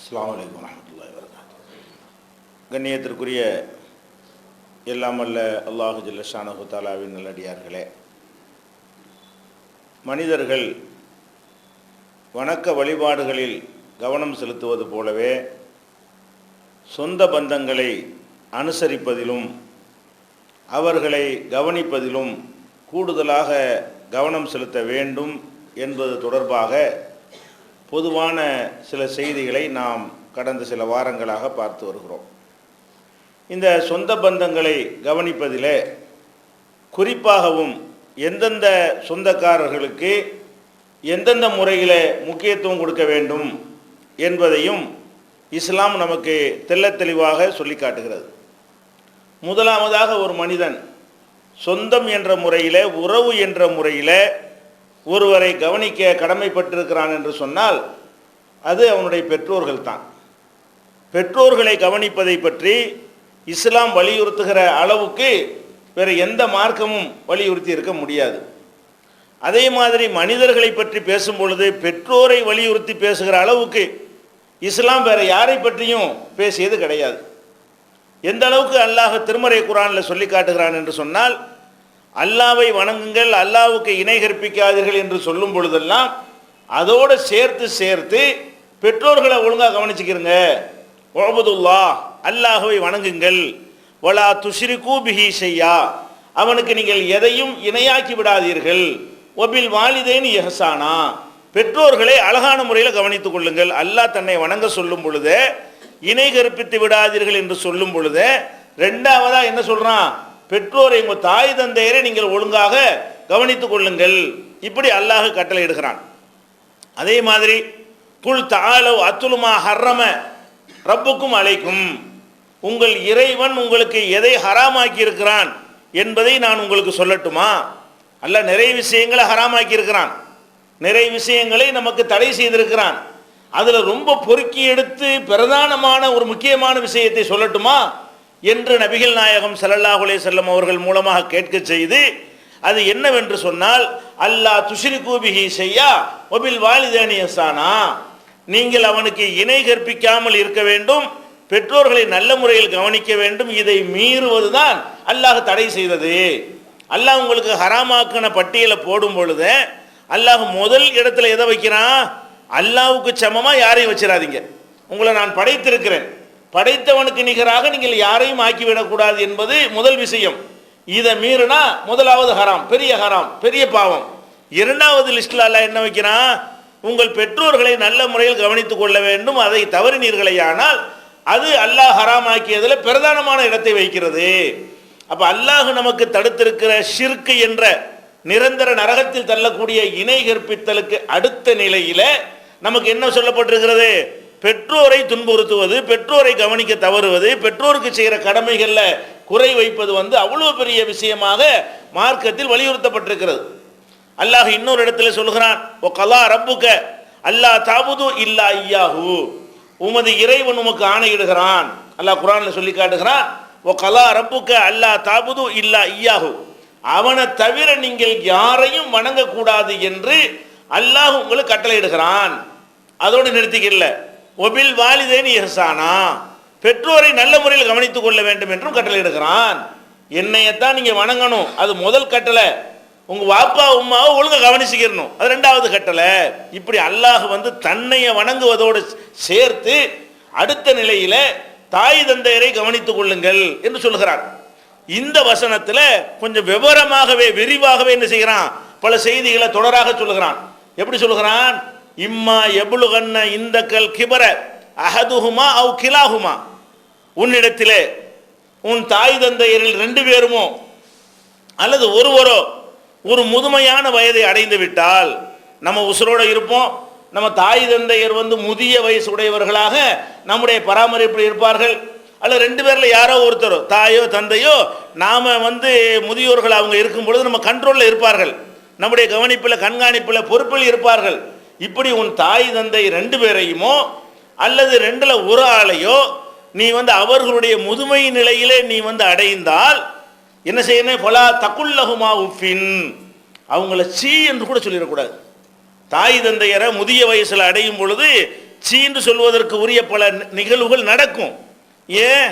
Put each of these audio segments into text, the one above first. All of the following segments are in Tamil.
அஸ்ஸலாமு அலைக்கும் வரஹ்மத்துல்லாஹி வபரகாத்துஹு. கண்ணியத்திற்குரிய எல்லாம் வல்ல அல்லாஹு ஜல்ல ஷானஹு தஆலாவின் நல்லடியார்களே, மனிதர்கள் வணக்க வழிபாடுகளில் கவனம் செலுத்துவது போலவே சொந்த பந்தங்களை அனுசரிப்பதிலும் அவர்களை கவனிப்பதிலும் கூடுதலாக கவனம் செலுத்த வேண்டும் என்பது தொடர்பாக பொதுவான சில செய்திகளை நாம் கடந்த சில வாரங்களாக பார்த்து வருகிறோம். இந்த சொந்த பந்தங்களை கவனிப்பதிலே குறிப்பாகவும் எந்தெந்த சொந்தக்காரர்களுக்கு எந்தெந்த முறையில் முக்கியத்துவம் கொடுக்க வேண்டும் என்பதையும் இஸ்லாம் நமக்கு தெள்ளத் தெளிவாக சொல்லி காட்டுகிறது. முதலாவதாக ஒரு மனிதன் சொந்தம் என்ற முறையில், உறவு என்ற முறையில் ஒருவரை கவனிக்க கடமைப்பட்டிருக்கிறான் என்று சொன்னால் அது அவனுடைய பெற்றோர்கள் தான். பெற்றோர்களை கவனிப்பதை பற்றி இஸ்லாம் வலியுறுத்துகிற அளவுக்கு வேறு எந்த மார்க்கமும் வலியுறுத்தி இருக்க முடியாது. அதே மாதிரி மனிதர்களை பற்றி பேசும் பொழுது பெற்றோரை வலியுறுத்தி பேசுகிற அளவுக்கு இஸ்லாம் வேறு யாரை பற்றியும் பேசியது கிடையாது. எந்த அளவுக்கு அல்லாஹ் திருமறை குர்ஆனில் சொல்லி காட்டுகிறான் என்று சொன்னால், அல்லாவை வணங்குங்கள், அல்லாவுக்கு இணை கற்பிக்காதீர்கள் என்று சொல்லும் பொழுதெல்லாம் அதோடு சேர்த்து பெற்றோர்களை ஒழுங்காக கவனிச்சுக்கிறங்க. உஅபுதுல்லாஹ், அல்லாஹ்வை வணங்குங்கள். வலா துஷ்ரிகு பிஹி ஷையா, அவனுக்கு நீங்கள் எதையும் இணையாக்கி விடாதீர்கள். வபில் வாலிதைன் இஹ்சானா, பெற்றோர்களை அழகான முறையில் கவனித்துக் கொள்ளுங்கள். அல்லாஹ் தன்னை வணங்க சொல்லும் பொழுது இணை கற்பித்து விடாதீர்கள் என்று சொல்லும் பொழுது ரெண்டாவதா என்ன சொல்றான்? பெற்றோரை, உங்கள் தாய் தந்தையரை நீங்கள் ஒழுங்காக கவனித்துக் கொள்ளுங்கள். இப்படி அல்லாஹ் கட்டளை இடுகிறான். அதே மாதிரி குல் தஆலவ் அத்துலுமா ஹர்ரம ரப்புக்கும் அலைக்கும், உங்கள் இறைவன் உங்களுக்கு எதை ஹராமாக்கி இருக்கிறான் என்பதை நான் உங்களுக்கு சொல்லட்டுமா? அல்லாஹ் நிறைய விஷயங்களை ஹராமாக்கி இருக்கிறான், நிறைய விஷயங்களை நமக்கு தடை செய்திருக்கிறான். அதில் ரொம்ப பொறுக்கி எடுத்து பிரதானமான ஒரு முக்கியமான விஷயத்தை சொல்லட்டுமா என்று நபிகள் நாயகம் ஸல்லல்லாஹு அலைஹி வஸல்லம் அவர்கள் மூலமாக கேட்க செய்து, அது என்னவென்று சொன்னால், அல்லாஹ் துஷ்ரிகு பிஹி ஷையா வபில் வாலிதைனி இஹ்சானா, நீங்கள் அவனுக்கு இணை கற்பிக்காமல் இருக்க வேண்டும், பெற்றோர்களை நல்ல முறையில் கவனிக்க வேண்டும். இதை மீறுவதுதான் அல்லாஹ் தடை செய்தது. அல்லாஹ் உங்களுக்கு ஹராமாக்கின பட்டியலை போடும் பொழுது அல்லாஹ் முதல் இடத்துல எதை வைக்கிறான்? அல்லாஹ்வுக்கு சமமாக யாரையும் வச்சிடாதீங்க, உங்களை நான் படைத்திருக்கிறேன், படைத்தவனுக்கு நிகராக நீங்கள் யாரையும் ஆக்கிவிடக்கூடாது என்பது முதல் விஷயம். இதை மீறினா முதலாவது ஹராம், பெரிய ஹராம், பெரிய பாவம். இரண்டாவது லிஸ்டில் அல்லாஹ் என்ன வைக்கிறான்? உங்கள் பெற்றோர்களை நல்ல முறையில் கவனித்துக் கொள்ள வேண்டும். அதை தவறினீர்களேயானால் அது அல்லாஹ் ஹராமாக்கியதில் பிரதானமான இடத்தை வைக்கிறது. அப்போ அல்லாஹ் நமக்கு தடுத்திருக்கிற ஷிர்க் என்ற நிரந்தர நரகத்தில் தள்ளக்கூடிய இணை கற்பித்தலுக்கு அடுத்த நிலையில நமக்கு என்ன சொல்லப்பட்டிருக்கிறது? பெற்றோரை துன்புறுத்துவது, பெற்றோரை கவனிக்க தவறுவது, பெற்றோருக்கு செய்கிற கடமைகளில் குறை வைப்பது அவ்வளோ பெரிய விஷயமாக மார்க்கத்தில் வலியுறுத்தப்பட்டிருக்கிறது. அல்லாஹ் இன்னொரு இடத்துல சொல்கிறான், ஓ கலா ரப்புக அல்லாஹ் தாபுது இல்லா ஐயாஹு, உமது இறைவன் உமக்கு ஆணையிடுகிறான். அல்லாஹ் குர்ஆனில் சொல்லி காட்டுகிறான், ஓ கலா ரப்புக அல்லாஹ் தாபுது இல்லா ஐயாஹு, அவனை தவிர நீங்கள் யாரையும் வணங்கக்கூடாது என்று அல்லாஹ் உங்களுக்கு கட்டளையிடுகிறான். அதோடு நிறுத்திக்கல, ஒபில் வாலிதைனி இஹ்சானா, பெற்றோரை நல்ல முறையில் கவனித்துக் கொள்ள வேண்டும் என்றும் கட்டளையிடுகிறான். என்னையத்தான் நீங்க வணங்கணும், அது முதல் கட்டளை. உங்க வாப்பா உம்மாவை ஒழுங்கா கவனிச்சுக்கிறணும், அது ரெண்டாவது கட்டளை. இப்படி அல்லாஹ் தன்னைய வணங்குவதோடு சேர்த்து அடுத்த நிலையில தாய் தந்தையரை கவனித்துக் கொள்ளுங்கள் என்று சொல்கிறான். இந்த வசனத்துல கொஞ்சம் விவரமாகவே விரிவாகவே என்ன செய்கிறான்? பல செய்திகளை தொடராக சொல்லுகிறான். எப்படி சொல்லுகிறான்? இம்மா எபுலுகன்ன இந்த கல் கிபர அஹதுஹுமா அவ் கிலாஹுமா, உன்னிடத்திலே உன் தாய் தந்தையரில் ரெண்டு பேருமோ அல்லது ஒருவரோ ஒரு முதுமையான வயதை அடைந்து விட்டால், நம்ம உசுரோட இருப்போம், நம்ம தாய் தந்தையர் முதிய வயசு உடையவர்களாக நம்முடைய பராமரிப்பில் இருப்பார்கள், அல்ல ரெண்டு பேரில் யாரோ ஒருத்தரோ தாயோ தந்தையோ நாம முதியோர்கள் அவங்க இருக்கும் பொழுது நம்ம கண்ட்ரோலில் இருப்பார்கள், நம்முடைய கவனிப்பில் கண்காணிப்பில் பொறுப்பில் இருப்பார்கள். இப்படி உன் தாய் தந்தை ரெண்டு பேரையுமோ அல்லது ரெண்டுல ஒரு ஆளையோ நீ அவர்களுடைய முதுமை நிலையிலே நீ அடைந்தால் என்ன செய்யணும்? ஃபலா தகுல்லஹுமா உஃபின், அவங்கள சீ என்று கூட சொல்லிடக்கூடாது. தாய் தந்தையரை முதிய வயசில் அடையும் பொழுது சீன்று சொல்வதற்கு உரிய பல நிகழ்வுகள் நடக்கும். ஏன்?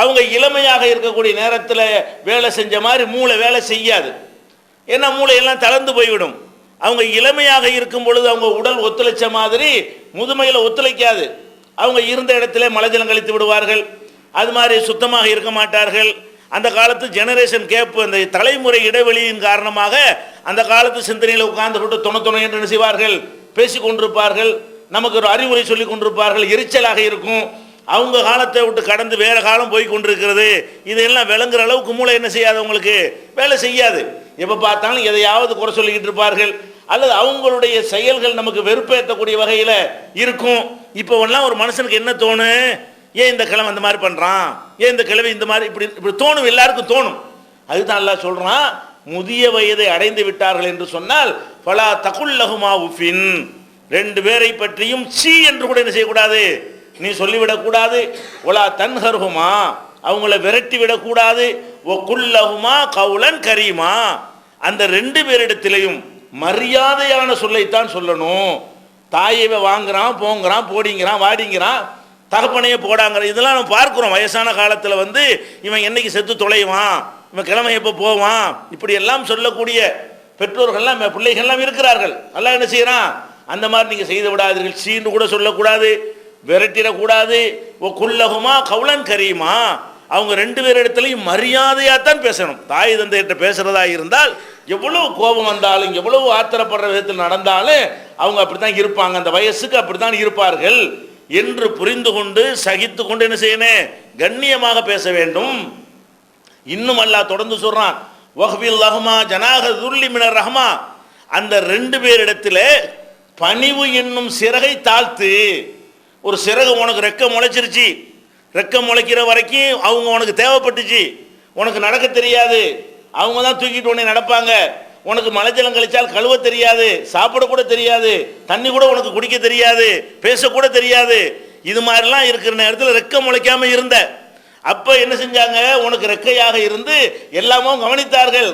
அவங்க இளமையாக இருக்கக்கூடிய நேரத்தில் வேலை செஞ்ச மாதிரி மூளை வேலை செய்யாது. ஏன்னா மூளையெல்லாம் தளர்ந்து போய்விடும். அவங்க இளமையாக இருக்கும் பொழுது அவங்க உடல் ஒத்துழைச்ச மாதிரி முதுமையில் ஒத்துழைக்காது. அவங்க இருந்த இடத்துல மலஜலம் கழித்து விடுவார்கள். அது மாதிரி சுத்தமாக இருக்க மாட்டார்கள். அந்த காலத்து ஜெனரேஷன் கேப், அந்த தலைமுறை இடைவெளியின் காரணமாக அந்த காலத்து சிந்தனையில் உட்கார்ந்து கொண்டு துணை என்று என்ன செய்வார்கள், பேசி கொண்டிருப்பார்கள். நமக்கு ஒரு அறிவுரை சொல்லி கொண்டிருப்பார்கள். எரிச்சலாக இருக்கும். அவங்க காலத்தை விட்டு கடந்து வேறு காலம் போய் கொண்டிருக்கிறது. இதெல்லாம் விளங்குற அளவுக்கு மூளை என்ன செய்யாது, அவங்களுக்கு வேலை செய்யாது. எப்போ பார்த்தாலும் எதையாவது குறை சொல்லிக்கிட்டு இருப்பார்கள். அல்லது அவங்களுடைய செயல்கள் நமக்கு வெறுப்பேற்றக்கூடிய வகையில் இருக்கும். இப்போவெல்லாம் ஒரு மனுஷனுக்கு என்ன தோணும், ஏன் இந்த கிழமை இந்த மாதிரி பண்ணுறான், ஏன் இந்த கிழமை இந்த மாதிரி இப்படி தோணும், எல்லாருக்கும் தோணும். அதுதான் அல்லாஹ் சொல்கிறான், முதிய வயதை அடைந்து விட்டார்கள் என்று சொன்னால் ஃபலா தகுல்லஹுமா உஃபின், ரெண்டு பேரை பற்றியும் சீ என்று கூட என்ன செய்யக்கூடாது, நீ சொல்லிவிடக்கூடாது. ஒலா தன்ஹர்ஹுமா, அவங்கள விரட்டி விடக்கூடாது. ஒ குல்லஹுமா கவுலன் கரீமா, அந்த ரெண்டு பேரிடத்திலையும் மரியாதையான சொல்லைத்தான் சொல்லணும். தாயை வாங்குறான், போங்கிறான், போடிங்கிறான், வாடிங்கிறான், தகப்பனையே போடாங்கிற இதெல்லாம் நம்ம பார்க்குறோம். வயசான காலத்தில் வந்து இவன் என்னைக்கு செத்து தொலைவான், இவன் கிழமை எப்போ போவான், இப்படி எல்லாம் சொல்லக்கூடிய பெற்றோர்கள்லாம் பிள்ளைகள்லாம் இருக்கிறார்கள். அல்லாஹ் என்ன செய்கிறான், அந்த மாதிரி நீங்கள் செய்து விடாதீர்கள். சீன்னு கூட சொல்லக்கூடாது, விரட்டிடக்கூடாது. ஓ குல்லகுமா கவுலன் கரீமா, அவங்க ரெண்டு பேர் இடத்துலையும் மரியாதையாக தான் பேசணும். தாய் தந்தையிட்ட பேசுகிறதா இருந்தால் எவ்வளவு கோபம் வந்தாலும் எவ்வளவு ஆத்திரப்படுற விதத்தில் நடந்தாலும் அவங்க அப்படி தான் இருப்பாங்க, அந்த வயசுக்கு அப்படி தான் இருப்பார்கள் என்று புரிந்து கொண்டு சகித்து கொண்டு என்ன செய்யணும், கண்ணியமாக பேச வேண்டும். இன்னும் அல்லாஹ் தொடர்ந்து சொல்றான், வஹ்பில் லஹுமா ஜனாஹ துல்லி மினர் ரஹ்மா, அந்த ரெண்டு பேரிடத்தில் பணிவு என்னும் சிறகை தாழ்த்து. ஒரு சிறகு உனக்கு ரெக்க முளைச்சிருச்சு, ரெக்க முளைக்கிற வரைக்கும் அவங்க உனக்கு தேவைப்பட்டுச்சு, உனக்கு நடக்க தெரியாது, அவங்க தான் தூக்கிட்டு உடனே நடப்பாங்க. உனக்கு மலைஜலம் கழிச்சால் கழுவ தெரியாது, சாப்பிட கூட தெரியாது, தண்ணி கூட உனக்கு குடிக்க தெரியாது, பேசக்கூட தெரியாது. இது மாதிரிலாம் இருக்கிற நேரத்தில் ரெக்க முளைக்காம இருந்த அப்போ என்ன செஞ்சாங்க, உனக்கு ரெக்கையாக இருந்து எல்லாமும் கவனித்தார்கள்.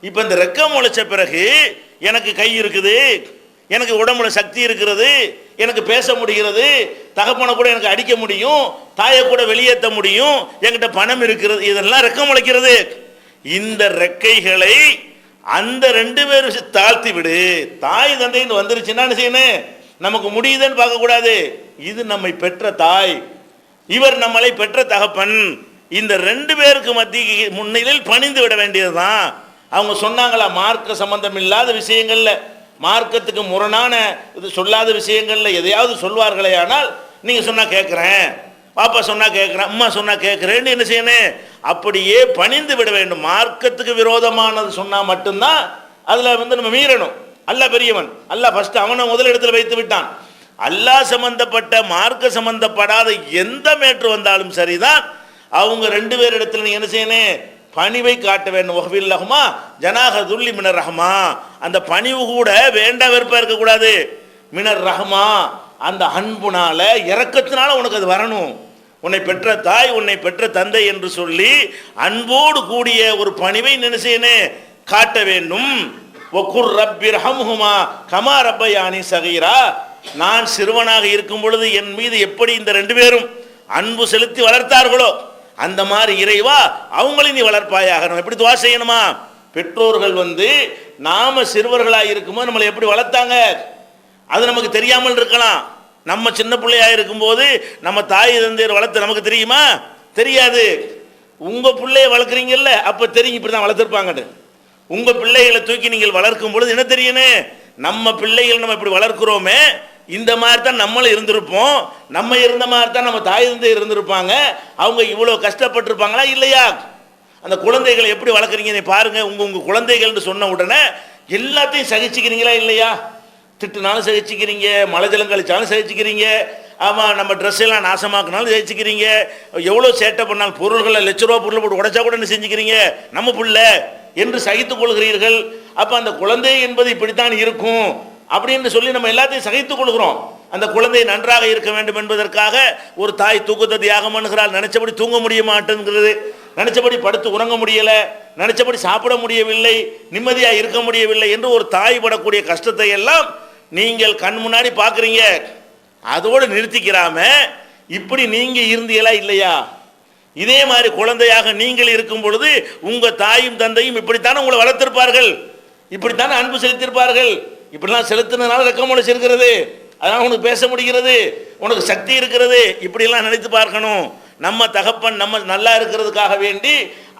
இப்போ இந்த ரெக்க முளைச்ச பிறகு எனக்கு கை இருக்குது, எனக்கு உடம்புல சக்தி இருக்கிறது, எனக்கு பேச முடிகிறது, தகப்பனை கூட எனக்கு அடிக்க முடியும், தாயை கூட வெளியேற்ற முடியும், என்கிட்ட பணம் இருக்கிறது, இதெல்லாம் ரெக்க முளைக்கிறது. இந்த ரெக்கைகளை அந்த ரெண்டு பேரும் தாழ்த்தி விடு. தாய் தந்தைன்னு வந்துருச்சுன்னா என்ன செய்யணும், நமக்கு முடியுதுன்னு பார்க்கக்கூடாது. இது நம்மை பெற்ற தாய், இவர் நம்மளை பெற்ற தகப்பன், இந்த ரெண்டு பேருக்கு மத்திய முன்னிலையில் பணிந்து விட வேண்டியதுதான். அவங்க சொன்னாங்களா, மார்க்க சம்பந்தம் இல்லாத விஷயங்கள்ல, மார்க்கத்துக்கு முரணான இது சொல்லாத விஷயங்கள்ல எதையாவது சொல்வார்களே, ஆனால் நீங்க சொன்னா கேட்குறேன், பாப்பா சொன்னா கேட்குறேன், அம்மா சொன்னா கேட்குறேன்னு என்ன செய்யணும், அப்படியே பணிந்து விட வேண்டும். மார்க்கத்துக்கு விரோதமானது சொன்னா மட்டும்தான் அதுல வந்து நம்ம மீறணும். அல்லாஹ் பெரியவன், அல்லாஹ் ஃபர்ஸ்ட் அவனை முதல் இடத்துல வைத்து விட்டான். அல்லாஹ் சம்பந்தப்பட்ட மார்க்க சம்பந்தப்படாத எந்த மேற்று வந்தாலும் சரிதான், அவங்க ரெண்டு பேர் இடத்துல நீங்க என்ன செய்யணும், பணிவை காட்ட வேண்டும். வஹ்பில் லஹுமா ஜனாஹ துல்லி மினர் ரஹ்மா, அந்த பணிவு கூட வேண்டா வெறுப்பா இருக்கக்கூடாது. மினர் ரஹ்மா, அந்த அன்புனால இரக்கத்தினால உனக்கு அது வரணும். உன்னை பெற்ற தாய், உன்னை பெற்ற தந்தை என்று சொல்லி அன்போடு கூடிய ஒரு பணிவை என்ன செய்யணும், காட்ட வேண்டும். வகுர் ரப்பிர் ஹம்ஹுமா கமா ரப்பயானி சகீரா, நான் சிறுவனாக இருக்கும் பொழுது என் மீது எப்படி இந்த ரெண்டு பேரும் அன்பு செலுத்தி வளர்த்தார்களோ அந்த மாதிரி இறைவா அவங்களையும் நீ வளர்ப்பாயாக. நம்ம எப்படி துவா செய்யணுமா, பெற்றோர்கள் வந்து நாம சிறுவர்களாக இருக்கும்போது நம்மளை எப்படி வளர்த்தாங்க அது நமக்கு தெரியாமல் இருக்கலாம். நம்ம சின்ன பிள்ளையா இருக்கும்போது நம்ம தாய் தந்தையர் வளர்த்து நமக்கு தெரியுமா, தெரியாது. உங்க பிள்ளைய வளர்க்குறீங்கல்ல, அப்ப தெரியும் இப்படி தான் வளர்த்துருப்பாங்கன்னு. உங்க பிள்ளைகளை தூக்கி நீங்கள் வளர்க்கும் பொழுது என்ன தெரியணும், நம்ம பிள்ளைகள் நம்ம இப்படி வளர்க்குறோமே, இந்த மாதிரி தான் நம்மளும் இருந்திருப்போம், நம்ம இருந்த மாதிரி தான் நம்ம தாய் தந்தை இருந்திருப்பாங்க, அவங்க இவ்வளோ கஷ்டப்பட்டிருப்பாங்களா இல்லையா. அந்த குழந்தைகளை எப்படி வளர்க்குறீங்க பாருங்க. உங்க குழந்தைகள்னு சொன்ன உடனே எல்லாத்தையும் சகிச்சுக்கிறீங்களா இல்லையா, திட்டுனாலும் சகிச்சுக்கிறீங்க, மழை ஜலம் கழிச்சாலும் சகிச்சுக்கிறீங்க, ஆமாம் நம்ம ட்ரெஸ் எல்லாம் நாசமாக்கினாலும் சகிச்சுக்கிறீங்க, எவ்வளோ சேட்டை பண்ணாலும் பொருள்களை ₹1,00,000 பொருளை போட்டு உடைச்சா கூட என்ன செஞ்சுக்கிறீங்க, நம்ம பிள்ளை என்று சகித்துக் கொள்கிறீர்கள். அப்போ அந்த குழந்தை என்பது இப்படித்தான் இருக்கும் அப்படின்னு சொல்லி நம்ம எல்லாத்தையும் சகித்துக் கொள்கிறோம். அந்த குழந்தை நன்றாக இருக்க வேண்டும் என்பதற்காக ஒரு தாய் தூக்கத்தை தியாகம் பண்ணுகிறாள். நினைச்சபடி தூங்க முடிய மாட்டேங்கிறது, நினைச்சபடி படுத்து உறங்க முடியலை, நினைச்சபடி சாப்பிட முடியவில்லை, நிம்மதியாக இருக்க முடியவில்லை என்று ஒரு தாய் படக்கூடிய கஷ்டத்தை எல்லாம் நீங்கள் கண் முன்னாடி பார்க்குறீங்க. அதோடு நிறுத்திக்கிறாம இப்படி நீங்க இருந்தீங்களா இல்லையா? இதே மாதிரி குழந்தையாக நீங்கள் இருக்கும் பொழுது உங்க தாயும் தந்தையும் இப்படித்தானே உங்களை வளர்த்திருப்பார்கள், இப்படித்தானே அன்பு செலுத்தியிருப்பார்கள். இப்படிலாம் செலுத்தினால ரெக்கமெண்ட் இருக்கிறது, அதனால உனக்கு பேச முடிகிறது, உனக்கு சக்தி இருக்கிறது. இப்படியெல்லாம் நினைத்து பார்க்கணும். நம்ம தகப்பன் நம்ம நல்லா இருக்கிறதுக்காக வேண்டி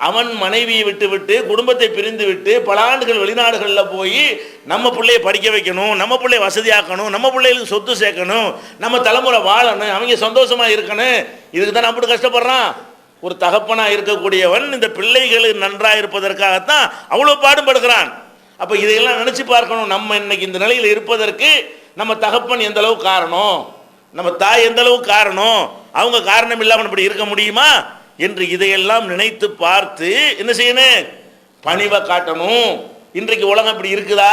அவன் மனைவியை விட்டு விட்டு குடும்பத்தை பிரிந்து விட்டு பல ஆண்டுகள் வெளிநாடுகளில் போய் நம்ம பிள்ளைய படிக்க வைக்கணும், நம்ம பிள்ளைய வசதியாக்கணும், நம்ம பிள்ளைகளுக்கு சொத்து சேர்க்கணும், நம்ம தலைமுறை வாழணும், அவங்க சந்தோஷமா இருக்கணும். இதுக்கு தான் அப்படி கஷ்டப்படுறான். ஒரு தகப்பனா இருக்கக்கூடியவன் இந்த பிள்ளைகள் நன்றாக இருப்பதற்காகத்தான் அவ்வளோ பாடுபடுகிறான். அப்போ இதையெல்லாம் நினைச்சு பார்க்கணும். நம்ம இன்னைக்கு இந்த நிலையில் இருப்பதற்கு நம்ம தகப்பன் எந்த அளவு காரணம், நம்ம தாய் எந்த அளவு காரணம், அவங்க காரணம் இல்லாமல் இப்படி இருக்க முடியுமா என்று இதையெல்லாம் நினைத்து பார்த்து என்ன செய்யணும்? பணிவை காட்டணும். இன்றைக்கு உலகம் இப்படி இருக்குதா?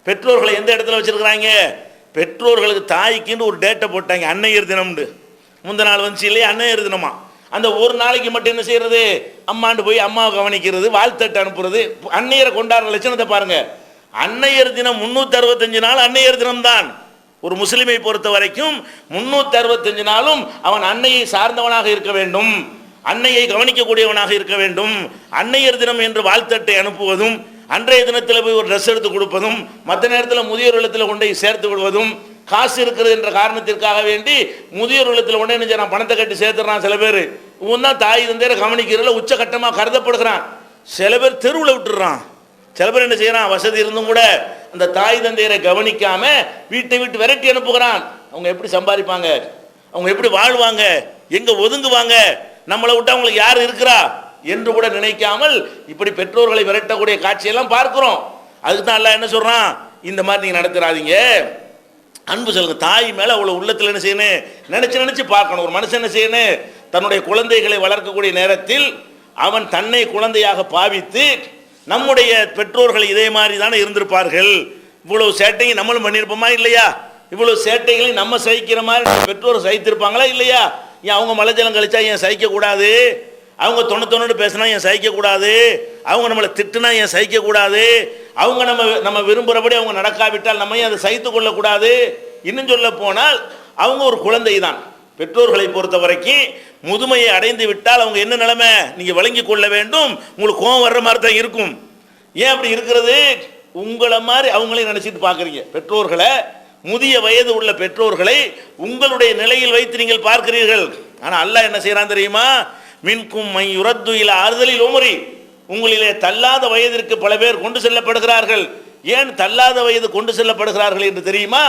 பெற்றோர்களை எந்த இடத்துல வச்சிருக்கிறாங்க? பெற்றோர்களுக்கு தாய்க்குன்னு ஒரு டேட்டை போட்டாங்க, அன்னையர் தினம்னு. முந்த நாள் வந்துச்சு இல்லையா அன்னையர் தினமா? அந்த ஒரு நாளைக்கு மட்டும் என்ன செய்யறது? அம்மாண்டு போய் அம்மாவை கவனிக்கிறது, வாழ்த்தட்டு அனுப்புறது. அன்னையரை கொண்டாடுற லட்சணத்தை பாருங்க. அன்னையர் தினம் 365 நாள் அன்னையர் தினம் தான். ஒரு முஸ்லிமை பொறுத்த வரைக்கும் 365 நாளும் அவன் அன்னையை சார்ந்தவனாக இருக்க வேண்டும், அன்னையை கவனிக்கக்கூடியவனாக இருக்க வேண்டும். அன்னையர் தினம் என்று வாழ்த்தட்டை அனுப்புவதும், அன்றைய தினத்தில் போய் ஒரு ட்ரெஸ் எடுத்து கொடுப்பதும், மற்ற நேரத்தில் முதியோர் இல்லத்தில் கொண்டு சேர்த்து விடுவதும், காசு இருக்கிறது என்ற காரணத்திற்காக வேண்டி முதியோர் இல்லத்தில் கொண்டு என்ன செய்யறான்? பணத்தை கட்டி சேர்த்துறான். சில பேர் இவன் தான் தாய் தந்தையரை கவனிக்கிறதுல உச்சகட்டமாக கருதப்படுகிறான். சில பேர் தெருவில் விட்டுறான். சில பேர் என்ன செய்யறான்? வசதி இருந்தும் கூட அந்த தாய் தந்தையரை கவனிக்காம வீட்டை விட்டு விரட்டி அனுப்புகிறான். அவங்க எப்படி சம்பாதிப்பாங்க? அவங்க எப்படி வாழ்வாங்க? எங்க ஒதுங்குவாங்க? நம்மளை விட்டு அவங்களுக்கு யார் இருக்கிறா என்று கூட நினைக்காமல் இப்படி பெற்றோர்களை விரட்டக்கூடிய காட்சியெல்லாம் பார்க்கிறோம். அதுக்கு தான் அல்லாஹ் என்ன சொல்றான்? இந்த மாதிரி நீங்க நடத்துறாதீங்க, அன்பு சொல்லுங்க. தாய் மேல அவ்வளவு உள்ளத்தில் என்ன செய்யணும்? நினைச்சு நினைச்சு பார்க்கணும். ஒரு மனுஷன் என்ன செய்யணும்? தன்னுடைய குழந்தைகளை வளர்க்கக்கூடிய நேரத்தில் அவன் தன்னை குழந்தையாக பாவித்து, நம்முடைய பெற்றோர்கள் இதே மாதிரி தானே இருந்திருப்பார்கள், இவ்வளவு சேட்டையும் நம்மளும் பண்ணியிருப்போமா இல்லையா? இவ்வளவு சேட்டைகளை நம்ம சகிக்கிற மாதிரி பெற்றோர் சகித்திருப்பாங்களா இல்லையா? ஏன் அவங்க மலைஜலம் கழிச்சா ஏன் சகிக்க கூடாது? அவங்க தொண்ணு பேசினா ஏன் சகிக்க கூடாது? அவங்க நம்மளை திட்டுனா ஏன் சகிக்க கூடாது? அவங்க நம்ம விரும்புகிறபடி அவங்க நடக்காவிட்டால் நம்ம ஏன் அதை சகித்து கொள்ளக்கூடாது? இன்னும் சொல்ல போனால் அவங்க ஒரு குழந்தை தான். பெற்றோர்களை பொறுத்த வரைக்கும் முதுமையை அடைந்து விட்டால் அவங்க என்ன நிலைமை நீங்க விளங்கி கொள்ள வேண்டும். உங்களுக்கு கோபம் வர்ற மாதிரி தான் இருக்கும். ஏன் அப்படி இருக்கிறது? உங்களை மாதிரி அவங்களையும் நினைச்சிட்டு பார்க்குறீங்க. பெற்றோர்களை, முதிய வயது உள்ள பெற்றோர்களை உங்களுடைய நிலையில் வைத்து நீங்கள் பார்க்கிறீர்கள். ஆனால் அல்லாஹ் என்ன செய்யறான் தெரியுமா? மின்கும் மை யுரத்து இலா ஆறுதலில் உமரி, உங்களிலே தள்ளாத வயதிற்கு பல பேர் கொண்டு செல்லப்படுகிறார்கள். ஏன் தள்ளாத வயது கொண்டு செல்லப்படுகிறார்கள் என்று தெரியுமா?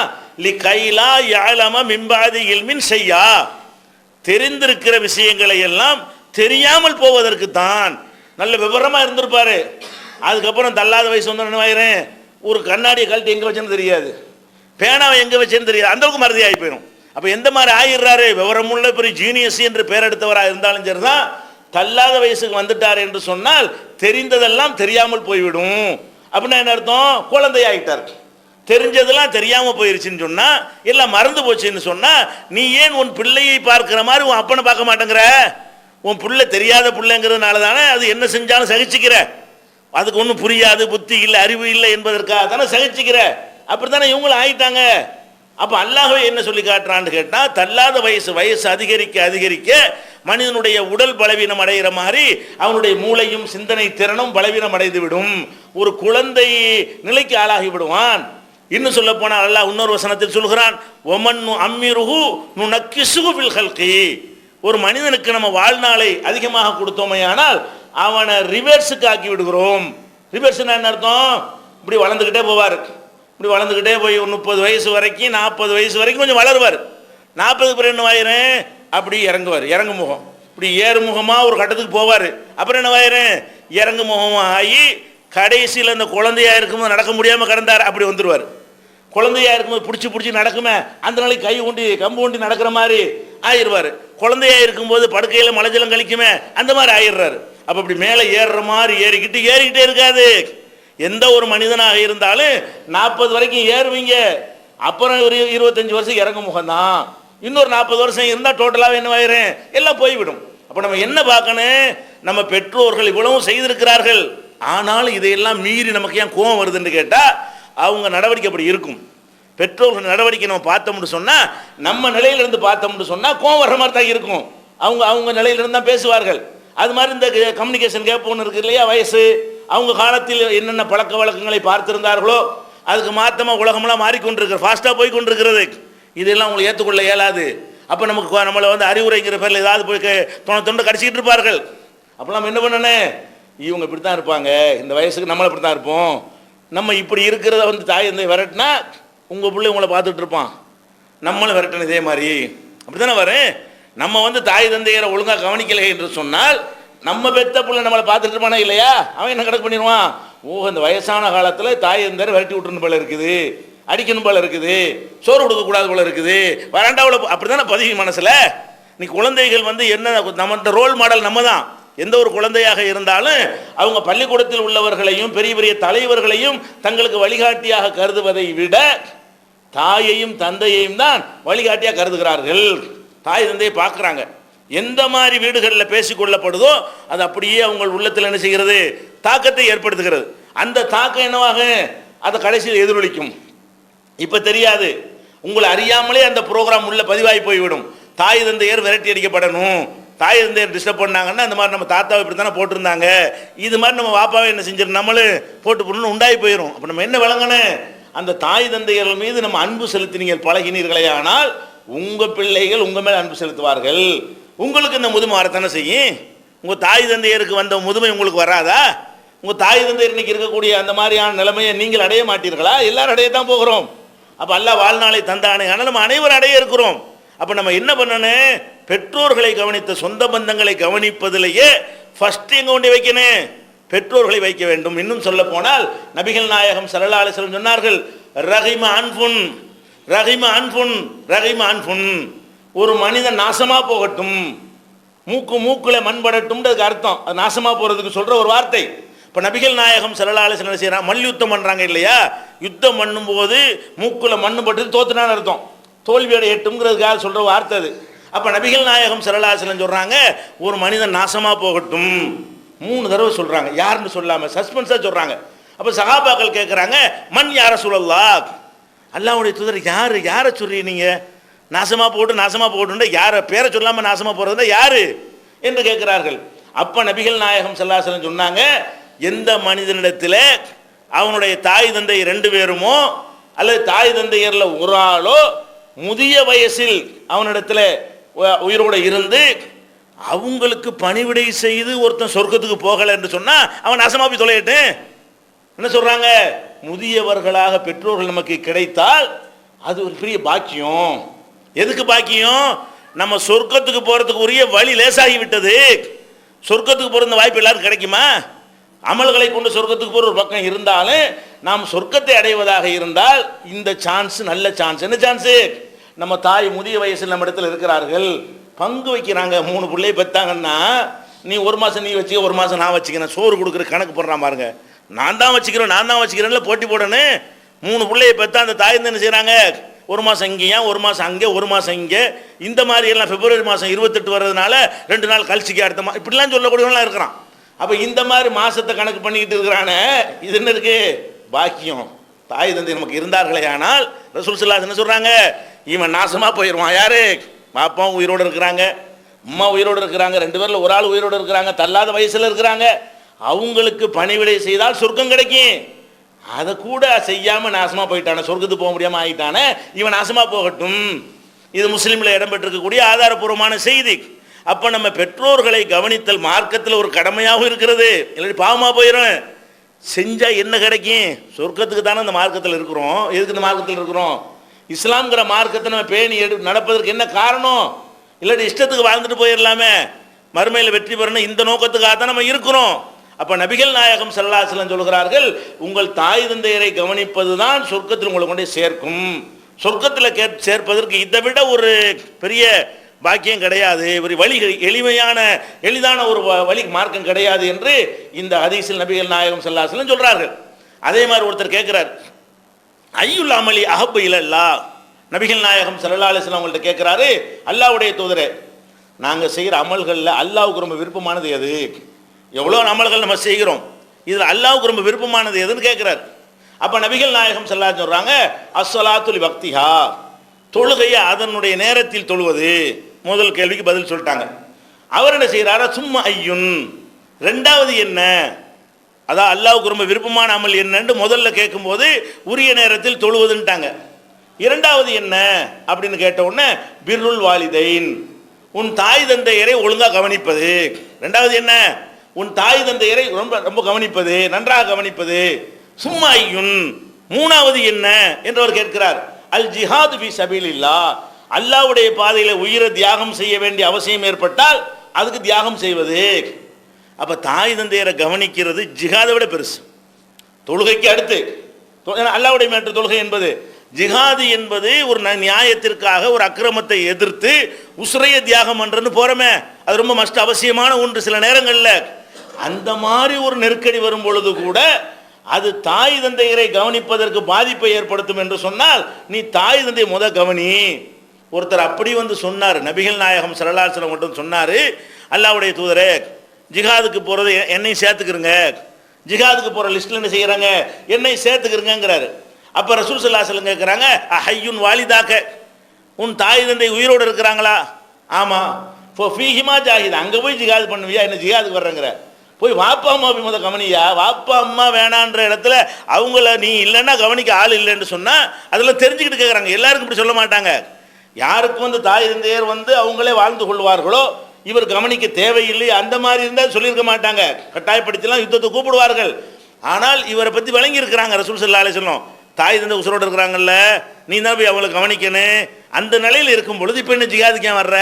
லி கைலா யாலம மிம்பாதி இல்மின் செய்யா, தெரிந்திருக்கிற விஷயங்களை எல்லாம் தெரியாமல் போவதற்கு தான். நல்ல விவரமா இருந்திருப்பாரு, அதுக்கப்புறம் தள்ளாத வயசு வந்து என்ன, ஒரு கண்ணாடியை கழட்டி எங்க வச்சேன்னு தெரியாது, பேனாவை எங்க வச்சேன்னு தெரியாது, அந்த அளவுக்கு மறதி ஆகி போயிடும். அப்ப எந்த மாதிரி ஆயிடுறாரு? விவரமுள்ள பெரிய ஜீனியஸ் என்று பெயர் எடுத்தவராக இருந்தாலும் சரிதான், தள்ளாத வயசுக்கு வந்துட்டார் என்று சொன்னால் தெரிந்ததெல்லாம் தெரியாமல் போய்விடும். அப்படின்னா என்ன அர்த்தம்? குழந்தையாயிட்டார். தெரிஞ்சதெல்லாம் தெரியாம போயிருச்சுன்னு சொன்னா, எல்லாம் மறந்து போச்சுன்னு சொன்னா, நீ ஏன் உன் பிள்ளையை பார்க்கிற மாதிரி உன் அப்பனை பார்க்க மாட்டேங்கிற? உன் பிள்ளை தெரியாத பிள்ளைங்கிறதுனால தானே அது என்ன செஞ்சாலும் சகிச்சுக்கிற. அதுக்கு ஒன்றும் புரியாது, புத்தி இல்லை, அறிவு இல்லை என்பதற்காக தானே சகிச்சுக்கிற. அப்படித்தானே இவங்களும் ஆயிட்டாங்க. அப்ப அல்லாஹ்வே என்ன சொல்லி காட்டுறான்னு கேட்டா, தள்ளாத வயசு அதிகரிக்க அதிகரிக்க மனிதனுடைய உடல் பலவீனம் அடைகிற மாதிரி அவனுடைய மூளையும் சிந்தனை திறனும் பலவீனம் அடைந்து விடும். ஒரு குழந்தை நிலைக்கு ஆளாகி விடுவான். இன்னும் சொல்ல போனால் அல்லாஹ் இன்னொரு வசனத்தில் சொல்கிறான், ஒமன் அம்மிருஹு நுனக்கிசுஹு ஃபில் ஹல்கி, ஒரு மனிதனுக்கு நம்ம வாழ்நாளை அதிகமாக கொடுத்தோமையானால் அவனை ரிவர்ஸுக்கு ஆக்கி விடுகிறோம். ரிவர்ஸ்னா என்ன அர்த்தம்? இப்படி வளர்ந்துக்கிட்டே போவார். இப்படி வளர்ந்துக்கிட்டே போய் 30 வயசு வரைக்கும் 40 வயசு வரைக்கும் கொஞ்சம் வளருவார். 40க்கு பிறகு என்ன ஆயிரும்? அப்படி இறங்குவார், இறங்கு முகம். இப்படி ஏறு முகமாக ஒரு கட்டத்துக்கு போவார். அப்புறம் என்ன ஆயிரும்? இறங்கு முகமாக ஆகி கடைசியில் அந்த குழந்தையா இருக்கும்போது நடக்க முடியாமல் கிடந்தார், அப்படி வந்துடுவார். குழந்தையா இருக்கும்போது பிடிச்சி நடக்குமே, அந்த நாளைக்கு கை ஊண்டி கம்பு ஊண்டி நடக்கிற மாதிரி ஆயிடுவார். குழந்தையா இருக்கும்போது படுக்கையில் மலைஜலம் கழிக்குமே, அந்த மாதிரி ஆயிடுறாரு. அப்போ இப்படி மேலே ஏறுற மாதிரி ஏறிக்கிட்டே இருக்காது. எந்த ஒரு மனிதனாக இருந்தாலும் 40 வரைக்கும் ஏறுவீங்க, அப்புறம் ஒரு 25 வருஷம் இறங்கு முகம்தான். இன்னொரு 40 வருஷம் இருந்தால் டோட்டலாக என்னவாயிரும்? எல்லாம் போய்விடும். அப்போ நம்ம என்ன பார்க்கணும்? நம்ம பெற்றோர்கள் இவ்வளவும் செய்திருக்கிறார்கள், ஆனாலும் இதையெல்லாம் மீறி நமக்கு ஏன் கோபம் வருதுன்னு கேட்டால் அவங்க நடவடிக்கை அப்படி இருக்கும். பெற்றோர்கள் நடவடிக்கை நம்ம பார்த்தோம்னு சொன்னால், நம்ம நிலையிலிருந்து பார்த்தோம்னு சொன்னால் கோவம் வர்ற மாதிரி தான் இருக்கும். அவங்க அவங்க நிலையிலிருந்து தான் பேசுவார்கள். அது மாதிரி இந்த கம்யூனிகேஷன் கேப் ஒன்று இருக்குது இல்லையா, வயசு, அவங்க காலத்தில் என்னென்ன பழக்க வழக்கங்களை பார்த்திருந்தார்களோ அதுக்கு மாற்றமாக உலகமெல்லாம் மாறிக்கொண்டிருக்கிறது, ஃபாஸ்ட்டாக போய் கொண்டிருக்கிறது. இதெல்லாம் அவங்களை ஏற்றுக்கொள்ள இயலாது. அப்போ நமக்கு நம்மளை வந்து அறிவுரைங்கிற பேரில் ஏதாவது போய் தொண்டை கடிச்சிக்கிட்டு இருப்பார்கள். அப்போல்லாம் என்ன பண்ணனே, இவங்க இப்படி தான் இருப்பாங்க, இந்த வயசுக்கு நம்மளை இப்படி தான் இருப்போம், நம்ம இப்படி இருக்கிறத வந்து தாய் இந்த விரட்டினா உங்கள் பிள்ளை உங்களை பார்த்துட்டு இருப்பான், நம்மளும் விரட்டணும் இதே மாதிரி, அப்படி தானே வரும். நம்ம வந்து தாய் தந்தையரை ஒழுங்காக கவனிக்கலை என்று சொன்னால் நம்ம பெத்த பிள்ளை நம்மளை பார்த்துட்டு இருப்பானா இல்லையா, அவன் என்ன கணக்கு பண்ணிடுவான், ஓ இந்த வயசான காலத்தில் தாய் தந்தையரை விரட்டி விட்டுருன்னு போல இருக்குது, அடிக்கணும் போல இருக்குது, சோறு கொடுக்கக்கூடாது போல இருக்குது, வராண்டாவில் அப்படி தானே பதிவு மனசில். இன்னைக்கு குழந்தைகள் வந்து என்ன, நம்ம ரோல் மாடல் நம்ம தான். எந்த ஒரு குழந்தையாக இருந்தாலும் அவங்க பள்ளிக்கூடத்தில் உள்ளவர்களையும் பெரிய பெரிய தலைவர்களையும் தங்களுக்கு வழிகாட்டியாக கருதுவதை விட தாயையும் தந்தையையும் தான் வழிகாட்டியாக கருதுகிறார்கள். தாய் தந்தையை பார்க்குறாங்க. எந்த மாதிரி வீடுகளில் பேசிக்கொள்ளப்படுதோ அது அப்படியே அவங்க உள்ளத்தில் என்ன செய்கிறது, தாக்கத்தை ஏற்படுத்துகிறது. அந்த தாக்கம் என்னவாக அதை கடைசியில் எதிரொலிக்கும். இப்போ தெரியாது, உங்களை அறியாமலே அந்த ப்ரோக்ராம் உள்ள பதிவாகி போய்விடும். தாய் தந்தையர் விரட்டி அடிக்கப்படணும், தாய் தந்தையர் டிஸ்டர்ப் பண்ணாங்கன்னா இந்த மாதிரி நம்ம தாத்தாவை இப்படி தானே போட்டிருந்தாங்க, இது மாதிரி நம்ம வாப்பாவை என்ன செஞ்சிடும் நம்மளும் போட்டு போடணும்னு உண்டாகி போயிடும். அப்போ நம்ம என்ன விளங்கணும், அந்த தாய் தந்தையர்கள் மீது நம்ம அன்பு செலுத்தினீர்கள் பழகினீர்களே, ஆனால் உங்கள் பிள்ளைகள் உங்கள் மேலே அன்பு செலுத்துவார்கள். உங்களுக்கு இந்த முதுமை வரத்தானே செய்யும். உங்கள் தாய் தந்தையருக்கு வந்த முதுமை உங்களுக்கு வராதா? உங்கள் தாய் தந்தையர் இன்னைக்கு இருக்கக்கூடிய அந்த மாதிரியான நிலைமையை நீங்கள் அடைய மாட்டீர்களா? எல்லாரும் அடைய தான் போகிறோம். அப்போ அல்லாஹ் வாழ்நாளை தந்தானே, ஆனால் நம்ம அனைவரும் அடைய இருக்கிறோம். அப்போ நம்ம என்ன பண்ணணும், பெற்றோர்களை கவனித்த சொந்த பந்தங்களை கவனிப்பதிலேயே ஃபர்ஸ்ட் எங்கே கொண்டு வைக்கணும், பெற்றோர்களை வைக்க வேண்டும். இன்னும் சொல்ல போனால் நபிகள் நாயகம் ஸல்லல்லாஹு அலைஹி வஸல்லம் சொன்னார்கள், ரஹிம அன்ஃபுன் ரஹிம அன்ஃபுன் ரஹிம அன்ஃபுன், ஒரு மனிதன் நாசமாக போகட்டும், மூக்கில் மண்படட்டும்ன்றதுக்கு அர்த்தம், அது நாசமாக போகிறதுக்கு சொல்கிற ஒரு வார்த்தை. இப்போ நபிகள் நாயகம் ஸல்லல்லாஹு அலைஹி வஸல்லம் செய்கிறாங்க, மல்யுத்தம் பண்ணுறாங்க இல்லையா, யுத்தம் பண்ணும்போது மூக்கில் மண்ணு பட்டு தோத்துனான்னு அர்த்தம், தோல்வியோட எட்டுங்கிறதுக்காக சொல்கிற வார்த்தை அது. அப்போ நபிகள் நாயகம் ஸல்லல்லாஹு அலைஹி வஸல்லம் சொல்கிறாங்க, ஒரு மனிதன் நாசமாக போகட்டும் 3 தடவை சொல்கிறாங்க, யாருன்னு சொல்லாமல் சஸ்பென்ஸாக சொல்கிறாங்க. அப்போ சஹாபாக்கள் கேட்குறாங்க, மன் யா ரசூலல்லாஹ், அல்லாஹ்வுடைய தூதர் யாரை சொல்றீங்க நீங்கள், நாசமாக போகட்டுன்ற யாரை பேரை சொல்லாமல் நாசமாக போகிறதுனா யார் என்று கேட்குறார்கள். அப்போ நபிகள் நாயகம் ஸல்லல்லாஹு அலைஹி வஸல்லம் சொன்னாங்க, எந்த மனிதனிடத்தில் அவனுடைய தாய் தந்தை 2 பேருமோ அல்லது தாய் தந்தையரில் ஒரு ஆளோ முதிய வயசில் அவனிடத்தில் உயிரோடு இருந்து அவங்களுக்கு பணிவிடை செய்து ஒருத்தன் சொர்க்கத்துக்கு போகலை என்று சொன்னால் அவன் நாசமாக போய் தொலையட்டும். என்ன சொல்கிறாங்க, முதியவர்களாக பெற்றோர்கள் நமக்கு கிடைத்தால் அது ஒரு பெரிய பாக்கியம். எதுக்கு பாக்கியம், நம்ம சொர்க்கத்துக்கு போகிறதுக்கு உரிய வழி லேசாகி விட்டது. சொர்க்கத்துக்கு போகிற வாய்ப்பு எல்லாரும் கிடைக்குமா? அமல்களை கொண்டு சொர்க்கத்துக்கு போகிற ஒரு பக்கம் இருந்தாலும் நாம் சொர்க்கத்தை அடைவதாக இருந்தால் இந்த சான்ஸ் நல்ல சான்ஸ். என்ன சான்ஸு, நம்ம தாய் முதிய வயசில் நம்ம இடத்துல இருக்கிறார்கள், பங்கு வைக்கிறாங்க. 3 பிள்ளையை பெற்றாங்கன்னா நீ 1 மாதம் நீ வச்சுக்க, 1 மாதம் நான் வச்சுக்கிறேன், சோறு கொடுக்குற கணக்கு போடுறான் பாருங்க, நான் தான் வச்சுக்கிறேன்ல போட்டி போடணும். 3 பிள்ளையை பெற்றா அந்த தாய் என்ன செய்கிறாங்க, 1 மாதம் இங்கேயா, 1 மாதம் அங்கே, 1 மாதம் இங்கே, இந்த மாதிரி எல்லாம் பிப்ரவரி மாதம் 28 வர்றதுனால 2 நாள் கழிச்சுக்க அடுத்த மாதம் இப்படிலாம் சொல்லக்கூடியவங்களாம் இருக்கிறான். அப்போ இந்த மாதிரி மாதத்தை கணக்கு பண்ணிக்கிட்டு இருக்கிறானே, இது என்ன இருக்கு, பாக்கியம். தாய் தந்தை நமக்கு இருந்தார்களே, ஆனால் ரசூல் ஸல்லல்லாஹு அலைஹி வஸல்லம் என்ன சொல்கிறாங்க, இவன் நாசமாக போயிடுவான். யாரு, பாப்பாவும் உயிரோடு இருக்கிறாங்க, அம்மா உயிரோடு இருக்கிறாங்க, 2 பேரில் ஒரு ஆள் உயிரோடு இருக்கிறாங்க, தள்ளாத வயசில் இருக்கிறாங்க, அவங்களுக்கு பணிவிடை செய்தால் சொர்க்கம் கிடைக்கும். அதை கூட செய்யாமல் நாசமாக போயிட்டானே, சொர்க்கத்துக்கு போக முடியாமல் ஆகிட்டானே, இவன் நாசமாக போகட்டும். இது முஸ்லீமில் இடம்பெற்றிருக்கக்கூடிய ஆதாரபூர்வமான செய்தி. அப்போ நம்ம பெற்றோர்களை கவனித்தல் மார்க்கத்தில் ஒரு கடமையாகவும் இருக்கிறது, இல்லாட்டி பாவமாக போயிடும். செஞ்சால் என்ன கிடைக்கும், சொர்க்கத்துக்கு தானே இந்த மார்க்கத்தில் இருக்கிறோம். எதுக்கு இந்த மார்க்கத்தில் இருக்கிறோம், இஸ்லாம்ங்கிற மார்க்கத்தை நம்ம பேணி நடப்பதற்கு என்ன காரணம், இல்லாட்டி இஷ்டத்துக்கு வாழ்ந்துட்டு போயிடலாமே, மறுமையில் வெற்றி பெறணும், இந்த நோக்கத்துக்காக தான் நம்ம இருக்கிறோம். அப்போ நபிகள் நாயகம் ஸல்லல்லாஹு அலைஹி வஸல்லம் சொல்கிறார்கள், உங்கள் தாய் தந்தையரை கவனிப்பது தான் சொர்க்கத்தில் உங்களை கொண்டே சேர்க்கும். சொர்க்கத்தில் சேர்ப்பதற்கு இதை விட ஒரு பெரிய பாக்கியம் கிடையாது, ஒரு வழி, எளிதான ஒரு வழி மார்க்கம் கிடையாது என்று இந்த ஹதீஸில் நபிகள் நாயகம் ஸல்லல்லாஹு அலைஹி வஸல்லம் சொல்கிறார்கள். அதே மாதிரி ஒருத்தர் கேட்குறார், ஐயுல் அமலி அஹப்பு இலல்லாஹ், நபிகள் நாயகம் ஸல்லல்லாஹு அலைஹி வஸல்லம் அவங்கள்ட்ட கேட்குறாரு, அல்லாஹ்வுடைய தூதரே, நாங்கள் செய்கிற அமல்களில் அல்லாஹ்வுக்கு ரொம்ப விருப்பமானது எது, எவ்வளோ அமல்கள் நம்ம செய்கிறோம், இதில் அல்லாஹ்வுக்கு ரொம்ப விருப்பமானது எதுன்னு கேட்குறாரு. அப்போ நபிகள் நாயகம் ஸல்லல்லாஹு அலைஹி சொல்கிறாங்க அஸ்ஸலாத்து லி வக்திஹா, தொழுகையை அதனுடைய நேரத்தில் தொழுவது. முதல் கேள்விக்கு பதில் சொல்லிட்டாங்க. அவர் என்ன செய்கிறாரா, சும்மா ஐயுன், ரெண்டாவது என்ன, அதான் அல்லாஹ்வுக்கு ரொம்ப விருப்பமான அமல் என்னன்னு முதல்ல கேட்கும்போது உரிய நேரத்தில் தொழுவதுன்ட்டாங்க. இரண்டாவது என்ன அப்படின்னு கேட்ட உடனே பிர்ருல் வாலிதைன், உன் தாய் தந்தையரை ஒழுங்காக கவனிப்பது. ரெண்டாவது என்ன, உன் தாய் தந்தையரை ரொம்ப ரொம்ப கவனிப்பது, நன்றாக கவனிப்பது. சும்மா ஐயுன், மூணாவது என்ன என்று அவர் கேட்கிறார். அல் ஜிஹாது ஃபி சபீலில்லாஹ், அல்லாஹ்வுடைய பாதையில் உயிரை தியாகம் செய்ய வேண்டிய அவசியம் ஏற்பட்டால் அதுக்கு தியாகம் செய்வது. அப்போ தாய் தந்தையரை கவனிக்கிறது ஜிஹாதை விட பெருசு, தொழுகைக்கு அடுத்து. அல்லாஹ்வுடைய மேற்று தொழுகை என்பது ஜிஹாது என்பது ஒரு நியாயத்திற்காக ஒரு அக்கிரமத்தை எதிர்த்து உஸ்ரைய தியாகம் பண்ணுறன்னு போகிறோமே, அது ரொம்ப மஸ்ட் அவசியமான ஒன்று. சில நேரங்களில் அந்த மாதிரி ஒரு நெருக்கடி வரும் பொழுது கூட அது தாய் தந்தையரை கவனிப்பதற்கு பாதிப்பை ஏற்படுத்தும் என்று சொன்னால் நீ தாய் தந்தையை கவனி. ஒருத்தர் அப்படி வந்து சொன்னார், நபிகள் நாயகம் ஸல்லல்லாஹு அலைஹி வஸல்லம் மட்டும் சொன்னார், அல்லாஹ்வுடைய தூதரே ஜிஹாதுக்கு போகிறது என்னை சேர்த்துக்கிறங்க, ஜிஹாதுக்கு போகிற லிஸ்ட்டில் என்ன செய்கிறாங்க, என்னை சேர்த்துக்கிறங்கிறாரு. அப்போ ரசூல் ஸல்லல்லாஹு அலைஹி வஸல்லம் கேட்குறாங்க ஹய்யுன் வாலிதாக்க, உன் தாய் தந்தை உயிரோடு இருக்கிறாங்களா? ஆமாம். இப்போ ஃபீஹிமா ஜாஹித், அங்கே போய் ஜிஹாது பண்ணுவியா, என்ன ஜிஹாதுக்கு வர்றேங்கிற, போய் வாப்பா அம்மா அப்படி கவனியா. வாப்பா அம்மா வேணான்ற இடத்துல அவங்கள நீ இல்லைன்னா கவனிக்க ஆள் இல்லைன்னு சொன்னால் அதெல்லாம் தெரிஞ்சுக்கிட்டு கேட்குறாங்க. எல்லாருக்கும் இப்படி சொல்ல மாட்டாங்க. யாருக்கு தாய் தந்தையர் அவங்களே வாழ்ந்து கொள்வார்களோ இவர் கவனிக்க தேவையில்லை அந்த மாதிரி இருந்தால் சொல்லியிருக்க மாட்டாங்க. கட்டாயப்படுத்திலாம் யுத்தத்தை கூப்பிடுவார்கள். ஆனால் இவரை பற்றி விளங்கி இருக்கிறாங்க ரசூல் ஸல்லல்லாஹு அலைஹி வஸல்லம். தாய் தந்தை உசுரோடு இருக்கிறாங்கல்ல, நீ தான் போய் அவங்களை கவனிக்கணும். அந்த நிலையில் இருக்கும் பொழுது இப்போ என்ன ஜிஹாதுக்கு வர்ற,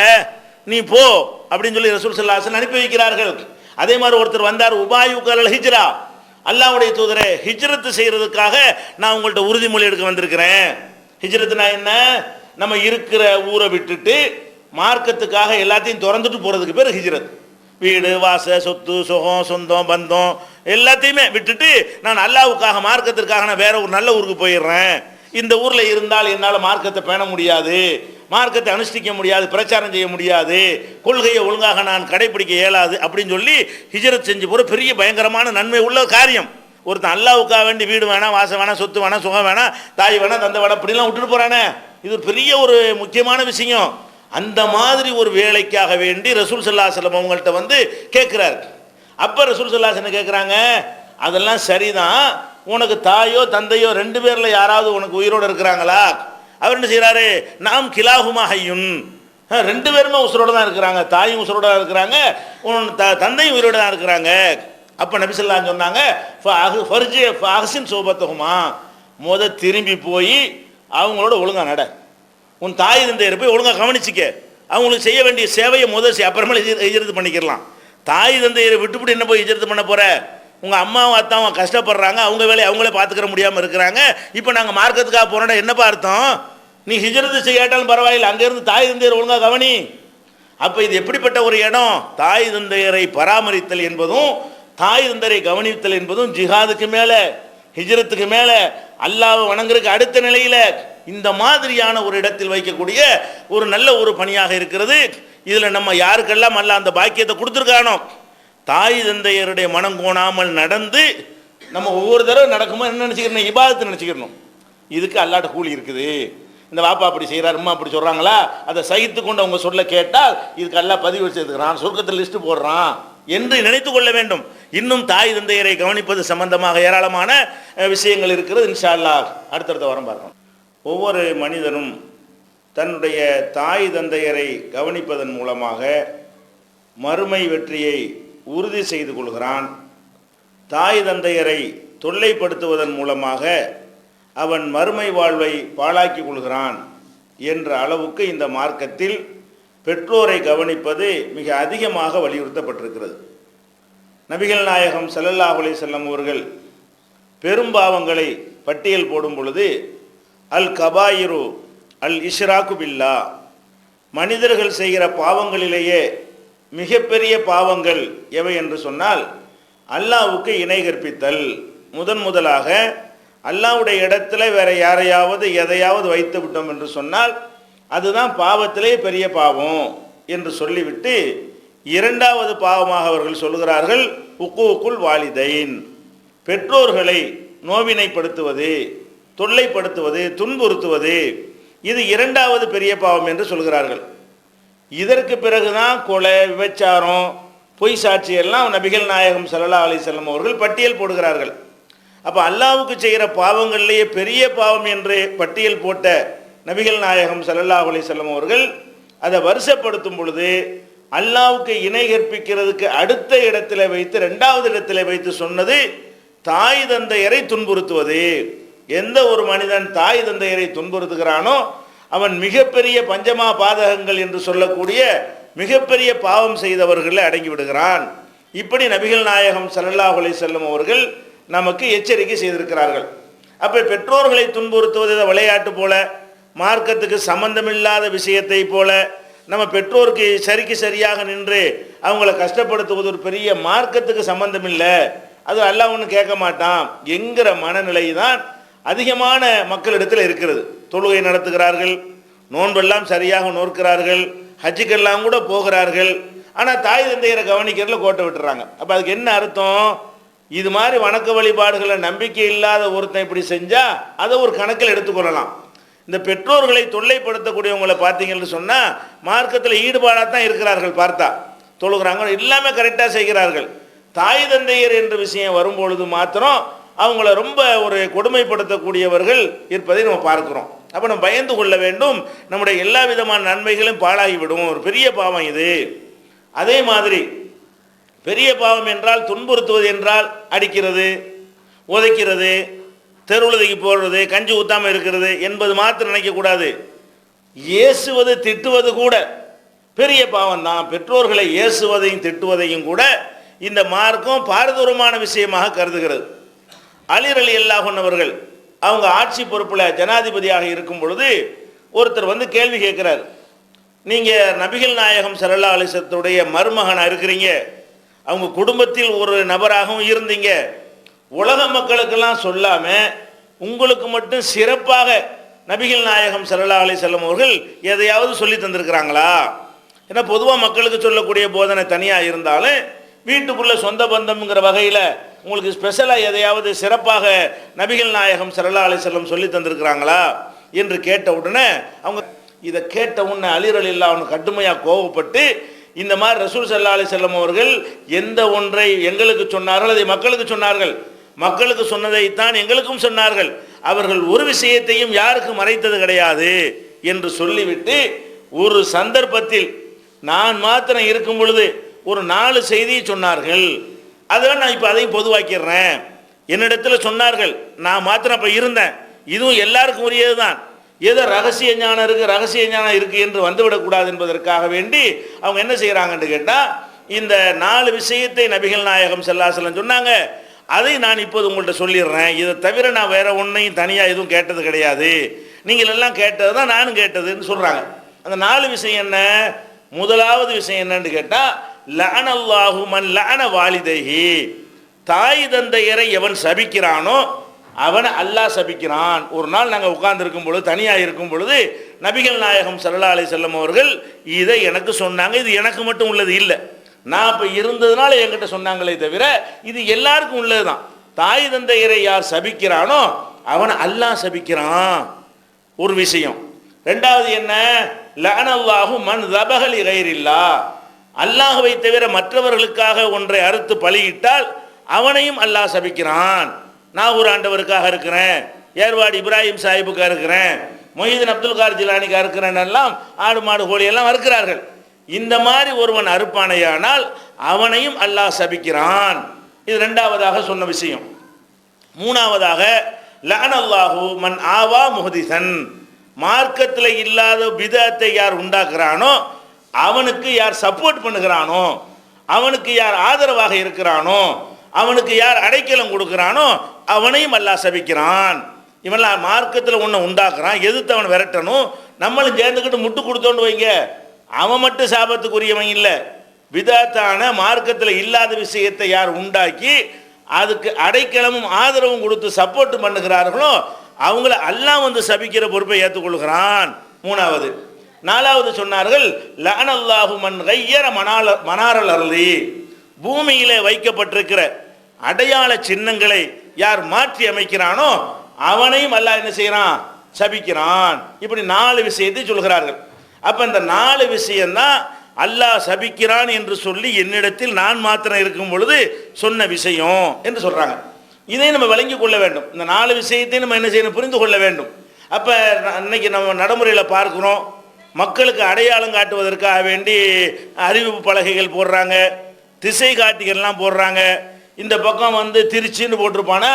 நீ போ அப்படின்னு சொல்லி ரசூல் ஸல்லல்லாஹு அலைஹி வஸல்லம் அனுப்பி வைக்கிறார்கள். அதே மாதிரி ஒருத்தர் வந்தார், உபாயுக்கல் ஹிஜ்ரா, அல்லாஹ்வுடைய தூதரே ஹிஜ்ரத்து செய்கிறதுக்காக நான் உங்கள்கிட்ட உறுதிமொழி எடுக்க வந்திருக்கிறேன். ஹிஜ்ரத்துனா என்ன, நம்ம இருக்கிற ஊரை விட்டுட்டு மார்க்கத்துக்காக எல்லாத்தையும் திறந்துட்டு போகிறதுக்கு பேர் ஹிஜ்ரத். வீடு வாச சொத்து சுகம் சொந்தம் பந்தம் எல்லாத்தையுமே விட்டுட்டு நான் அல்லாஹ்வுக்காக மார்க்கத்திற்காக நான் வேற ஒரு நல்ல ஊருக்கு போயிடுறேன். இந்த ஊரில் இருந்தால் என்னால் மார்க்கத்தை பேண முடியாது, மார்க்கத்தை அனுஷ்டிக்க முடியாது, பிரச்சாரம் செய்ய முடியாது, கொள்கையை ஒழுங்காக நான் கடைபிடிக்க இயலாது அப்படின்னு சொல்லி ஹிஜ்ரத் செஞ்சு போகிற பெரிய பயங்கரமான நன்மை உள்ள காரியம். ஒருத்தன் அல்லாஹ்வுக்காக வேண்டி வீடு வேணாம், வாசம் வேணாம், சொத்து வேணாம், சுகம் வேணாம், தாய் வேணாம், தந்தை வேணாம் இப்படிலாம் விட்டுட்டு போகிறானே, இது பெரிய ஒரு முக்கியமான விஷயம். அந்த மாதிரி ஒரு வேலைக்காக வேண்டி ரசூல் ஸல்லல்லாஹு அலைஹி வஸல்லம் அவங்கள்ட்ட கேட்குறாரு. அப்போ ரசூல் ஸல்லல்லாஹு அலைஹி வஸல்லம் கேட்குறாங்க, அதெல்லாம் சரிதான், உனக்கு தாயோ தந்தையோ ரெண்டு பேரில் யாராவது உனக்கு உயிரோடு இருக்கிறாங்களா? அவர் என்ன செய்கிறாரு, நாம் கிலாஹுமா ஹய்யுன், ரெண்டு பேருமே உசுரோடு தான் இருக்கிறாங்க, தாயும் உசுரோடு தான் இருக்கிறாங்க, தந்தையும் உயிரோடு தான் இருக்கிறாங்க. அப்போ நபி ஸல்லல்லாஹு அலைஹி சொன்னாங்க, ஃபர்ஜி ஃபஹ்சின் சோபத்துஹுமா, திரும்பி போய் அவங்களோட ஒழுங்கா நட, உன் தாய் தந்தையரை போய் ஒழுங்காக கவனிச்சிக்க, அவங்களுக்கு செய்ய வேண்டிய சேவையை அப்புறமேல ஹிஜ்ரத் பண்ணிக்கிறலாம். தாய் தந்தையரை விட்டுவிட்டு என்ன போய் ஹிஜ்ரத் பண்ண போகிற, உங்கள் அம்மாவும் அத்தாவும் கஷ்டப்படுறாங்க, அவங்க வேலையை அவங்களே பார்த்துக்கிற முடியாமல் இருக்கிறாங்க, இப்போ நாங்கள் மார்க்கத்துக்காக போகிறோன்னா என்னப்பா அர்த்தம், நீ ஹிஜ்ரத்து செய்யாட்டாலும் பரவாயில்லை, அங்கேருந்து தாய் தந்தையரை ஒழுங்காக கவனி. அப்போ இது எப்படிப்பட்ட ஒரு இடம், தாய் தந்தையரை பராமரித்தல் என்பதும் தாய் தந்தையரை கவனித்தல் என்பதும் ஜிஹாதுக்கு மேலே, ஹிஜ்ரத்துக்கு மேலே, அல்லாஹ்வை வணங்குறதுக்கு அடுத்த நிலையில் இந்த மாதிரியான ஒரு இடத்தில் வைக்கக்கூடிய ஒரு நல்ல ஒரு பணியாக இருக்கிறது. இதில் நம்ம யாருக்கெல்லாம் அல்லாஹ் அந்த பாக்கியத்தை கொடுத்துருக்கானோ, தாய் தந்தையருடைய மனம் கோணாமல் நடந்து நம்ம ஒவ்வொரு தடவை நடக்கும்போது என்ன நினச்சிக்கிறோம், இபாதத்தை நினச்சிக்கிறணும். இதுக்கு அல்லாஹ்ட்ட கூலி இருக்குது, இந்த வாப்பா அப்படி செய்கிறார், அம்மா அப்படி சொல்கிறாங்களா, அதை சகித்து கொண்டு அவங்க சொல்ல கேட்டால் இதுக்கு அல்லாஹ் பதிவு வச்சிருக்கிறான், சொர்க்கத்தில் லிஸ்ட்டு போடுறான் என்று நினைத்து கொள்ள வேண்டும். இன்னும் தாய் தந்தையரை கவனிப்பது சம்பந்தமாக ஏராளமான விஷயங்கள் இருக்கிறது. இன்ஷா அல்லாஹ் அடுத்தடுத்த வாரம் பார்க்கணும். ஒவ்வொரு மனிதனும் தன்னுடைய தாய் தந்தையரை கவனிப்பதன் மூலமாக மறுமை வெற்றியை உறுதி செய்து கொள்கிறான். தாய் தந்தையரை தொல்லைப்படுத்துவதன் மூலமாக அவன் மறுமை வாழ்வை பாழாக்கி கொள்கிறான் என்ற அளவுக்கு இந்த மார்க்கத்தில் பெற்றோரை கவனிப்பது மிக அதிகமாக வலியுறுத்தப்பட்டிருக்கிறது. நபிகள் நாயகம் ஸல்லல்லாஹு அலைஹி வஸல்லம் அவர்கள் பெரும்பாவங்களை பட்டியல் போடும் பொழுது அல் கபாயிரு அல் இஷ்ராக்கு பில்லா, மனிதர்கள் செய்கிற பாவங்களிலேயே மிகப்பெரிய பாவங்கள் எவை என்று சொன்னால் அல்லாஹ்வுக்கு இணை கற்பித்தல். முதலாக அல்லாஹ்வுடைய இடத்துல வேற யாரையாவது எதையாவது வைத்து விட்டோம் என்று சொன்னால் அதுதான் பாவத்திலே பெரிய பாவம் என்று சொல்லிவிட்டு இரண்டாவது பாவமாக அவர்கள் சொல்கிறார்கள் உக்கூக்குல் வாலிதைன், பெற்றோர்களை நோவினைப்படுத்துவது, தொல்லைப்படுத்துவது, துன்புறுத்துவது, இது இரண்டாவது பெரிய பாவம் என்று சொல்கிறார்கள். இதற்கு பிறகுதான் கொலை, விபச்சாரம், பொய் சாட்சி எல்லாம் நபிகள் நாயகம் ஸல்லல்லாஹு அலைஹி வஸல்லம் அவர்கள் பட்டியல் போடுகிறார்கள். அப்போ அல்லாஹ்வுக்கு செய்கிற பாவங்களிலேயே பெரிய பாவம் என்று பட்டியல் போட்ட நபிகள் நாயகம் ஸல்லல்லாஹு அலைஹி வஸல்லம் அவர்கள் அதை வருஷப்படுத்தும் பொழுது அல்லாஹ்வுக்கு இணை கற்பிக்கிறதுக்கு அடுத்த இடத்துல வைத்து, இரண்டாவது இடத்துல வைத்து சொன்னது தாய் தந்தையரை துன்புறுத்துவது. எந்த ஒரு மனிதன் தாய் தந்தையரை துன்புறுத்துகிறானோ அவன் மிகப்பெரிய பஞ்சமா பாதகங்கள் என்று சொல்லக்கூடிய மிகப்பெரிய பாவம் செய்தவர்களை அடங்கி விடுகிறான். இப்படி நபிகள் நாயகம் ஸல்லல்லாஹு அலைஹி வஸல்லம் அவர்கள் நமக்கு எச்சரிக்கை செய்திருக்கிறார்கள். அப்போ பெற்றோர்களை துன்புறுத்துவது விளையாட்டு போல, மார்க்கத்துக்கு சம்பந்தமில்லாத விஷயத்தை போல, நம்ம பெற்றோருக்கு சரிக்கு சரியாக நின்று அவங்கள கஷ்டப்படுத்துவது ஒரு பெரிய மார்க்கத்துக்கு சம்பந்தம் இல்லை, அது அல்லாஹ் ஒன்றும் கேட்க மாட்டான் என்கிற மனநிலை தான் அதிகமான மக்களிடத்தில் இருக்கிறது. தொழுகை நடத்துகிறார்கள், நோன்பெல்லாம் சரியாக நோக்கிறார்கள், ஹஜ்ஜுக்கெல்லாம் கூட போகிறார்கள், ஆனால் தாய் தந்தையரை கவனிக்கிறதுல கோட்டை விட்டுறாங்க. அப்போ அதுக்கு என்ன அர்த்தம்? இது மாதிரி வணக்க வழிபாடுகளை நம்பிக்கை இல்லாத ஒருத்தன் இப்படி செஞ்சால் அதை ஒரு கணக்கில் எடுத்துக்கொள்ளலாம். இந்த பெற்றோர்களை தொல்லைப்படுத்தக்கூடியவங்களை பார்த்தீங்கன்னு சொன்னால் மார்க்கத்தில் ஈடுபாடாக தான் இருக்கிறார்கள். பார்த்தா தொழுகிறாங்க, எல்லாமே கரெக்டாக செய்கிறார்கள். தாய் தந்தையர் என்ற விஷயம் வரும்பொழுது மாத்திரம் அவங்கள ரொம்ப ஒரு கொடுமைப்படுத்தக்கூடியவர்கள் இருப்பதை நம்ம பார்க்கிறோம். அப்போ நம்ம பயந்து கொள்ள வேண்டும், நம்முடைய எல்லா விதமான நன்மைகளும் பாழாகிவிடும். ஒரு பெரிய பாவம் இது. அதே மாதிரி பெரிய பாவம் என்றால் துன்புறுத்துவது என்றால் அடிக்கிறது, உதைக்கிறது, தெருவுலதைக்கு போடுறது, கஞ்சி ஊத்தாமல் இருக்கிறது என்பது மாத்திரம் நினைக்கக்கூடாது. ஏசுவது, திட்டுவது கூட பெரிய பாவம் தான். பெற்றோர்களை ஏசுவதையும் திட்டுவதையும் கூட இந்த மார்க்கம் பாரதூரமான விஷயமாக கருதுகிறது. அலி ரலியல்லாஹு அன்ஹு அவர்கள் அவங்க ஆட்சி பொறுப்பில் ஜனாதிபதியாக இருக்கும் பொழுது ஒருத்தர் வந்து கேள்வி கேட்குறார், நீங்கள் நபிகள் நாயகம் ஸல்லல்லாஹு அலைஹி வஸல்லத்துடைய மருமகனாக இருக்கிறீங்க, அவங்க குடும்பத்தில் ஒரு நபராகவும் இருந்தீங்க, உலக மக்களுக்கெல்லாம் சொல்லாமல் உங்களுக்கு மட்டும் சிறப்பாக நபிகள் நாயகம் ஸல்லல்லாஹு அலைஹி வஸல்லம் அவர்கள் எதையாவது சொல்லி தந்திருக்கிறாங்களா? ஏன்னா பொதுவாக மக்களுக்கு சொல்லக்கூடிய போதனை தனியாக இருந்தாலும் வீட்டுக்குள்ளே சொந்த பந்தம்ங்கிற வகையில் உங்களுக்கு ஸ்பெஷலாக எதையாவது சிறப்பாக நபிகள் நாயகம் ஸல்லல்லாஹு அலைஹி வஸல்லம் சொல்லி தந்திருக்கிறாங்களா என்று கேட்ட உடனே அவங்க இதை கேட்ட உடனே அலி ரலியல்லாஹு அன்ஹு கடுமையாக கோபப்பட்டு, இந்த மாதிரி ரசூல் ஸல்லல்லாஹு அலைஹி வஸல்லம் அவர்கள் எந்த ஒன்றை எங்களுக்கு சொன்னார்கள் அதை மக்களுக்கு சொன்னார்கள், மக்களுக்கு சொன்னதைத்தான் எங்களுக்கும் சொன்னார்கள், அவர்கள் ஒரு விஷயத்தையும் யாருக்கும் மறைத்தது கிடையாது என்று சொல்லிவிட்டு ஒரு சந்தர்ப்பத்தில் நான் மாத்திரம் இருக்கும் பொழுது ஒரு 4 செய்தியை சொன்னார்கள். அதெல்லாம் நான் இப்போ அதையும் பொதுவாக்கிடுறேன். என்னிடத்தில் சொன்னார்கள், நான் மாத்திரம் அப்போ இருந்தேன், இதுவும் எல்லாருக்கும் உரியது தான், ஏதோ ரகசிய ஞானம் இருக்குது என்று வந்துவிடக்கூடாது என்பதற்காக வேண்டி அவங்க என்ன செய்கிறாங்கன்னு கேட்டால் இந்த 4 விஷயத்தை நபிகள் நாயகம் ஸல்லல்லாஹு அலைஹி வஸல்லம் சொன்னாங்க, அதை நான் இப்போது உங்கள்கிட்ட சொல்லிடுறேன், இதை தவிர நான் வேற ஒன்றையும் தனியாக எதுவும் கேட்டது கிடையாது, நீங்கள் எல்லாம் கேட்டது தான் நானும் கேட்டதுன்னு சொல்கிறாங்க. அந்த 4 விஷயம் என்ன? முதலாவது விஷயம் என்னன்னு கேட்டால் லஅனல்லாஹு மன் லஅன வாலிதைஹி, தாய் தந்தையரை எவன் சபிக்கிறானோ அவனை அல்லாஹ் சபிக்கிறான். ஒரு நாள் நாங்கள் உட்கார்ந்துருக்கும் பொழுது, தனியாக இருக்கும் பொழுது நபிகள் நாயகம் ஸல்லல்லாஹு அலைஹி வஸல்லம் அவர்கள் இதை எனக்கு சொன்னாங்க. இது எனக்கு மட்டும் உள்ளது இல்லை, நான் இப்போ இருந்ததுனால என்கிட்ட சொன்னாங்களே தவிர இது எல்லாருக்கும் உள்ளது தான். தாய் தந்தையரை யார் சபிக்கிறானோ அவனை அல்லாஹ் சபிக்கிறான், ஒரு விஷயம். ரெண்டாவது என்ன? லஅனல்லாஹு மன் ஸபஹ லி கைரில்லாஹ், அல்லாஹ்வை தவிர மற்றவர்களுக்காக ஒன்றை அறுத்து பலியிட்டால் அவனையும் அல்லாஹ் சபிக்கிறான். நாகூர் ஆண்டவருக்காக இருக்கிறேன், ஏர்வாடி இப்ராஹிம் சாஹிபுக்காக இருக்கிறேன், மொஹிதீன் அப்துல் கார் ஜிலானிக்காக இருக்கிறேன் எல்லாம் ஆடு மாடு கோழி எல்லாம் அறுக்கிறார்கள். இந்த மாதிரி ஒருவன் அறுப்பானையானால் அவனையும் அல்லாஹ் சபிக்கிறான். இது ரெண்டாவதாக சொன்ன விஷயம். மூணாவதாக லஅனல்லாஹு மன் ஆவா முஹதிஸன், மார்க்கத்தில் இல்லாத பிதஅத்தை யார் உண்டாக்குறானோ அவனுக்கு யார் சப்போர்ட் பண்ணுகிறானோ, அவனுக்கு யார் ஆதரவாக இருக்கிறானோ, அவனுக்கு யார் அடைக்கலம் கொடுக்கிறானோ அவனையும் அல்லாஹ் சபிக்கிறான். இவன்லாம் மார்க்கத்தில் ஒன்று உண்டாக்குறான், எதிர்த்து அவன் விரட்டணும், நம்மளும் சேர்ந்துக்கிட்டு முட்டு கொடுத்தோன்னு வைங்க, அவன் மட்டும் சாபத்துக்குரியவன் இல்லை, பிதஅத்தான மார்க்கத்தில் இல்லாத விஷயத்தை யார் உண்டாக்கி அதுக்கு அடைக்கலமும் ஆதரவும் கொடுத்து சப்போர்ட் பண்ணுகிறார்களோ அவங்கள அல்லாஹ் வந்து சபிக்கிற பொறுப்பை ஏற்றுக்கொள்கிறான். மூணாவது. நாலாவது சொன்னார்கள் லஅனல்லாஹு மன் கய்யர மனாரல் அர்லி, பூமியிலே வைக்கப்பட்டிருக்கிற அடையாள சின்னங்களை யார் மாற்றி அமைக்கிறானோ அவனையும் அல்லாஹ் என்ன செய்கிறான், சபிக்கிறான். இப்படி 4 விஷயத்தை சொல்கிறார்கள். அப்போ இந்த 4 விஷயம்தான் அல்லாஹ் சபிக்கிறான் என்று சொல்லி என்னிடத்தில் நான் மாத்திரம் இருக்கும் பொழுது சொன்ன விஷயம் என்று சொல்கிறாங்க. இதை நம்ம விளங்கி கொள்ள வேண்டும். இந்த 4 விஷயத்தையும் நம்ம என்ன செய்யணும், புரிந்து கொள்ள வேண்டும். அப்போ இன்னைக்கு நம்ம நடைமுறையில் பார்க்குறோம், மக்களுக்கு அடையாளம் காட்டுவதற்காக வேண்டி அறிவிப்பு பலகைகள் போடுறாங்க, திசை காட்டிகள்லாம் போடுறாங்க. இந்த பக்கம் வந்து திருச்சின்னு போட்டிருப்பானா,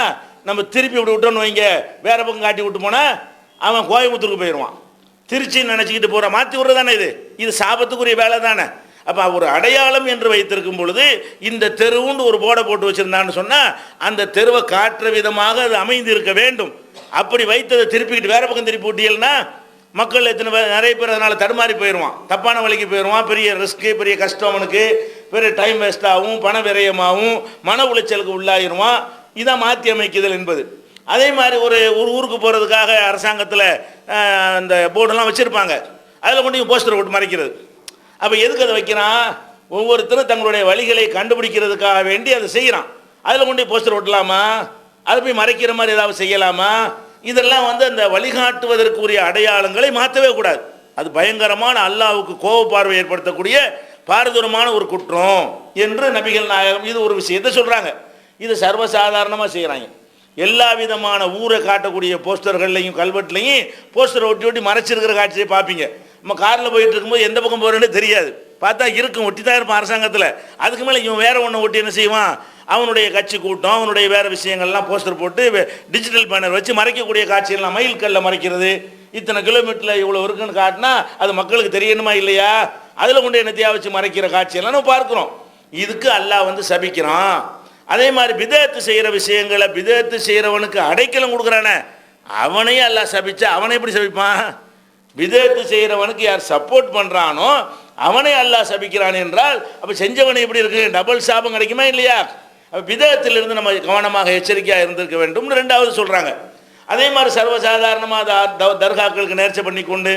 நம்ம திருப்பி இப்படி விட்டோன்னு வைங்க, வேற பக்கம் காட்டி விட்டு போனால் அவன் கோயம்புத்தூருக்கு போயிடுவான். திருச்சின்னு நினச்சிக்கிட்டு போகிற மாற்றி விட்றது தானே இது சாபத்துக்குரிய வேலை தானே. அப்போ ஒரு அடையாளம் என்று வைத்திருக்கும் பொழுது இந்த தெருவுன்னு ஒரு போர்டை போட்டு வச்சுருந்தான்னு சொன்னால் அந்த தெருவை காட்டுற விதமாக அது அமைந்து இருக்க வேண்டும். அப்படி வைத்ததை திருப்பிக்கிட்டு வேற பக்கம் திருப்பி விட்டீங்கன்னா மக்கள் நிறைய பேர் அதனால் தடுமாறி போயிடுவான், தப்பான வழிக்கு போயிடுவான். பெரிய ரிஸ்க்கு, பெரிய கஷ்டம், அவனுக்கு பெரிய டைம் வேஸ்ட்டாகவும் பண விரயமாகவும் மன உளைச்சலுக்கு உள்ளாயிருவான். இதான் மாற்றி அமைக்குதல் என்பது. அதே மாதிரி ஒரு ஊருக்கு போகிறதுக்காக அரசாங்கத்தில் அந்த போர்டெல்லாம் வச்சுருப்பாங்க, அதில் கொண்டு போஸ்டர் போட்டு மறைக்கிறது. அப்போ எதுக்கு அதை வைக்கிறான், ஒவ்வொருத்தரும் தங்களுடைய வழிகளை கண்டுபிடிக்கிறதுக்காக வேண்டி அதை செய்கிறான். அதில் கொண்டு போஸ்டர் ஓட்டலாமா, அதை போய் மறைக்கிற மாதிரி ஏதாவது செய்யலாமா? இதெல்லாம் வந்து அந்த வழிகாட்டுவதற்குரிய அடையாளங்களை மாற்றவே கூடாது. அது பயங்கரமான அல்லாஹ்வுக்கு கோப பார்வை ஏற்படுத்தக்கூடிய பாரதூரமான ஒரு குற்றம் என்று நபிகள் நாயகம் இது ஒரு விஷயத்தை சொல்கிறாங்க. இது சர்வசாதாரணமாக செய்கிறாங்க. எல்லா விதமான ஊரை காட்டக்கூடிய போஸ்டர்கள்லையும் கல்வெட்டுலையும் போஸ்டரை ஒட்டி ஒட்டி மறைச்சிருக்கிற காட்சியை பார்ப்பீங்க. நம்ம காரில் போயிட்டு இருக்கும்போது எந்த பக்கம் போகிறேன்னு தெரியாது, பார்த்தா இருக்கும், ஒட்டி தான் இருப்பான் அரசாங்கத்தில். அதுக்கு மேலே இவன் வேற ஒன்று ஒட்டி என்ன செய்வான், அவனுடைய கட்சி கூட்டம், அவனுடைய வேறு விஷயங்கள்லாம் போஸ்டர் போட்டு டிஜிட்டல் பேனர் வச்சு மறைக்கக்கூடிய காட்சிகள்லாம், மைல் கல்ல மறைக்கிறது, இத்தனை கிலோமீட்டரில் இவ்வளோ இருக்குன்னு காட்டினா அது மக்களுக்கு தெரியணுமா இல்லையா, அதில் கொண்டு என்னத்தையா வச்சு மறைக்கிற காட்சியெல்லாம் நம்ம பார்க்குறோம். இதுக்கு அல்லாஹ் வந்து சபிக்கிறான். அதே மாதிரி பிதஅத்து செய்கிற விஷயங்களை பிதஅத்து செய்கிறவனுக்கு அடைக்கலம் கொடுக்குறானே அவனையும் அல்லாஹ் சபிச்சா அவனை எப்படி சபிப்பான்? பிதஅத்து செய்கிறவனுக்கு யார் சப்போர்ட் பண்ணுறானோ அவனை அல்லாஹ் சபிக்கிறான் என்றால் அப்போ செஞ்சவனை எப்படி இருக்கு, டபுள் சாபம் கிடைக்குமா இல்லையா? அப்போ பிதஅத்திலிருந்து நம்ம கவனமாக எச்சரிக்கையாக இருந்திருக்க வேண்டும்னு 2வது சொல்கிறாங்க. அதே மாதிரி சர்வசாதாரணமாக தர்காக்களுக்கு நேர்ச்சை பண்ணி கொண்டு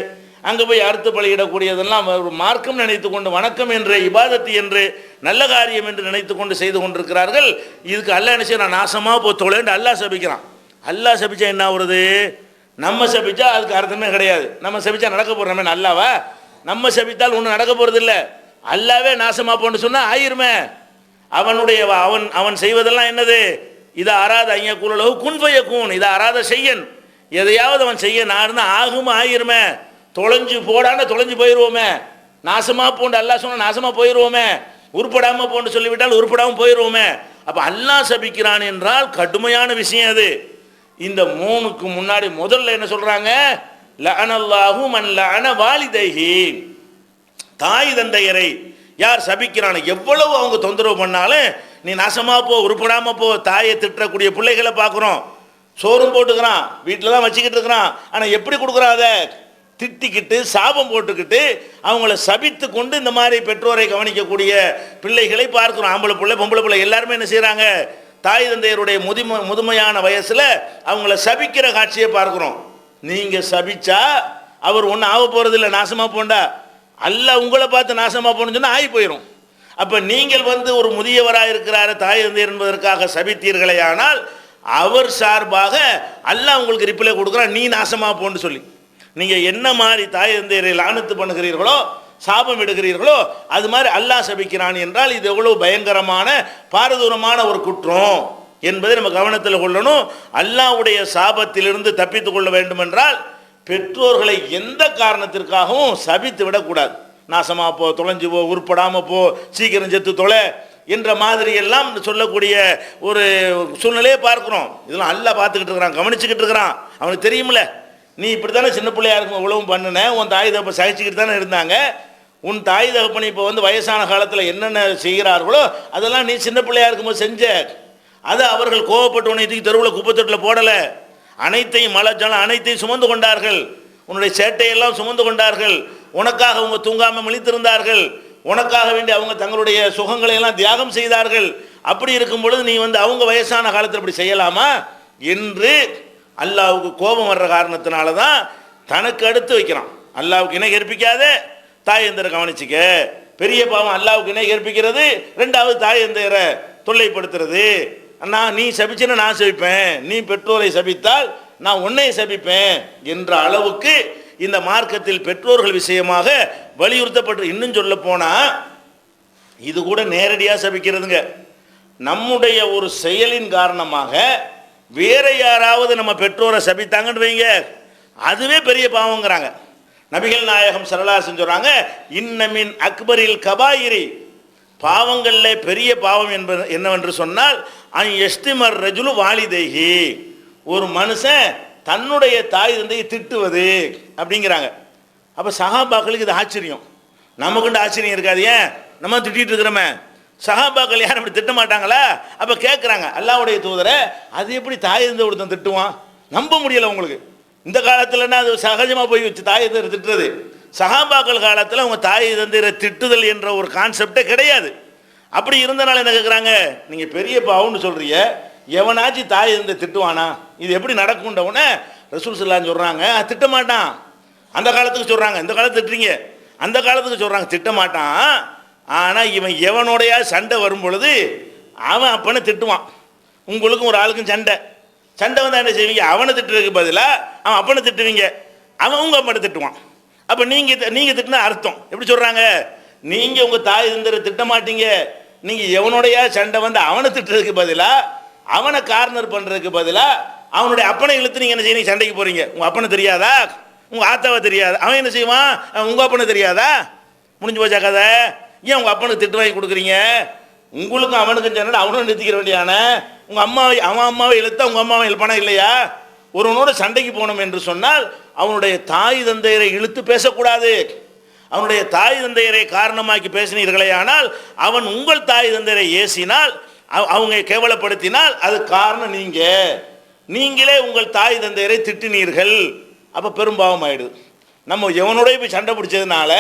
அங்கே போய் அறுத்து பலியிடக்கூடியதெல்லாம் ஒரு மார்க்கம் நினைத்து கொண்டு வணக்கம் என்று இபாதத்து என்று நல்ல காரியம் என்று நினைத்து கொண்டு செய்து கொண்டிருக்கிறார்கள். இதுக்கு அல்லாஹ் என்ன செய்ய, நான் நாசமாக போத்தோலேன்னு அல்லாஹ் சபிக்கிறான். அல்லாஹ் சபிச்சா என்ன வருது, நம்ம சபிச்சா அதுக்கு அர்த்தமே கிடையாது. நம்ம சபிச்சா நடக்க போகிறோமே அல்லாவா, நம்ம சபித்தால் ஒன்றும் நடக்க போகிறது இல்லை. அல்லாவே நாசமாக போன்னு சொன்னால் ஆயிருமே. அவனுடைய அவன் செய்வதெல்லாம் என்னது, இதை அராத ஐயா கூலளவு குன்ஃபைய கூன், இதை அராத செய்யன், எதையாவது அவன் செய்ய நான் ஆகும் ஆயிருமே. தொலைஞ்சு போடான்னு தொலைஞ்சு போயிடுவோமே, நாசமாக போண்டு அல்லாஹ் சொன்ன நாசமாக போயிடுவோமே, உருப்படாமல் போண்டு சொல்லிவிட்டால் உருப்படாமல் போயிடுவோமே. அப்போ அல்லாஹ் சபிக்கிறான் என்றால் கடுமையான விஷயம் அது. இந்த 3க்கு முன்னாடி முதல்ல என்ன சொல்கிறாங்க, லஅனல்லாஹு மன் லஅன வாலிதைஹி, தாய் தந்தையரை யார் சபிக்கிறான், எவ்வளவு அவங்க தொந்தரவு பண்ணாலும் நீ நாசமாக போ, உருப்படாமல் போ. தாயை திட்டக்கூடிய பிள்ளைகளை பார்க்குறோம், சோறும் போட்டுக்கிறான், வீட்டில் தான் வச்சுக்கிட்டு இருக்கிறான், ஆனால் எப்படி கொடுக்குறான், அதை திட்டிக்கிட்டு சாபம் போட்டுக்கிட்டு அவங்கள சபித்து கொண்டு இந்த மாதிரி பெற்றோரை கவனிக்கக்கூடிய பிள்ளைகளை பார்க்குறோம். ஆம்பளை பிள்ளை பொம்பளை பிள்ளை எல்லாருமே என்ன செய்கிறாங்க, தாய் தந்தையருடைய முதுமையான வயசில் அவங்கள சபிக்கிற காட்சியை பார்க்குறோம். நீங்கள் சபிச்சா அவர் ஒன்றும் ஆக போகிறது இல்லை, நாசமாக போண்டா, அல்லாஹ் உங்களை பார்த்து நாசமாக போகணுன்னு சொன்னால் ஆகி போயிடும். அப்போ நீங்கள் வந்து ஒரு முதியவராக இருக்கிறாரு தாய் தந்தையர் என்பதற்காக சபித்தீர்களே, ஆனால் அவர் சார்பாக அல்லாஹ் உங்களுக்கு ரிப்ளை கொடுக்குறான், நீ நாசமாக போன்னு சொல்லி. நீங்கள் என்ன மாதிரி தாய் தந்தையரை லானத்து பண்ணுகிறீர்களோ, சாபம் விடுகிறீர்களோ, அது மாதிரி அல்லாஹ் சபிக்கிறான் என்றால் இது எவ்வளவு பயங்கரமான பாரதூரமான ஒரு குற்றம் என்பதை நம்ம கவனத்தில் கொள்ளணும். அல்லாஹ்வுடைய சாபத்திலிருந்து தப்பித்து கொள்ள வேண்டும் என்றால் பெற்றோர்களை எந்த காரணத்திற்காகவும் சபித்து விடக்கூடாது. நாசமாக போ, தொலைஞ்சு போ, உருப்படாமல் போ, சீக்கிரம் செத்து தொலை என்ற மாதிரி எல்லாம் சொல்லக்கூடிய ஒரு சூழ்நிலையை பார்க்குறோம். இதெல்லாம் அல்லாஹ் பார்த்துக்கிட்டு இருக்கிறான், கவனிச்சுக்கிட்டு இருக்கிறான். அவனுக்கு தெரியுமில்ல, நீ இப்படி தானே சின்ன பிள்ளையா இருக்கும் உழவும் பண்ணினேன், உன் தாய் தகப்ப சகிச்சுக்கிட்டு தானே இருந்தாங்க. உன் தாய் தகப்பனை இப்போ வந்து வயசான காலத்தில் என்னென்ன செய்கிறார்களோ அதெல்லாம் நீ சின்ன பிள்ளையா இருக்கும்போது செஞ்ச. அதை அவர்கள் கோவப்பட்டு உன்னை தூக்கி தெருவில் குப்பத்தொட்டில் போடலை, அனைத்தையும் மழை ஜலம் அனைத்தையும் சுமந்து கொண்டார்கள், உன்னுடைய சேட்டையெல்லாம் சுமந்து கொண்டார்கள், உனக்காக அவங்க தூங்காமல் விழித்திருந்தார்கள், உனக்காக வேண்டி அவங்க தங்களுடைய சுகங்களை எல்லாம் தியாகம் செய்தார்கள். அப்படி இருக்கும் பொழுது நீ வந்து அவங்க வயசான காலத்தில் இப்படி செய்யலாமா என்று அல்லாஹ்வுக்கு கோபம் வர்ற காரணத்தினால தான் தனக்கு அடுத்து வைக்கிறான். அல்லாஹ்வுக்கு இணை கற்பிக்காத தாய் தந்தையரை கவனிச்சிக்க. பெரிய பாவம் அல்லாஹ்வுக்கு இணை கற்பிக்கிறது, 2வது தாய் தந்தையரை தொல்லைப்படுத்துறது. நீ சபிச்சேன்னா நான் சபிப்பேன், நீ பெற்றோரை சபித்தால் நான் உன்னை சபிப்பேன் என்ற அளவுக்கு இந்த மார்க்கத்தில் பெற்றோர்கள் விஷயமாக வலியுறுத்தப்பட்டு, இன்னும் சொல்ல போனா இது கூட நேரடியாக சபிக்கிறதுங்க. நம்முடைய ஒரு செயலின் காரணமாக வேற யாராவது நம்ம பெற்றோரை சபித்தாங்கன்னு வைங்க, அதுவே பெரிய பாவங்கிறாங்க. நபிகள் நாயகம் ஸல்லல்லாஹு அலைஹி வஸல்லம் சொல்றாங்க, இன்னமின் அக்பரில் கபாயிரி, பாவங்களில் பெரிய பாவம் என்பது என்னவென்று சொன்னால் அன் எஸ்திமர் ரஜுலு வாலிதைஹி, ஒரு மனுஷன் தன்னுடைய தாய் தந்தையை திட்டுவது அப்படிங்கிறாங்க. அப்போ சஹாபாக்களுக்கு இது ஆச்சரியம், நமக்குண்டு ஆச்சரியம் இருக்காது. ஏன் நம்ம திட்டிகிட்டு இருக்கிறோமே, சஹாபாக்கள் யாரும் அப்படி திட்ட மாட்டாங்களா? அப்போ கேட்குறாங்க, அல்லாஹ்வுடைய தூதரை அது எப்படி தாய் தந்தை ஒருத்தன் திட்டுவான்? நம்ப முடியலை உங்களுக்கு. இந்த காலத்துலன்னா அது சகஜமாக போய் வச்சு தாய் தந்தை திட்டுறது. சஹாபாக்கள் காலத்தில் அவங்க தாய் தந்தையை திட்டுதல் என்ற ஒரு கான்செப்டே கிடையாது. அப்படி இருந்தனால என்ன கேட்குறாங்க, நீங்கள் பெரிய பாவம்னு சொல்கிறீங்க, எவனாச்சும் தாய் தந்தை திட்டுவானா? இது எப்படி நடக்கும்ன்றவுடனே ரசூல் ஸல்லல்லாஹு சொல்கிறாங்க, திட்ட மாட்டான். அந்த காலத்துக்கு சொல்கிறாங்க, இந்த காலத்து திட்டுறீங்க, அந்த காலத்துக்கு சொல்கிறாங்க திட்ட மாட்டான். ஆனால் இவன் எவனோடைய சண்டை வரும் பொழுது அவன் அப்பனை திட்டுவான். உங்களுக்கும் ஒரு ஆளுக்கும் சண்டை வந்தால் என்ன செய்வீங்க? அவனை திட்டுறதுக்கு பதிலாக அவன் அப்பனை திட்டுவீங்க, அவன் உங்கள் அப்பனை திட்டுவான். அப்போ நீங்கள் திட்டினா அர்த்தம் எப்படி சொல்கிறாங்க? நீங்கள் உங்கள் தாய் தந்தரை திட்ட மாட்டீங்க, நீங்கள் எவனுடைய சண்டை வந்து அவனை திட்டுறதுக்கு பதிலாக, அவனை கார்னர் பண்ணுறதுக்கு பதிலாக அவனுடைய அப்பனை இழுத்து நீங்கள் என்ன செய்ய சண்டைக்கு போகிறீங்க. உங்கள் அப்பனை தெரியாதா? உங்கள் ஆத்தாவை தெரியாதா? அவன் என்ன செய்வான்? உங்கள் அப்பனை தெரியாதா? முடிஞ்சு போச்சா கதை? ஏன் உங்கள் அப்பனுக்கு திட்டு வாங்கி கொடுக்குறீங்க? உங்களுக்கும் அவனுக்கும் சண்டை, அவனும் நிறுத்திக்கிற வேண்டியான. அவன் அம்மாவை இழுத்தா உங்கள் அம்மாவை இழுப்பானா இல்லையா? ஒருவனோட சண்டைக்கு போனோம் என்று சொன்னால் அவனுடைய தாய் தந்தையரை இழுத்து பேசக்கூடாது. அவனுடைய தாய் தந்தையரை காரணமாக்கி பேசினீர்களே ஆனால், அவன் உங்கள் தாய் தந்தையரை ஏசினால், அவங்க கேவலப்படுத்தினால் அது காரணம் நீங்களே உங்கள் தாய் தந்தையரை திட்டினீர்கள். அப்போ பெரும்பாவம் ஆயிடுது. நம்ம எவனோடய போய் சண்டை பிடிச்சதுனால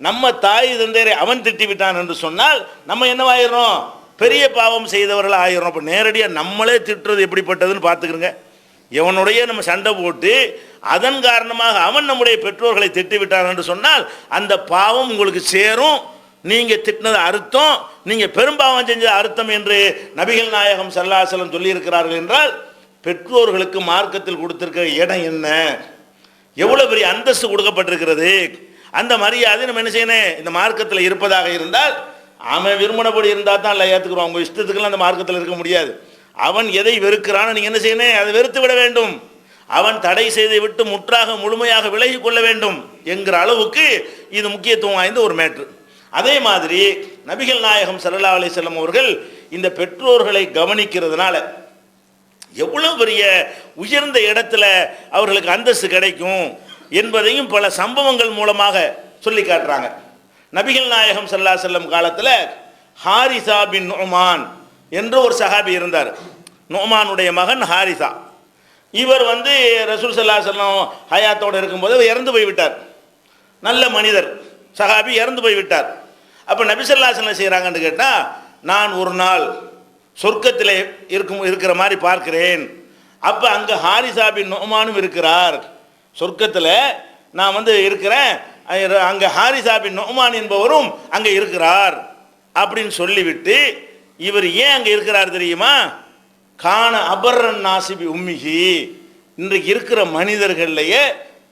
நம்ம தாய் தந்தையரை அவன் திட்டி விட்டான் என்று சொன்னால் நம்ம என்னவாயிரும்? பெரிய பாவம் செய்தவர்கள் ஆயிரும். அப்போ நேரடியாக நம்மளே திட்டுறது எப்படிப்பட்டதுன்னு பார்த்துக்கிறோங்க. எவனுடைய நம்ம சண்டை போட்டு அதன் காரணமாக அவன் நம்முடைய பெற்றோர்களை திட்டிவிட்டான் என்று சொன்னால் அந்த பாவம் உங்களுக்கு சேரும். நீங்கள் திட்டினது அர்த்தம், நீங்கள் பெரும்பாவம் செஞ்சது அர்த்தம் என்று நபிகள் நாயகம் ஸல்லல்லாஹு அலைஹி வஸல்லம் சொல்லியிருக்கிறார்கள். என்றால் பெற்றோர்களுக்கு மார்க்கத்தில் கொடுத்திருக்கிற இடம் என்ன, எவ்வளோ பெரிய அந்தஸ்து கொடுக்கப்பட்டிருக்கிறது, அந்த மரியாதை நம்ம என்ன செய்யணும்? இந்த மார்க்கத்தில் இருப்பதாக இருந்தால் அவன் விரும்பினபடி இருந்தால் தான் இல்லை ஏற்றுக்கிறோம். அவங்க இஷ்டத்துக்கெல்லாம் அந்த மார்க்கத்தில் இருக்க முடியாது. அவன் எதை வெறுக்கிறான்னு நீங்கள் என்ன செய்யணும்? அதை வெறுத்து விட வேண்டும். அவன் தடை செய்து விட்டு முற்றாக முழுமையாக விலகி கொள்ள வேண்டும் என்கிற அளவுக்கு இது முக்கியத்துவம் வாய்ந்த ஒரு மேட்ரு. அதே மாதிரி நபிகள் நாயகம் ஸல்லல்லாஹு அலைஹி வஸல்லம் அவர்கள் இந்த பெற்றோர்களை கவனிக்கிறதுனால எவ்வளோ பெரிய உயர்ந்த இடத்துல அவர்களுக்கு அந்தஸ்து கிடைக்கும் என்பதையும் பல சம்பவங்கள் மூலமாக சொல்லி காட்டுறாங்க. நபிகள் நாயகம் ஸல்லல்லாஹு அலைஹி வஸல்லம் காலத்தில் ஹாரிசா பின் நுஅமான் என்று ஒரு சஹாபி இருந்தார். நுஅமானுடைய மகன் ஹாரிசா. இவர் ரசூல் ஸல்லல்லாஹு அலைஹி வஸல்லம் ஹயாத்தோடு இருக்கும்போது இறந்து போய்விட்டார். நல்ல மனிதர் சஹாபி இறந்து போய்விட்டார். அப்போ நபி ஸல்லல்லாஹு அலைஹி வஸல்லம் செய்கிறாங்கன்னு கேட்டால், நான் ஒரு நாள் சொர்க்கத்தில் இருக்கிற மாதிரி பார்க்கிறேன். அப்போ அங்கே ஹாரிசா பின் நுஅமானும் இருக்கிறார். சொர்க்கத்தில் நான் இருக்கிறேன், அங்கே ஹாரிசா பின் நுஅமான் என்பவரும் அங்கே இருக்கிறார் அப்படின்னு சொல்லிவிட்டு, இவர் ஏன் அங்கே இருக்கிறார் தெரியுமா? கான அபர்ரன் நாசிபி உம்மிஹி, இன்றைக்கு இருக்கிற மனிதர்கள்லையே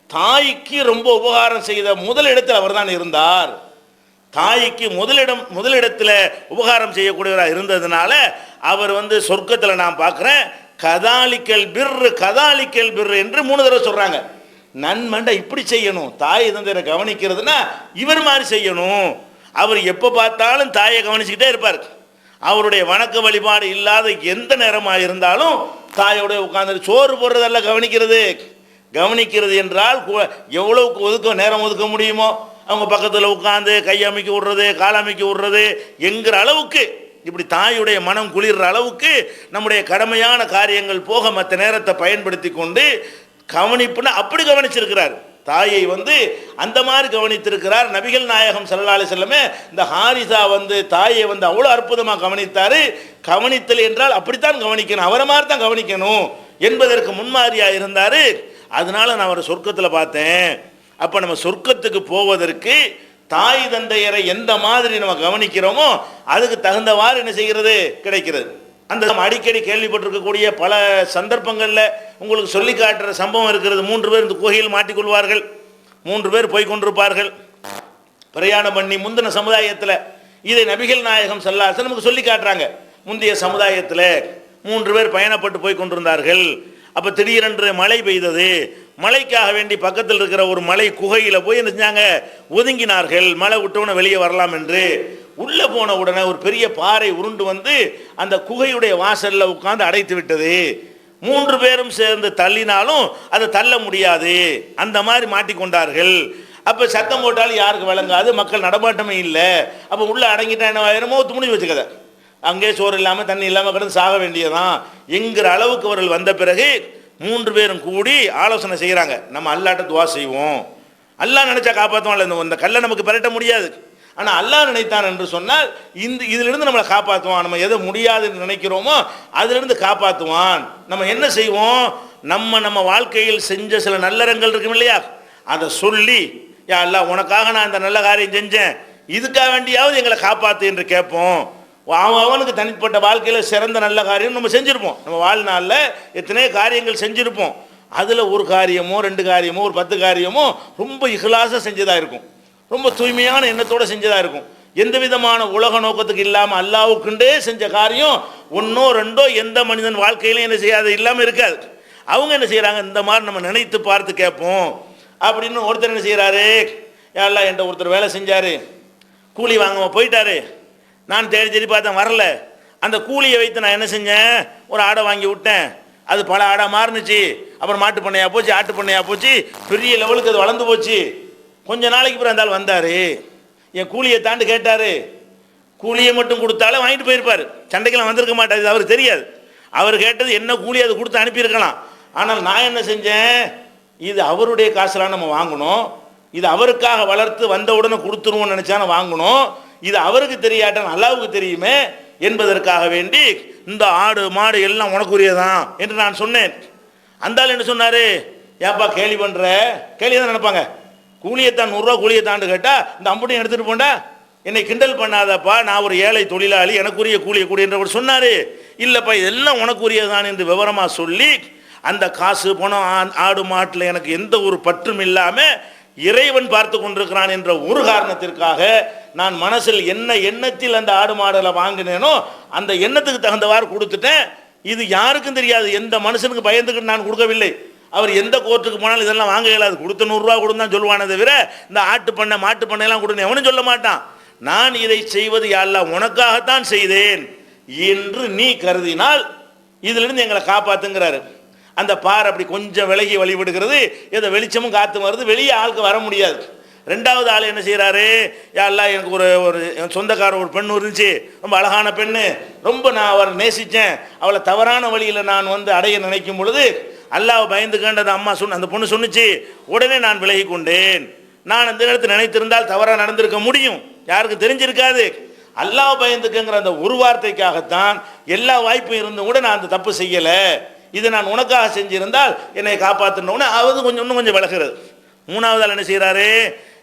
தாய்க்கு ரொம்ப உபகாரம் செய்த முதலிடத்தில் அவர் தான் இருந்தார். தாய்க்கு முதலிடத்தில் உபகாரம் செய்யக்கூடியவராக இருந்ததுனால அவர் சொர்க்கத்தில் நான் பார்க்குறேன். கதாலிக்கல் பிர் என்று 3 தடவை சொல்கிறாங்க. நன்மண்டை இப்படி செய்யணும், தாய் தந்தையரை கவனிக்கிறதுனா இவர் மாதிரி செய்யணும். அவர் எப்போ பார்த்தாலும் தாயை கவனிச்சுக்கிட்டே இருப்பார். அவருடைய வணக்க வழிபாடு இல்லாத எந்த நேரமாக இருந்தாலும் தாயோட உட்கார்ந்து சோறு போடுறதெல்லாம் கவனிக்கிறது என்றால் எவ்வளவுக்கு நேரம் ஒதுக்க முடியுமோ அவங்க பக்கத்தில் உட்காந்து கையமைக்க விடுறது, காலமைக்க விடுறது என்கிற அளவுக்கு, இப்படி தாயுடைய மனம் குளிர்ற அளவுக்கு நம்முடைய கடமையான காரியங்கள் போக மற்ற நேரத்தை பயன்படுத்தி கொண்டு கவனிப்புன்னு அப்படி கவனிச்சிருக்கிறார். தாயை அந்த மாதிரி கவனித்திருக்கிறார். நபிகள் நாயகம் ஸல்லல்லாஹு அலைஹி வஸல்லம் இந்த ஹாரிசா தாயை அவ்வளோ அற்புதமாக கவனித்தார். கவனித்தல் என்றால் அப்படித்தான் கவனிக்கணும், அவரை மாதிரி தான் கவனிக்கணும் என்பதற்கு முன்மாதிரியாக இருந்தார். அதனால நான் அவரை சொர்க்கத்தில் பார்த்தேன். அப்போ நம்ம சொர்க்கத்துக்கு போவதற்கு தாய் தந்தையரை எந்த மாதிரி நம்ம கவனிக்கிறோமோ அதுக்கு தகுந்தவாறு என்ன செய்கிறது? கிடைக்கிறது. அந்த அடிக்கடி கேள்விப்பட்டிருக்கக்கூடிய பல சந்தர்ப்பங்களில் உங்களுக்கு சொல்லி காட்டுற சம்பவம் இருக்கிறது. 3 பேர் இந்த குகையில் மாட்டிக்கொள்வார்கள். 3 பேர் போய் கொண்டிருப்பார்கள் பிரயாணம் பண்ணி. முந்தின சமுதாயத்தில் இதை நபிகள் நாயகம் ஸல்லல்லாஹு அலைஹி வஸல்லம் நமக்கு சொல்லி காட்டுறாங்க. முந்தைய சமுதாயத்தில் 3 பேர் பயணப்பட்டு போய் கொண்டிருந்தார்கள். அப்போ திடீரென்று மழை பெய்தது. மழைக்காக வேண்டி பக்கத்தில் இருக்கிற ஒரு மலை குகையில் போய் என்ன செஞ்சாங்க, ஒதுங்கினார்கள். மழை விட்டவுடனே வெளியே வரலாம் என்று. உள்ளே போன உடனே ஒரு பெரிய பாறை உருண்டு வந்து அந்த குகையுடைய வாசலில் உட்கார்ந்து அடைத்து விட்டது. 3 பேரும் சேர்ந்து தள்ளினாலும் அதை தள்ள முடியாது. அந்த மாதிரி மாட்டிக்கொண்டார்கள். அப்போ சத்தம் போட்டாலும் யாருக்கு விளங்காது, மக்கள் நடமாட்டமே இல்லை. அப்போ உள்ளே அடங்கிட்டா என்ன ஆயிரமோ துணிஞ்சு வச்சுக்கதை, அங்கே சோறு இல்லாமல் தண்ணி இல்லாமல் கிடந்து சாக வேண்டியதான் என்கிற அளவுக்கு அவர்கள் வந்த பிறகு 3 பேரும் கூடி ஆலோசனை செய்கிறாங்க. நம்ம அல்லாட்ட துவா செய்வோம், அல்லாஹ் நினைச்சா காப்பாற்றுவான்ல. இந்த கல்லை நமக்கு பெரட்ட முடியாது, ஆனால் அல்லாஹ் நினைத்தான் என்று சொன்னால் இதிலிருந்து நம்மளை காப்பாற்றுவான். நம்ம எதை முடியாதுன்னு நினைக்கிறோமோ அதிலிருந்து காப்பாற்றுவான். நம்ம என்ன செய்வோம், நம்ம வாழ்க்கையில் செஞ்ச சில நல்லறங்கள் இருக்கும் இல்லையா, அதை சொல்லி யா அல்லாஹ் உனக்காக நான் இந்த நல்ல காரியம் செஞ்சேன், இதுக்காக வேண்டியாவது எங்களை காப்பாற்று என்று கேட்போம். அவனுக்கு தனிப்பட்ட வாழ்க்கையில் சிறந்த நல்ல காரியம் நம்ம செஞ்சுருப்போம். நம்ம வாழ்நாளில் எத்தனையோ காரியங்கள் செஞ்சுருப்போம். அதில் ஒரு காரியமோ 2 காரியமோ ஒரு 10 காரியமோ ரொம்ப இஹ்லாஸாக செஞ்சதாக இருக்கும், ரொம்ப தூய்மையான எண்ணத்தோடு செஞ்சதாக இருக்கும். எந்த விதமான உலக நோக்கத்துக்கு இல்லாமல் அல்லாஹ்வுக்குண்டே செஞ்ச காரியம் 1ஓ 2ஓ எந்த மனிதன் வாழ்க்கையிலும் என்ன செய்யாது இல்லாமல் இருக்காது. அவங்க என்ன செய்கிறாங்க, இந்த மாதிரி நம்ம நினைத்து பார்த்து கேட்போம் அப்படின்னு. ஒருத்தர் என்ன செய்கிறாரு, யாரெல்லாம் என்கிட்ட ஒருத்தர் வேலை செஞ்சார், கூலி வாங்க போயிட்டாரு, நான் தேடி பார்த்தேன் வரல. அந்த கூலியை வைத்து நான் என்ன செஞ்சேன், ஒரு ஆடை வாங்கி விட்டேன், அது பல ஆடாக மாறுனுச்சு. அப்புறம் மாட்டு பண்ணையாக போச்சு, ஆட்டு பண்ணையாக போச்சு, பெரிய லெவலுக்கு அது வளர்ந்து போச்சு. கொஞ்ச நாளைக்கு அப்புறம் அந்த ஆள் வந்தார், என் கூலியை தாண்டு கேட்டார். கூலியை மட்டும் கொடுத்தாலே வாங்கிட்டு போயிருப்பார், சண்டைக்கெல்லாம் வந்திருக்க மாட்டார். இது அவருக்கு தெரியாது. அவர் கேட்டது என்ன கூலி, அதை கொடுத்து அனுப்பியிருக்கலாம். ஆனால் நான் என்ன செஞ்சேன், இது அவருடைய காசுலாம் நம்ம வாங்கணும், இது அவருக்காக வளர்த்து வந்த உடனே கொடுத்துருவோம்னு நினச்சா வாங்கணும், இது அவருக்கு தெரியாட்டான் அல்லாஹ்வுக்கு தெரியுமே என்பதற்காக வேண்டி இந்த ஆடு மாடு எல்லாம் உனக்குரியதான் என்று நான் சொன்னேன். அந்த ஆள் என்ன சொன்னார், ஏப்பா கேலி பண்ணுற, கேலி தான் நினைப்பாங்க, கூலியைத்தான் 100 ரூபா கூலியைத்தாண்டு கேட்டால் இந்த அம்புட்டையும் எடுத்துகிட்டு போண்டா, என்னை கிண்டல் பண்ணாதப்பா, நான் ஒரு ஏழை தொழிலாளி, எனக்குரிய கூலியை கூடி என்றவர் சொன்னார். இல்லைப்பா இதெல்லாம் உனக்குரியதான் என்று விவரமாக சொல்லி அந்த காசு பணம் ஆடு மாட்டில் எனக்கு எந்த ஒரு பற்றும் இல்லாமல் இறைவன் பார்த்து கொண்டிருக்கிறான் என்ற ஒரு காரணத்திற்காக நான் மனசில் என்ன எண்ணத்தில் அந்த ஆடு மாடலை வாங்கினேனோ அந்த எண்ணத்துக்கு தகுந்தவாறு கொடுத்துட்டேன். இது யாருக்கும் தெரியாது, எந்த மனுஷனுக்கு பயந்துக்கிட்டு நான் கொடுக்கவில்லை. அவர் எந்த கோர்ட்டுக்கு போனாலும் இதெல்லாம் வாங்க இயலாது, கொடுத்த 100 ரூபா கொடுன்னு தான் சொல்லுவானே தவிர இந்த ஆட்டு பண்ணை மாட்டு பண்ணையெல்லாம் கொடுன்னு எவனும் சொல்ல மாட்டான். நான் இதை செய்வது யா அல்லாஹ் உனக்காகத்தான் செய்தேன் என்று நீ கருதினால் இதிலிருந்து எங்களை காப்பாத்துங்கிறாரு. அந்த பாறை அப்படி கொஞ்சம் விலகி வழிபடுகிறது, ஏதோ வெளிச்சமும் காற்று வருது, வெளியே ஆளுக்கு வர முடியாது. 2வது ஆள் என்ன செய்கிறாரு, யா அல்லாஹ் எனக்கு ஒரு சொந்தக்கார ஒரு பெண் இருந்துச்சு, ரொம்ப அழகான பெண்ணு, ரொம்ப நான் அவரை நேசித்தேன், அவளை தவறான வழியில் நான் அடைய நினைக்கும் பொழுது அல்லாஹ் பயந்துக்கேன் அந்த அம்மா அந்த பொண்ணு சொன்னிச்சு, உடனே நான் விலகி கொண்டேன். நான் அந்த இடத்துல நினைத்திருந்தால் தவறாக நடந்திருக்க முடியும், யாருக்கு தெரிஞ்சிருக்காது. அல்லாஹ் பயந்துக்கங்கிற அந்த ஒரு வார்த்தைக்காகத்தான் எல்லா வாய்ப்பும் இருந்தும் கூட நான் அந்த தப்பு செய்யலை, இதை நான் உனக்காக செஞ்சிருந்தால் என்னை காப்பாற்றணுன்னு அது இன்னும் கொஞ்சம் விலகிறது. 3வது ஆள் என்ன செய்கிறாரு,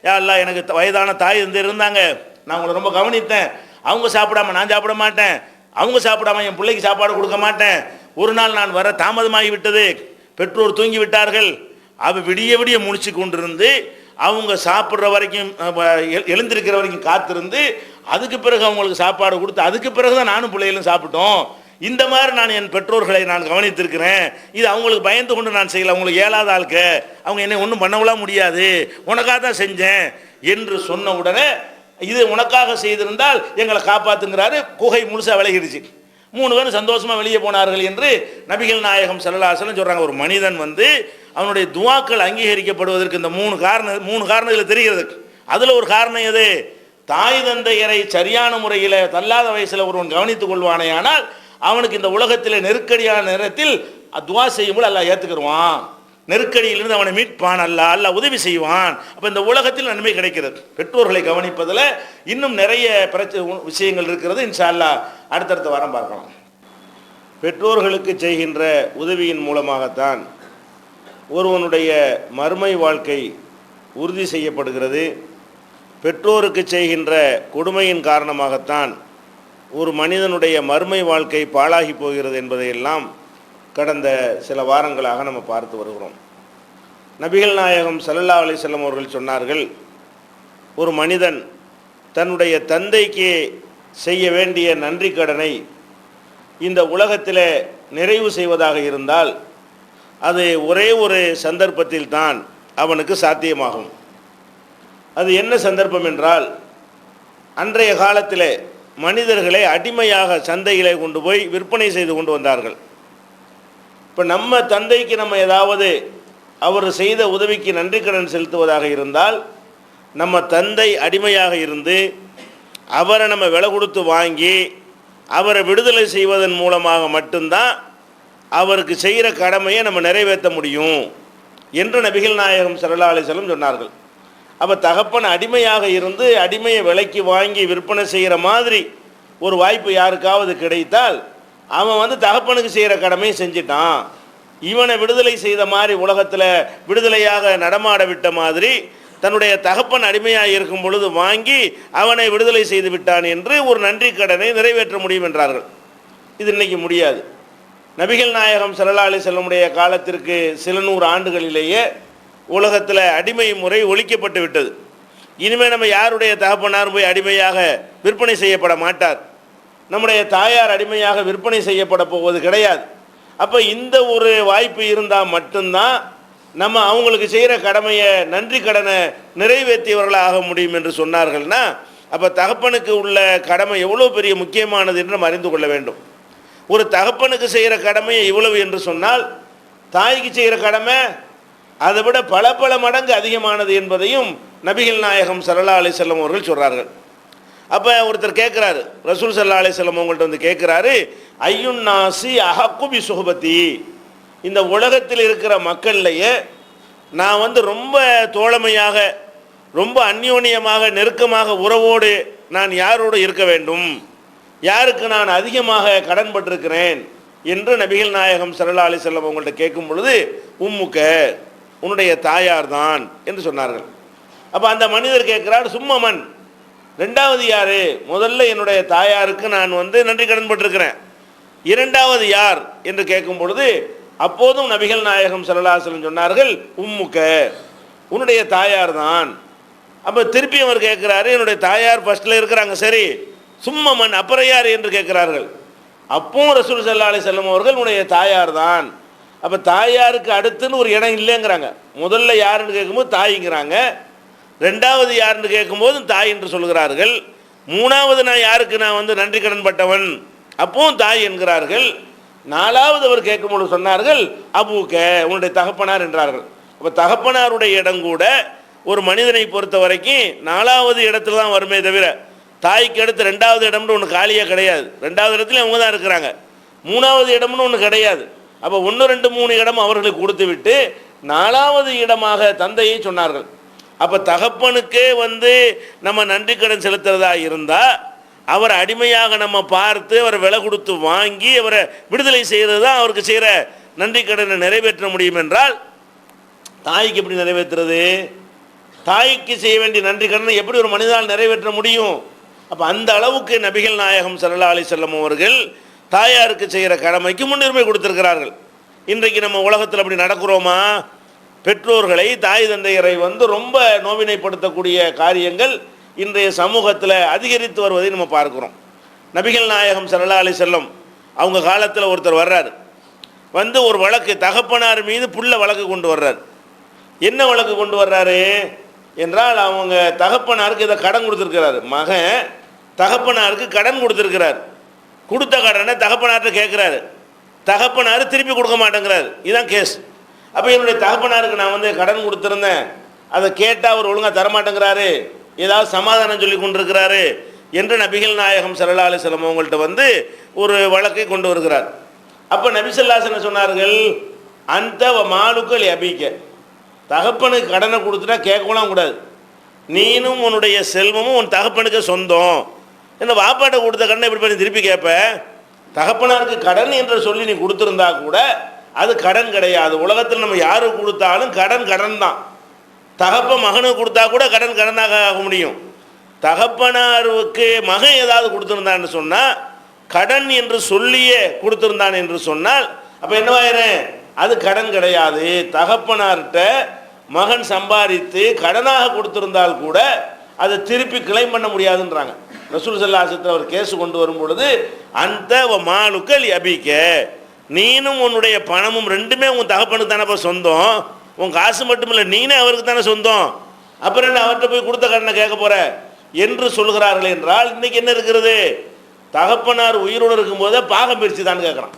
யா அல்லாஹ் எனக்கு வயதான தாய் இருந்தாங்க, நான் உங்களை ரொம்ப கவனித்தேன், அவங்க சாப்பிடாம நான் சாப்பிட மாட்டேன், அவங்க சாப்பிடாம என் பிள்ளைக்கு சாப்பாடு கொடுக்க மாட்டேன். ஒரு நாள் நான் வர தாமதமாகி விட்டது, பெற்றோர் தூங்கி விட்டார்கள், விடிய விடிய முடிச்சு கொண்டிருந்து அவங்க சாப்பிட்ற வரைக்கும் எழுந்திருக்கிற வரைக்கும் காத்திருந்து அதுக்கு பிறகு அவங்களுக்கு சாப்பாடு கொடுத்து அதுக்கு பிறகு தான் நானும் பிள்ளைகளும் சாப்பிட்டோம். இந்த மாதிரி நான் என் பெற்றோர்களை நான் கவனித்திருக்கிறேன், இது அவங்களுக்கு பயந்து கொண்டு நான் செய்யலை, அவங்களுக்கு ஏழாத ஆளுக்க, அவங்க என்னை ஒன்றும் பண்ணவெல்லாம் முடியாது, உனக்காக தான் செஞ்சேன் என்று சொன்ன உடனே இது உனக்காக செய்திருந்தால் எங்களை காப்பாற்றுங்கிறாரு. குகை முழுசாக விலகிடுச்சு. 3 பேரும் சந்தோஷமாக வெளியே போனார்கள் என்று நபிகள் நாயகம் ஸல்லல்லாஹு அலைஹி வஸல்லம் சொல்கிறாங்க. ஒரு மனிதன் அவனுடைய துஆக்கள் அங்கீகரிக்கப்படுவதற்கு இந்த 3 காரணங்கள் தெரிகிறது. அதில் ஒரு காரணம் எது, தாய் தந்தையரை சரியான முறையில் தள்ளாத வயசில் ஒருவன் கவனித்துக் கொள்வானே ஆனால் அவனுக்கு இந்த உலகத்தில் நெருக்கடியான நேரத்தில் துஆ செய்யும்போது அல்லாஹ் ஏற்றுக்கிடுவான், நெருக்கடியிலிருந்து அவனை மீட்பான், அல்லாஹ் உதவி செய்வான். அப்போ இந்த உலகத்தில் நன்மை கிடைக்கிறது. பெற்றோர்களை கவனிப்பதில் இன்னும் நிறைய விஷயங்கள் இருக்கிறது. இன்ஷா அல்லாஹ் அடுத்தடுத்த வாரம் பார்க்கலாம். பெற்றோர்களுக்கு செய்கின்ற உதவியின் மூலமாகத்தான் ஒருவனுடைய மறுமை வாழ்க்கை உறுதி செய்யப்படுகிறது. பெற்றோருக்கு செய்கின்ற கொடுமையின் காரணமாகத்தான் ஒரு மனிதனுடைய மறுமை வாழ்க்கை பாழாகி போகிறது என்பதையெல்லாம் கடந்த சில வாரங்களாக நம்ம பார்த்து வருகிறோம். நபிகள் நாயகம் ஸல்லல்லாஹு அலைஹி வஸல்லம் அவர்கள் சொன்னார்கள், ஒரு மனிதன் தன்னுடைய தந்தைக்கு செய்ய வேண்டிய நன்றி கடனை இந்த உலகத்தில் நிறைவு செய்வதாக இருந்தால் அது ஒரே ஒரு சந்தர்ப்பத்தில் தான் அவனுக்கு சாத்தியமாகும். அது என்ன சந்தர்ப்பம் என்றால், அன்றைய காலத்தில் மனிதர்களை அடிமையாக சந்தையிலே கொண்டு போய் விற்பனை செய்து கொண்டு வந்தார்கள். இப்போ நம்ம தந்தைக்கு நம்ம ஏதாவது அவர் செய்த உதவிக்கு நன்றி கடன் செலுத்துவதாக இருந்தால், நம்ம தந்தை அடிமையாக இருந்து அவரை நம்ம விலை கொடுத்து வாங்கி அவரை விடுதலை செய்வதன் மூலமாக மட்டும்தான் அவருக்கு செய்கிற கடமையை நம்ம நிறைவேற்ற முடியும் என்று நபிகள் நாயகம் ஸல்லல்லாஹு அலைஹி வஸல்லம் சொன்னார்கள். அப்போ தகப்பன் அடிமையாக இருந்து அடிமையை விலைக்கு வாங்கி விற்பனை செய்கிற மாதிரி ஒரு வாய்ப்பு யாருக்காவது கிடைத்தால் அவன் தகப்பனுக்கு செய்கிற கடமையை செஞ்சிட்டான். இவனை விடுதலை செய்த மாதிரி உலகத்தில் விடுதலையாக நடமாட விட்ட மாதிரி தன்னுடைய தகப்பன் அடிமையாக இருக்கும் பொழுது வாங்கி அவனை விடுதலை செய்து விட்டான் என்று ஒரு நன்றி கடனை நிறைவேற்ற முடியும் என்றார்கள். இது இன்னைக்கு முடியாது. நபிகள் நாயகம் ஸல்லல்லாஹு அலைஹி வஸல்லமுடைய காலத்திற்கு சில நூறு ஆண்டுகளிலேயே உலகத்தில் அடிமை முறை ஒழிக்கப்பட்டு விட்டது. இனிமேல் நம்ம யாருடைய தகப்பனார் போய் அடிமையாக விற்பனை செய்யப்பட மாட்டார். நம்முடைய தாயார் அடிமையாக விற்பனை செய்யப்பட போவது கிடையாது. அப்போ இந்த ஒரு வாய்ப்பு இருந்தால் மட்டும்தான் நம்ம அவங்களுக்கு செய்கிற கடமையை நன்றி கடனை நிறைவேற்றியவர்களாக ஆக முடியும் என்று சொன்னார்கள்னா, அப்போ தகப்பனுக்கு உள்ள கடமை எவ்வளோ பெரிய முக்கியமானது என்று நம்ம அறிந்து கொள்ள வேண்டும். ஒரு தகப்பனுக்கு செய்கிற கடமையை இவ்வளவு என்று சொன்னால், தாய்க்கு செய்கிற கடமை அதை விட பல மடங்கு அதிகமானது என்பதையும் நபிகள் நாயகம் ஸல்லல்லாஹு அலைஹி வஸல்லம் அவர்கள் சொல்கிறார்கள். அப்போ ஒருத்தர் கேட்குறாரு, ரசூல் ஸல்லல்லாஹு அலைஹி வஸல்லம் அவங்கள்ட்ட கேட்குறாரு, ஐயுன் நாசி அஹக்கு பி சுஹபதி, இந்த உலகத்தில் இருக்கிற மக்கள்லையே நான் ரொம்ப தோழமையாக ரொம்ப அந்யோன்யமாக நெருக்கமாக உறவோடு நான் யாரோடு இருக்க வேண்டும், யாருக்கு நான் அதிகமாக கடன்பட்டிருக்கிறேன் என்று நபிகள் நாயகம் ஸல்லல்லாஹு அலைஹி வஸல்லம் அவங்கள்ட்ட கேட்கும் பொழுது, உம்முக்க, உன்னுடைய தாயார் தான் என்று சொன்னார்கள். அப்போ அந்த மனிதர் கேட்குறார், சும்மமன், ரெண்டாவது யார்? முதல்ல என்னுடைய தாயாருக்கு நான் நன்றி கடன்பட்டிருக்கிறேன், இரண்டாவது யார் என்று கேட்கும் பொழுது அப்போதும் நபிகள் நாயகம் ஸல்லல்லாஹு அலைஹி வஸல்லம் சொன்னார்கள், உம்முக்க, உன்னுடைய தாயார் தான். அப்போ திருப்பி அவர் கேட்குறாரு, என்னுடைய தாயார் ஃபர்ஸ்ட்டில் இருக்கிறாங்க, சரி, சும்மமன், அப்புறம் யார் என்று கேட்குறார்கள். அப்பவும் ரசூல் ஸல்லல்லாஹு அலைஹி வஸல்லம் அவர்கள் உன்னுடைய தாயார் தான். அப்போ தாயாருக்கு அடுத்துன்னு ஒரு இடம் இல்லைங்கிறாங்க. முதல்ல யாருன்னு கேட்கும்போது தாய்ங்கிறாங்க, ரெண்டாவது யாருன்னு கேட்கும்போது தாய் என்று சொல்கிறார்கள், மூணாவது நான் யாருக்கு நான் நன்றி கடன் பட்டவன் அப்பவும் தாய் என்கிறார்கள், நாலாவது அவர் கேட்கும்போது சொன்னார்கள், அபூக்க, உன்னுடைய தகப்பனார் என்றார்கள். அப்போ தகப்பனாருடைய இடம் கூட ஒரு மனிதனை பொறுத்த வரைக்கும் நாலாவது இடத்துல தான் வருமே தவிர தாய்க்கு அடுத்து ரெண்டாவது இடம்னு ஒன்று காலியாக கிடையாது. ரெண்டாவது இடத்துல அவங்க தான் இருக்கிறாங்க, மூணாவது இடம்னு ஒன்று கிடையாது. அப்போ 1, 2, 3 இடம் அவர்களுக்கு கொடுத்து விட்டு நாலாவது இடமாக தந்தையை சொன்னார்கள். அப்போ தகப்பனுக்கே நம்ம நன்றி கடன் செலுத்துறதா இருந்தால் அவரை அடிமையாக நம்ம பார்த்து அவரை விலை கொடுத்து வாங்கி அவரை விடுதலை செய்கிறது தான் அவருக்கு செய்கிற நன்றி கடனை நிறைவேற்ற முடியும் என்றால், தாய்க்கு எப்படி நிறைவேற்றுறது? தாய்க்கு செய்ய வேண்டிய நன்றி கடனை எப்படி ஒரு மனிதனால் நிறைவேற்ற முடியும்? அப்போ அந்த அளவுக்கு நபிகள் நாயகம் ஸல்லல்லாஹு அலைஹி வஸல்லம் அவர்கள் தாயாருக்கு செய்கிற கடமைக்கு முன்னுரிமை கொடுத்திருக்கிறார்கள். இன்றைக்கு நம்ம உலகத்தில் அப்படி நடக்கிறோமா? பெற்றோர்களை, தாய் தந்தையரை ரொம்ப நோவினைப்படுத்தக்கூடிய காரியங்கள் இன்றைய சமூகத்தில் அதிகரித்து வருவதை நம்ம பார்க்கிறோம். நபிகள் நாயகம் ஸல்லல்லாஹு அலைஹி வஸல்லம் அவங்க காலத்தில் ஒருத்தர் வர்றார், ஒரு வழக்கு, தகப்பனார் மீது புள்ள வழக்கு கொண்டு வர்றார். என்ன வழக்கு கொண்டு வர்றாரு என்றால், அவங்க தகப்பனாருக்கு இதை கடன் கொடுத்துருக்கிறார். மகன் தகப்பனாருக்கு கடன் கொடுத்துருக்கிறார். கொடுத்த கடனை தகப்பனார்கிட்ட கேட்குறாரு, தகப்பனார் திருப்பி கொடுக்க மாட்டேங்கிறார். இதுதான் கேஸ். அப்போ என்னுடைய தகப்பனாருக்கு நான் கடன் கொடுத்துருந்தேன், அதை கேட்டால் அவர் ஒழுங்காக தரமாட்டேங்கிறாரு, ஏதாவது சமாதானம் சொல்லி கொண்டிருக்கிறாரு என்று நபிகள் நாயகம் ஸல்லல்லாஹு அலைஹி வஸல்லம் அவங்கள்ட்ட ஒரு வழக்கை கொண்டு வருகிறார். அப்போ நபி ஸல்லல்லாஹு அலைஹி வஸல்லம் சொன்னார்கள், அந்த மாலுக்கள் அபிக்க, தகப்பனுக்கு கடனை கொடுத்துட்டா கேட்கலாம் கூடாது, நீனும் உன்னுடைய செல்வமும் உன் தகப்பனுக்கு சொந்தம். என்ன வாப்பாட்ட கொடுத்த கடனை எப்படி பண்ணி திருப்பி கேட்ப? தகப்பனாருக்கு கடன் என்று சொல்லி நீ கொடுத்துருந்தா கூட அது கடன் கிடையாது. உலகத்தில் நம்ம யாருக்கு கொடுத்தாலும் கடன் கடன் தான். தகப்ப மகனுக்கு கொடுத்தா கூட கடன் கடனாக ஆக முடியும். தகப்பனாருக்கு மகன் ஏதாவது கொடுத்துருந்தான்னு சொன்னால், கடன் என்று சொல்லியே கொடுத்துருந்தான் என்று சொன்னால் அப்போ என்னவாயிரும்? அது கடன் கிடையாது. தகப்பனார்கிட்ட மகன் சம்பாதித்து கடனாக கொடுத்திருந்தால் கூட அதை திருப்பி கிளைம் பண்ண முடியாதுன்றாங்க. ரசூல் ஸல்லல்லாஹு அலைஹி வஸல்லம் அவர் கேஸ் கொண்டு வரும் பொழுது, அந்த மாலுக்க அபிக்க, நீனும் உன்னுடைய பணமும் ரெண்டுமே உன் தகப்பனுக்கு தானே சொந்தம். உன் காசு மட்டும் இல்லை, நீனே அவருக்கு தானே சொந்தம். அப்புறம் என்ன அவர்கிட்ட போய் கொடுத்த கடனை கேட்க போற என்று சொல்கிறார்கள் என்றால், இன்னைக்கு என்ன இருக்கிறது? தகப்பனார் உயிரோடு இருக்கும்போதே பாகம் பிரித்து தான் கேட்குறான்.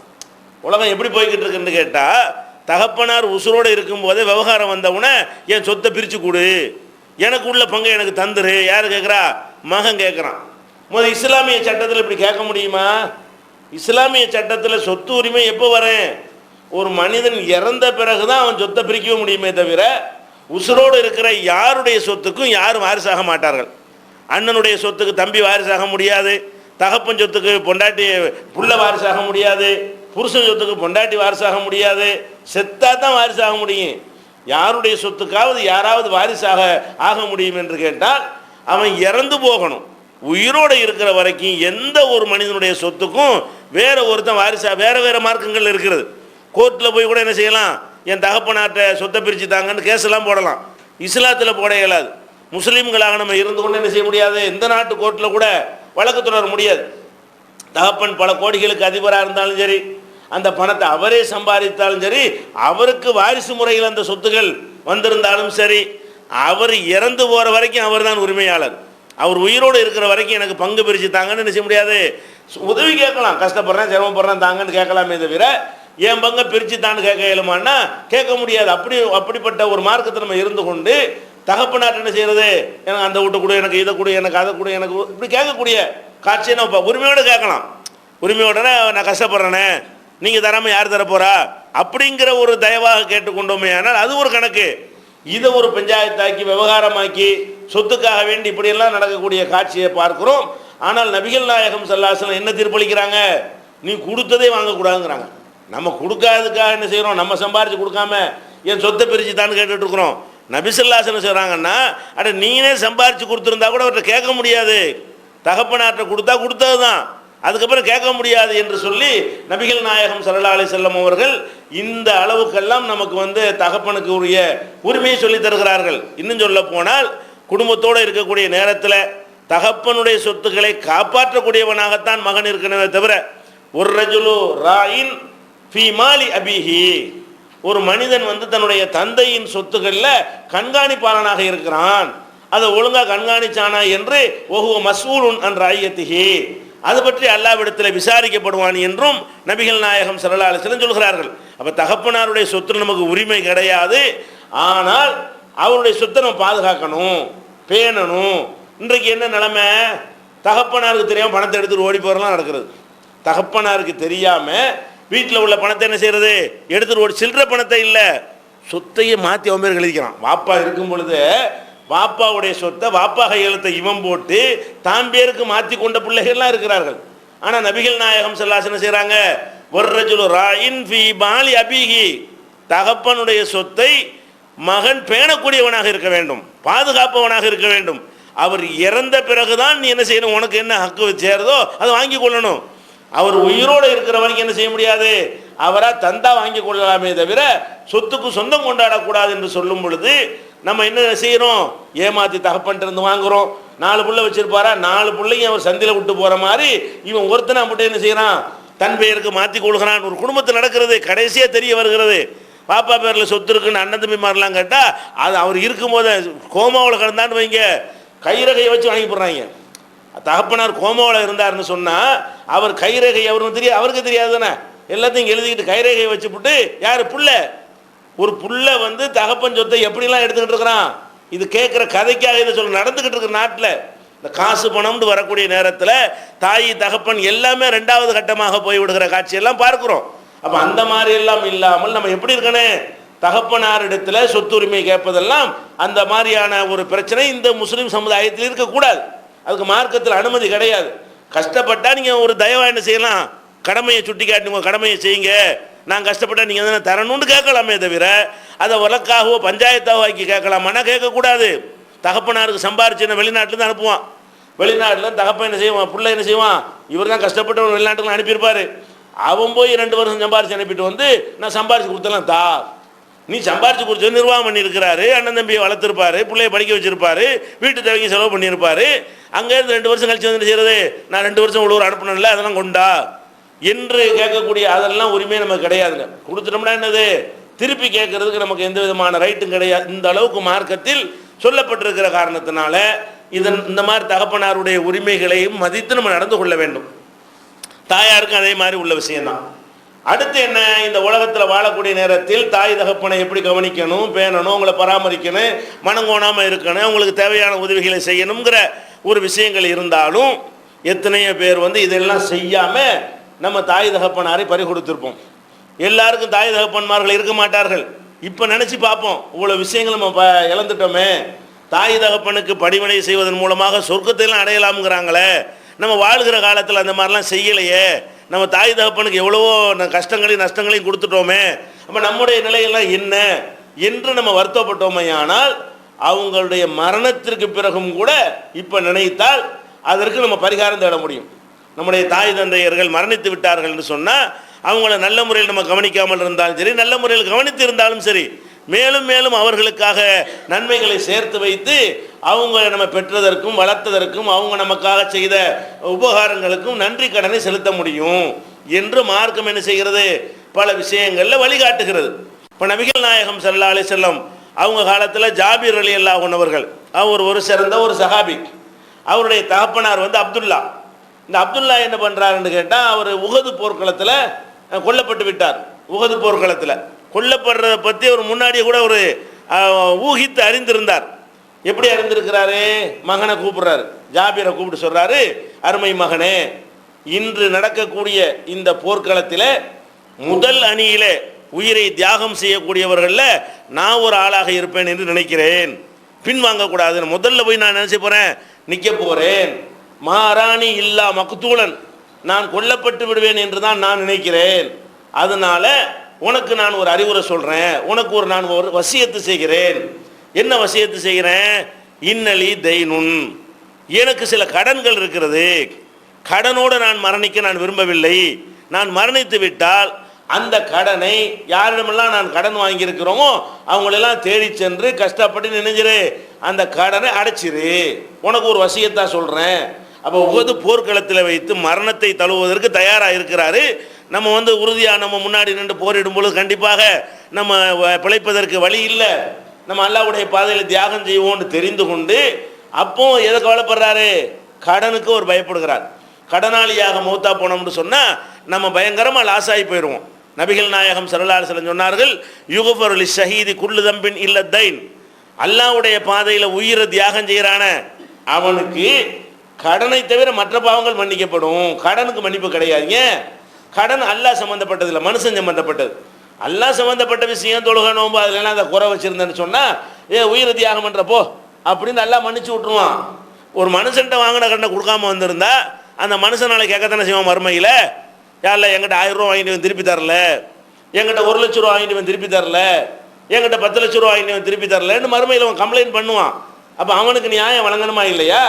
உலகம் எப்படி போய்கிட்டு இருக்குன்னு கேட்டால், தகப்பனார் உசுரோடு இருக்கும்போதே விவகாரம் வந்தவுடனே என் சொத்தை பிரித்து கொடு, எனக்கு உள்ள பங்கை எனக்கு தந்துரு. யார் கேட்குறா? மகன் கேட்குறான். முதல் இஸ்லாமிய சட்டத்தில் இப்படி கேட்க முடியுமா? இஸ்லாமிய சட்டத்தில் சொத்து உரிமை எப்போ வரேன்? ஒரு மனிதன் இறந்த பிறகு தான் அவன் சொத்தை பிரிக்கவே முடியுமே தவிர, உசுரோடு இருக்கிற யாருடைய சொத்துக்கும் யாரும் வாரிசாக மாட்டார்கள். அண்ணனுடைய சொத்துக்கு தம்பி வாரிசாக முடியாது, தகப்பன் சொத்துக்கு பொண்டாட்டி புள்ள வாரிசாக முடியாது, புருஷன் சொத்துக்கு பொண்டாட்டி வாரிசாக முடியாது. செத்தா தான் வாரிசாக முடியும். யாருடைய சொத்துக்காவது யாராவது வாரிசாக ஆக முடியும் என்று கேட்டால் அவன் இறந்து போகணும். உயிரோடு இருக்கிற வரைக்கும் எந்த ஒரு மனிதனுடைய சொத்துக்கும் வேற ஒருத்தன் வாரிசா வேறு வேறு மார்க்கங்கள் இருக்கிறது. கோர்ட்டில் போய் கூட என்ன செய்யலாம்? என் தகப்பனாட்ட சொத்தை பிரித்து தாங்கன்னு கேஸெல்லாம் போடலாம். இஸ்லாத்தில் போட இயலாது. முஸ்லீம்களாக நம்ம இருந்து கொண்டு என்ன செய்ய முடியாது? எந்த நாட்டு கோர்ட்டில் கூட வழக்கு தொடர முடியாது. தகப்பன் பல கோடிகளுக்கு அதிபராக இருந்தாலும் சரி, அந்த பணத்தை அவரே சம்பாதித்தாலும் சரி, அவருக்கு வாரிசு முறையில் அந்த சொத்துகள் வந்திருந்தாலும் சரி, அவர் இறந்து போகிற வரைக்கும் அவர் தான் உரிமையாளர். அவர் உயிரோடு இருக்கிற வரைக்கும் எனக்கு பங்கு பிரித்து தாங்கன்னு என்ன செய்ய முடியாது? உதவி கேட்கலாம், கஷ்டப்படுறேன் சிரமப்படுறேன் தாங்கன்னு கேட்கலாமே தவிர என் பங்கை பிரித்து தான்னு கேட்க இயலுமான்னா கேட்க முடியாது. அப்படிப்பட்ட ஒரு மார்க்கத்தை நம்ம இருந்து கொண்டு தகப்பனார் என்ன செய்கிறது? எனக்கு அந்த வீட்டை கூட, எனக்கு இதை கூட, எனக்கு அதை கூட, எனக்கு இப்படி கேட்கக்கூடிய காட்சியை நம்ம உரிமையோடு கேட்கலாம். உரிமையோட நான் கஷ்டப்படுறேனே, நீங்கள் தராமல் யார் தரப்போறா அப்படிங்கிற ஒரு தயவாக கேட்டுக்கொண்டோமே. ஆனால் அது ஒரு கணக்கு. இதை ஒரு பஞ்சாயத்தாக்கி விவகாரமாக்கி சொத்துக்காக வேண்டி இப்படியெல்லாம் நடக்கக்கூடிய காட்சியை பார்க்கிறோம். ஆனால் நபிகள் நாயகம் ஸல்லல்லாஹு அலைஹி வஸல்லம் என்ன தீர்ப்பளிக்கிறாங்க? நீ கொடுத்ததே வாங்கக்கூடாதுங்கிறாங்க. நம்ம கொடுக்காததுக்காக என்ன செய்கிறோம்? நம்ம சம்பாரித்து கொடுக்காம என் சொத்தை பிரித்து தான் கேட்டுட்டு இருக்கிறோம். நபி ஸல்லல்லாஹு அலைஹி வஸல்லம் சொல்கிறாங்கன்னா, அட நீனே சம்பாரித்து கொடுத்துருந்தா கூட அவர்கிட்ட கேட்க முடியாது. தகப்பனார்ட்ட கொடுத்தா கொடுத்தது தான், அதுக்கப்புறம் கேட்க முடியாது என்று சொல்லி நபிகள் நாயகம் ஸல்லல்லாஹு அலைஹி வஸல்லம் அவர்கள் இந்த அளவுக்கெல்லாம் நமக்கு தகப்பனுக்கு உரிய உரிமையை சொல்லி தருகிறார்கள். இன்னும் சொல்ல போனால், குடும்பத்தோடு இருக்கக்கூடிய நேரத்தில் தகப்பனுடைய சொத்துக்களை காப்பாற்றக்கூடியவனாகத்தான் மகன் இருக்கணுமே தவிர, ஒரு ரஜுலு ராயின் ஃபீ மாலி அபிஹி, ஒரு மனிதன் தன்னுடைய தந்தையின் சொத்துக்களில் கண்காணிப்பாளனாக இருக்கிறான், அதை ஒழுங்காக கண்காணிச்சானா என்று ஒஹுவ மஸ்ஊலுன் அன் ரஅய்யத்திஹி, அது பற்றி அல்லாஹ்விடத்தில் விசாரிக்கப்படுவான் என்றும் நபிகள் நாயகம் ஸல்லல்லாஹு அலைஹி வஸல்லம் சொல்கிறார்கள். அப்போ தகப்பனாருடைய சொத்து நமக்கு உரிமை கிடையாது, ஆனால் அவருடைய சொத்தை நம்ம பாதுகாக்கணும், பேணணும். இன்றைக்கு என்ன நிலைமை? தகப்பனாருக்கு தெரியாமல் பணத்தை எடுத்துகிட்டு ஓடி போகிறலாம் நடக்கிறது. தகப்பனாருக்கு தெரியாமல் வீட்டில் உள்ள பணத்தை என்ன செய்கிறது? எடுத்துகிட்டு ஓடி, சில்லற பணத்தை இல்லை, சொத்தையே மாற்றி அவன் பேர் எழுதிக்கிறான். வாப்பா இருக்கும் பொழுது வாப்பாவுடைய சொத்தை வாப்பா கையெழுத்தை இவன் போட்டு தான் பேருக்கு மாற்றி கொண்ட பிள்ளைகள்லாம் இருக்கிறார்கள். ஆனால் நபிகள் நாயகம் ஸல்லல்லாஹு அலைஹி வஸல்லம் செய்கிறாங்க, வர்ரஜுலு ராயின் ஃபீ மாலி அபிஹி, தகப்பனுடைய சொத்தை மகன் பேணக்கூடியவனாக இருக்க வேண்டும், பாதுகாப்பவனாக இருக்க வேண்டும். அவர் இறந்த பிறகுதான் நீ என்ன செய்யணும்? உனக்கு என்ன ஹக்கு சேருதோ அதை வாங்கி கொள்ளணும். அவர் உயிரோடு இருக்கிற வரைக்கும் என்ன செய்ய முடியாது? அவரா தந்தா வாங்கி கொள்ளலாமே தவிர சொத்துக்கு சொந்தம் கொண்டாடக்கூடாது என்று சொல்லும் பொழுது நம்ம என்ன செய்கிறோம்? ஏமாற்றி தகப்பன்ட்டு இருந்து வாங்குகிறோம். 4 புள்ள வச்சிருப்பாரா, 4 பிள்ளையும் அவர் சந்தில விட்டு போகிற மாதிரி இவன் ஒருத்தனை மட்டும் என்ன செய்கிறான்? தன் பெயருக்கு மாற்றி கொள்கிறான். ஒரு குடும்பத்தில் நடக்கிறது, கடைசியாக தெரிய வருகிறது. பாப்பா பேரில் சொத்து இருக்குன்னு அண்ணன் தம்பி மாதிரிலாம் கேட்டால், அது அவர் இருக்கும்போது கோமாவில் கிடந்தான்னு வைங்க, கைரகையை வச்சு வாங்கி போடுறாங்க. தகப்பனார் கோமாவில் இருந்தார்னு சொன்னால் அவர் கைரேகை அவருக்கு தெரியாது தானே, எல்லாத்தையும் எழுதிக்கிட்டு கைரேகையை வச்சுப்புட்டு யார் புள்ள, ஒரு புள்ள தகப்பன் சொத்தை எப்படிலாம் எடுத்துக்கிட்டு இருக்கிறான். இது கேட்குற கதைக்காக இதை சொல்ல நடந்துக்கிட்டு இருக்கிற நாட்டில் இந்த காசு பணம்னு வரக்கூடிய நேரத்தில் தாய் தகப்பன் எல்லாமே 2வது கட்டமாக போய் விடுகிற காட்சியெல்லாம் பார்க்குறோம். அப்போ அந்த மாதிரி எல்லாம் இல்லாமல் நம்ம எப்படி இருக்கணும்? தகப்பனாரிடத்தில் சொத்துரிமை கேட்பதெல்லாம் அந்த மாதிரியான ஒரு பிரச்சனை இந்த முஸ்லீம் சமுதாயத்தில் இருக்கக்கூடாது. அதுக்கு மார்க்கத்தில் அனுமதி கிடையாது. கஷ்டப்பட்டால் நீங்கள் ஒரு தயவாக என்ன செய்யலாம்? கடமையை சுட்டி காட்டுங்க, கடமையை செய்யுங்க, நான் கஷ்டப்பட்டால் நீங்கள் தானே தரணும்னு கேட்கலாமே தவிர அதை வழக்காகவோ பஞ்சாயத்தாவோ ஆக்கி கேட்கலாமான்னா கேட்கக்கூடாது. தகப்பனாருக்கு சம்பாரிச்சுன்னு வெளிநாட்டிலேருந்து அனுப்புவான், வெளிநாட்டில் தகப்பன் என்ன செய்வான், பிள்ளை என்ன செய்வான், இவர் தான் கஷ்டப்பட்டு வெளிநாட்டுக்கு அனுப்பியிருப்பார். அவன் போய் 2 வருஷம் சம்பாரிச்சு அனுப்பிட்டு வந்து நான் சம்பாரிச்சு கொடுத்தலாம் தா, நீ சம்பாரிச்சு கொடுத்து நிர்வாகம் பண்ணியிருக்கிறாரு, அண்ணன் தம்பியை வளர்த்துருப்பாரு, பிள்ளைய படிக்க வச்சிருப்பாரு, வீட்டு தேவைக்கு செலவு பண்ணியிருப்பாரு. அங்கேருந்து 2 வருஷம் கழிச்சு வந்து செய்கிறது, நான் 2 வருஷம் உள்ளூர் அனுப்பணும்ல அதெல்லாம் கொண்டா என்று கேட்கக்கூடிய அதெல்லாம் உரிமை நமக்கு கிடையாதுங்க. கொடுத்துட்டோம்னா என்னது, திருப்பி கேட்கறதுக்கு நமக்கு எந்த விதமான ரைட்டும் கிடையாது. இந்த அளவுக்கு மார்க்கத்தில் சொல்லப்பட்டிருக்கிற காரணத்தினால இந்த மாதிரி தகப்பனாருடைய உரிமைகளையும் மதித்து நம்ம நடந்து கொள்ள வேண்டும். தாயாருக்கும் அதே மாதிரி உள்ள விஷயம்தான். அடுத்து என்ன, இந்த உலகத்தில் வாழக்கூடிய நேரத்தில் தாய் தகப்பனை எப்படி கவனிக்கணும், பேணணும், உங்களை பராமரிக்கணும், மனங்கோணாமல் இருக்கணும், உங்களுக்கு தேவையான உதவிகளை செய்யணுங்கிற ஒரு விஷயங்கள் இருந்தாலும் எத்தனையோ பேர் வந்து இதெல்லாம் செய்யாமல் நம்ம தாய் தகப்பனாரை பறி கொடுத்துருப்போம். எல்லாருக்கும் தாய் தகப்பன்மார்கள் இருக்க மாட்டார்கள். இப்போ நினச்சி பார்ப்போம், இவ்வளோ விஷயங்கள் நம்ம இழந்துட்டோமே. தாய் தகப்பனுக்கு பணிவிடை செய்வதன் மூலமாக சொர்க்கத்தையெல்லாம் அடையலாம்ங்கிறாங்களே, நம்ம வாழ்கிற காலத்தில் அந்த மாதிரிலாம் செய்யலையே, நம்ம தாய் தகப்பனுக்கு எவ்வளவோ கஷ்டங்களையும் நஷ்டங்களையும் கொடுத்துட்டோமே, அப்போ நம்முடைய நிலையெல்லாம் என்ன என்று நம்ம வருத்தப்பட்டோமே. ஆனால் அவங்களுடைய மரணத்திற்கு பிறகும் கூட இப்போ நினைத்தால் அதற்கு நம்ம பரிகாரம் தேட முடியும். நம்முடைய தாய் தந்தையர்கள் மரணித்து விட்டார்கள் என்று சொன்னால் அவங்கள நல்ல முறையில் நம்ம கவனிக்காமல் இருந்தாலும் சரி, நல்ல முறையில் கவனித்து இருந்தாலும் சரி, மேலும் மேலும் அவர்களுக்காக நன்மைகளை சேர்த்து வைத்து அவங்க நம்ம பெற்றதற்கும் வளர்த்ததற்கும் அவங்க நமக்காக செய்த உபகாரங்களுக்கும் நன்றி கடனை செலுத்த முடியும் என்று மார்க்கம் என்ன செய்கிறது, பல விஷயங்களில் வழிகாட்டுகிறது. இப்போ நபிகள் நாயகம் ஸல்லல்லாஹு அலைஹி வஸல்லம் அவங்க காலத்தில் ஜாபிர் ரலியல்லாஹு அன்ஹு அவர்கள், அவர் ஒரு சிறந்த ஒரு சஹாபி. அவருடைய தகப்பனார் வந்து அப்துல்லா. இந்த அப்துல்லா என்ன பண்ணுறாருன்னு கேட்டால், அவர் உஹது போர்க்களத்தில் கொல்லப்பட்டு விட்டார். உஹது போர்க்களத்தில் கொல்லப்படுறதை பற்றி அவர் முன்னாடியே கூட ஒரு ஊகித்து அறிந்திருந்தார். எப்படி அறிந்திருக்கிறாரு, மகனை கூப்பிடுறாரு, ஜாபிரை கூப்பிட்டு சொல்கிறாரு, அருமை மகனே, இன்று நடக்கக்கூடிய இந்த போர்க்களத்தில் முதல் அணியிலே உயிரை தியாகம் செய்யக்கூடியவர்களில் நான் ஒரு ஆளாக இருப்பேன் என்று நினைக்கிறேன். பின்வாங்கக்கூடாது, முதல்ல போய் நான் நினச்சி போகிறேன், நிற்க போகிறேன். மாராணி இல்லா மக்தூலன், நான் கொல்லப்பட்டு விடுவேன் என்று தான் நான் நினைக்கிறேன். அதனால உனக்கு நான் ஒரு அறிவுரை சொல்கிறேன், உனக்கு நான் ஒரு வசியத்து செய்கிறேன். என்ன வசியத்து செய்கிறேன், இன்னலி தைனுன், எனக்கு சில கடன்கள் இருக்கிறது, கடனோடு நான் மரணிக்க நான் விரும்பவில்லை. நான் மரணித்து விட்டால் அந்த கடனை யாரிடமெல்லாம் நான் கடன் வாங்கியிருக்கிறோமோ அவங்களெல்லாம் தேடி சென்று கஷ்டப்பட்டு நினைஞ்சிரு, அந்த கடனை அடைச்சிரு, உனக்கு ஒரு வசியத்தான் சொல்கிறேன். அப்போ உஹது போர்க்களத்தில் வைத்து மரணத்தை தழுவுவதற்கு தயாராக இருக்கிறாரு. நம்ம வந்து உறுதியாக நம்ம முன்னாடி நின்று போரிடும் பொழுது கண்டிப்பாக நம்ம பிழைப்பதற்கு வழி இல்லை, நம்ம அல்லாஹ்வுடைய பாதையில் தியாகம் செய்வோம்னு தெரிந்து கொண்டு அப்போ எதை கவலைப்படுறாரு, கடனுக்கு ஒரு பயப்படுகிறார். கடனாளியாக மௌத்தா போனோம்னு சொன்னால் நம்ம பயங்கரமாக லாஸ் ஆகி போயிடுவோம். நபிகள் நாயகம் ஸல்லல்லாஹு அலைஹி வஸல்லம் சொன்னார்கள், யுகஃபரு லிஷஹீதி குல்லு தம்பின் இல்ல தைன், அல்லாஹ்வுடைய பாதையில் உயிரை தியாகம் செய்கிறான அவனுக்கு கடனை தவிர மற்ற பாவங்கள் மன்னிக்கப்படும். கடனுக்கு மன்னிப்பு கிடையாதுங்க. கடன் அல்லாஹ் சம்மந்தப்பட்டதில்லை, மனுஷன் சம்மந்தப்பட்டது. அல்லாஹ் சம்மந்தப்பட்ட விஷயம் தொழுகை நோம்பு அதிலெல்லாம் அந்த குறை வச்சுருந்தேன்னு சொன்னால் உயிரை தியாகம் பண்ணுறப்போ அப்படின்னு அல்லாஹ் மன்னிச்சு விட்ருவான். ஒரு மனுஷன்ட்ட வாங்கின கடனை கொடுக்காம வந்திருந்தா அந்த மனுஷனால கேட்கத்தானே செய்வான் மறுமையில், யாரில் எங்கிட்ட 1000 ரூபா வாங்கிட்டு வந்து திருப்பி தரல, எங்கிட்ட 1 லட்ச ரூபா வாங்கிட்டு வந்து திருப்பி தரல, எங்கிட்ட 10 லட்ச ரூபா வாங்கிட்டு வந்து திருப்பி தரலன்னு மறுமையில் அவன் கம்ப்ளைண்ட் பண்ணுவான். அப்போ அவனுக்கு நியாயம் வழங்கணுமா இல்லையா?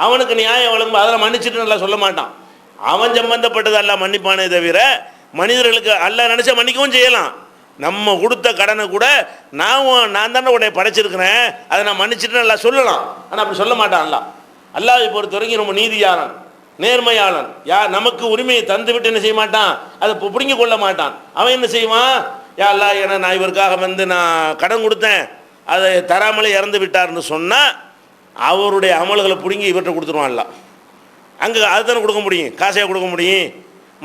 அவனுக்கு நியாயம் வழங்கும், அதெல்லாம் மன்னிச்சுட்டு நல்லா சொல்ல மாட்டான். அவன் சம்பந்தப்பட்டது அல்லாஹ் மன்னிப்பானே தவிர மனிதர்களுக்கு அல்லாஹ் நினச்சா மன்னிக்கவும் செய்யலாம். நம்ம கொடுத்த கடனை கூட நான் தானே உடைய படைச்சிருக்கிறேன், அதை நான் மன்னிச்சுட்டு நல்லா சொல்லலாம். ஆனால் அப்படி சொல்ல மாட்டான் அல்லாஹ். அல்லாஹ்வை பொறுத்த வரைக்கும் ரொம்ப நீதியாளன், நேர்மையாளன். நமக்கு உரிமையை தந்துவிட்டு என்ன செய்ய மாட்டான், அதை பிடுங்கி கொள்ள மாட்டான். அவன் என்ன செய்வான், யா அல்லாஹ் ஏன்னா நான் இவருக்காக வந்து நான் கடன் கொடுத்தேன், அதை தராமலே இறந்து விட்டார்னு சொன்னால் அவருடைய அமல்களை பிடுங்கி இவர்கிட்ட கொடுத்துருவான் அல்லாஹ். அங்கே அதுதானே கொடுக்க முடியும், காசையாக கொடுக்க முடியும்.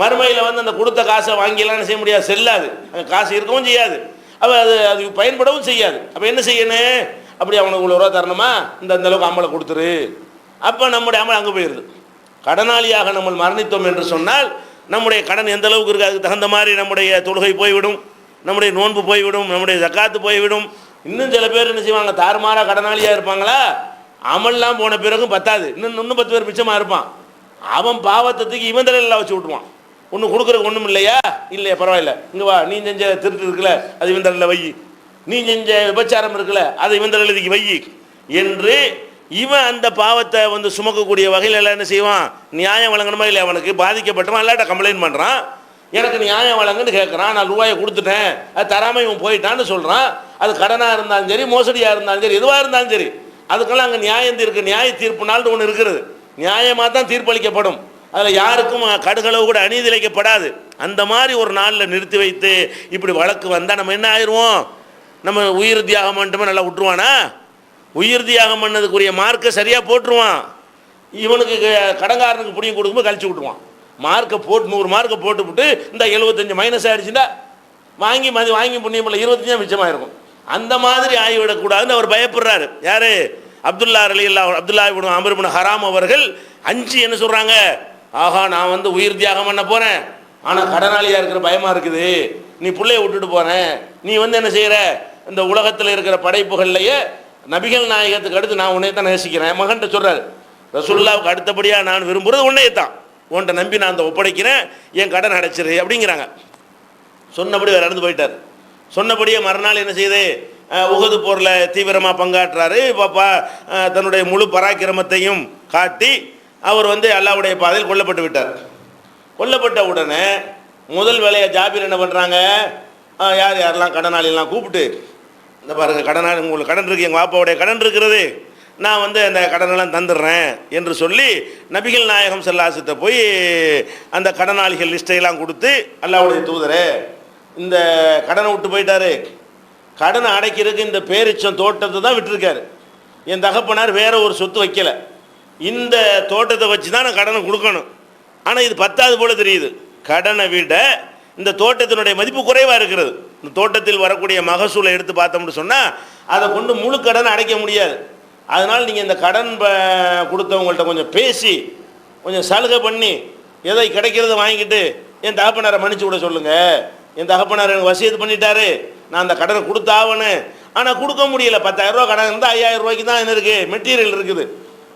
மறுமையில் வந்து அந்த கொடுத்த காசை வாங்கிலாம் செய்ய முடியாது, செல்லாது, அங்கே காசு இருக்கவும் செய்யாது, அப்போ அது பயன்படவும் செய்யாது. அப்போ என்ன செய்யணும், அப்படி அவனுக்கு 1 ரூபா தரணுமா, இந்த அளவுக்கு அமலை கொடுத்துரு, அப்போ நம்முடைய அமல் அங்கே போயிடுது. கடனாளியாக நம்ம மரணித்தோம் என்று சொன்னால் நம்முடைய கடன் எந்த அளவுக்கு இருக்குது, அதுக்கு தகுந்த மாதிரி நம்முடைய தொழுகை போய்விடும், நம்முடைய நோன்பு போய்விடும், நம்முடைய ஜக்காத்து போய்விடும். இன்னும் சில பேர் என்ன செய்வாங்க, தாறுமாறாக கடனாளியாக இருப்பாங்களா, அமல்லாம் போன பிறகும் பத்தாது, இன்னும் 10 பேர் மிச்சமாக இருப்பான். அவன் பாவத்தத்துக்கு இவன் தலையில் வச்சு விட்டுருவான். ஒன்று கொடுக்குறக்கு ஒன்றும் இல்லையா, இல்லையா பரவாயில்ல, இங்கே வா, நீ செஞ்ச திருட்டு இருக்குல்ல அது இவன் தலையில் வை, நீ செஞ்ச விபச்சாரம் இருக்குல்ல அதை இவன் தலையில் வை என்று இவன் அந்த பாவத்தை வந்து சுமக்கக்கூடிய வகையில் எல்லாம் என்ன செய்வான், நியாயம் வழங்கணுமா இல்லை, அவனுக்கு பாதிக்கப்பட்டவன் அல்லாட்ட கம்ப்ளைண்ட் பண்ணுறான், எனக்கு நியாயம் வழங்குன்னு கேட்குறான், நான் ரூபாயை கொடுத்துட்டேன், அது தராமல் இவன் போயிட்டான்னு சொல்கிறான். அது கடனாக இருந்தாலும் சரி, மோசடியாக இருந்தாலும் சரி, எதுவாக இருந்தாலும் சரி, அதுக்கெல்லாம் அங்கே நியாயம் இருக்குது. நியாய தீர்ப்பு நாள்னு ஒன்று இருக்கிறது. நியாயமாக தான் தீர்ப்பளிக்கப்படும். அதில் யாருக்கும் கடுகளவு கூட அநீதி இழைக்கப்படாது. அந்த மாதிரி ஒரு நாளில் நிறுத்தி வைத்து இப்படி வழக்கு வந்தால் நம்ம என்ன ஆயிடுவோம், நம்ம உயிர் தியாகம் பண்ணிட்டோமே நல்லா விட்டுருவானா? உயிர் தியாகம் பண்ணதுக்குரிய மார்க்கை சரியாக போட்டுருவான். இவனுக்கு கடங்காரனுக்கு புடியும் கொடுக்கும்போது கழிச்சு விட்டுருவான். மார்க்கை போட்டு 100 மார்க்கை போட்டுவிட்டு இந்த 75 மைனஸ் ஆகிடுச்சுன்னா வாங்கி புண்ணியம் இல்லை 25 மிச்சமாக இருக்கும். அந்த மாதிரி ஆகிவிடக்கூடாதுன்னு அவர் பயப்படுறாரு. யார்? அப்துல்லா அம்ர் இப்னு ஹராம் அவர்கள் அஞ்சு என்ன சொல்கிறாங்க, ஆஹா நான் வந்து உயிர் தியாகம் பண்ண போகிறேன், ஆனால் கடனாளியாக இருக்கிற பயமாக இருக்குது, நீ பிள்ளைய விட்டுட்டு போகிறேன், நீ வந்து என்ன செய்கிற, இந்த உலகத்தில் இருக்கிற படைப்புகள்லையே நபிகள் நாயகத்துக்கு அடுத்து நான் உன்னையே தான் நேசிக்கிறேன். மகன்கிட்ட சொல்கிறார், ரசூலுல்லாவுக்கு அடுத்தபடியாக நான் விரும்புகிறது உன்னையே தான், உன்கிட்ட நம்பி நான் அந்த ஒப்படைக்கிறேன், என் கடன் அடைச்சிரு அப்படிங்கிறாங்க. சொன்னபடி அவர் இறந்து போயிட்டார். சொன்னபடியே மறுநாள் என்ன செய்யுது, உஹது போரில் தீவிரமாக பங்காற்றுறாரு. பாப்பா தன்னுடைய முழு பராக்கிரமத்தையும் காட்டி அவர் வந்து அல்லாஹ்வுடைய பாதையில் கொல்லப்பட்டு விட்டார். கொல்லப்பட்ட உடனே முதல் வேலையை ஜாபீர் என்ன பண்ணுறாங்க, யார் யாரெல்லாம் கடனாளிலாம் கூப்பிட்டு, இந்த பாருங்கள் கடனாளி, உங்களுக்கு கடன் இருக்குது, எங்கள் பாப்பாவுடைய கடன் இருக்கிறது, நான் வந்து அந்த கடனெல்லாம் தந்துடுறேன் என்று சொல்லி நபிகள் நாயகம் ஸல்லல்லாஹு போய் அந்த கடனாளிகள் லிஸ்ட்டையெல்லாம் கொடுத்து, அல்லாஹ்வுடைய தூதரே இந்த கடனை விட்டு போயிட்டாரு, கடனை அடைக்கிறதுக்கு இந்த பேரிச்சம் தோட்டத்தை தான் விட்டுருக்காரு, என் தகப்பனார் வேற ஒரு சொத்து வைக்கலை, இந்த தோட்டத்தை வச்சு தான் நான் கடனை கொடுக்கணும், ஆனால் இது பத்தாது போல தெரியுது, கடனை விட இந்த தோட்டத்தினுடைய மதிப்பு குறைவாக இருக்கிறது, இந்த தோட்டத்தில் வரக்கூடிய மகசூலை எடுத்து பார்த்தோம்னு சொன்னால் அதை கொண்டு முழு கடனை அடைக்க முடியாது, அதனால் நீங்கள் இந்த கடன் கொடுத்தவங்கள்ட்ட கொஞ்சம் பேசி கொஞ்சம் சலுகை பண்ணி எதை கிடைக்கிறத வாங்கிக்கிட்டு என் தகப்பனாரை மன்னிச்சு விட சொல்லுங்கள், என் தகப்பனார் எனக்கு வசியத்து பண்ணிட்டாரு, நான் அந்த கடனை கொடுத்தாவன்னு, ஆனால் கொடுக்க முடியல, 10,000 ரூபா கடன் இருந்தால் 5,000 ரூபாய்க்கு தான் என்ன இருக்குது, மெட்டீரியல் இருக்குது,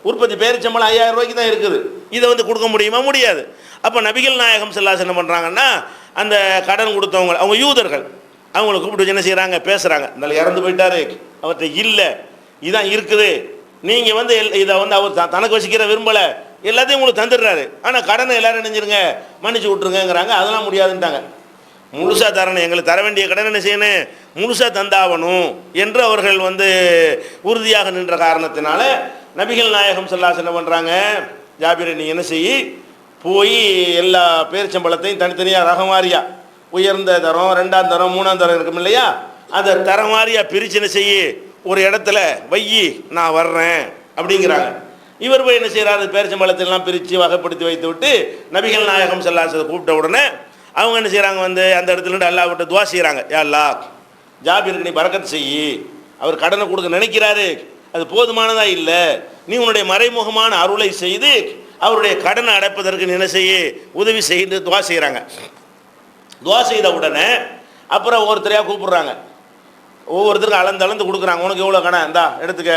உற்பத்தி பேரிச்சம்பளம் 5,000 ரூபாய்க்கு தான் இருக்குது, இதை வந்து கொடுக்க முடியுமா? முடியாது. அப்போ நபிகள் நாயகம் ஸல்லல்லாஹு அலைஹி என்ன பண்ணுறாங்கன்னா, அந்த கடன் கொடுத்தவங்க அவங்க யூதர்கள், அவங்களை கூப்பிட்டு என்ன செய்கிறாங்க, பேசுகிறாங்க, இந்த இறந்து போயிட்டாரு, அவர்கிட்ட இல்லை, இதான் இருக்குது, நீங்கள் வந்து இதை வந்து அவர் தனக்கு வசிக்கிற விரும்பலை, எல்லாத்தையும் உங்களுக்கு தந்துடுறாரு, ஆனால் கடனை எல்லோரும் நினைஞ்சிருங்க மன்னிச்சு விட்ருங்கிறாங்க. அதெல்லாம் முடியாதுன்ட்டாங்க. முழுசாக தரணும், எங்களுக்கு தர வேண்டிய கடன் என்ன செய்யணும், முழுசாக தந்தாகணும் என்று அவர்கள் வந்து உறுதியாக நின்ற காரணத்தினால நபிகள் நாயகம் ஸல்லல்லாஹு அலைஹி என்ன பண்ணுறாங்க, ஜாபீர் நீ என்ன செய்யி, போய் எல்லா பேரிச்சம்பழத்தையும் தனித்தனியாக ரகமாரியா, உயர்ந்த தரம், 2ஆம் தரம், 3ஆம் தரம் இருக்கும் இல்லையா, அதை தரமாரியாக பிரித்து என்ன செய்யி ஒரு இடத்துல வையி, நான் வர்றேன் அப்படிங்கிறாங்க. இவர் போய் என்ன செய்கிறாரு, பேரிச்சம்பழத்தெல்லாம் பிரித்து வகைப்படுத்தி வைத்து விட்டு நபிகள் நாயகம் ஸல்லல்லாஹு அலைஹி கூப்பிட்ட உடனே அவங்க என்ன செய்கிறாங்க, வந்து அந்த இடத்துலேருந்து அல்லாஹ்விட்ட துவா செய்கிறாங்க, யா அல்லாஹ் ஜாபீருக்கு நீ பரக்கத் செய்யி, அவர் கடனை கொடுக்க நினைக்கிறாரு, அது போதுமானதாக இல்லை, நீ உன்னுடைய மறைமுகமான அருளை செய்து அவருடைய கடனை அடைப்பதற்கு என்ன செய்ய உதவி செய்து துவா செய்கிறாங்க. துவா செய்த உடனே அப்புறம் ஒவ்வொருத்தரையாக கூப்பிட்றாங்க, ஒவ்வொருத்தருக்கும் அளந்து கொடுக்குறாங்க, உனக்கு எவ்வளோ கடன் இந்தா எடுத்துக்க,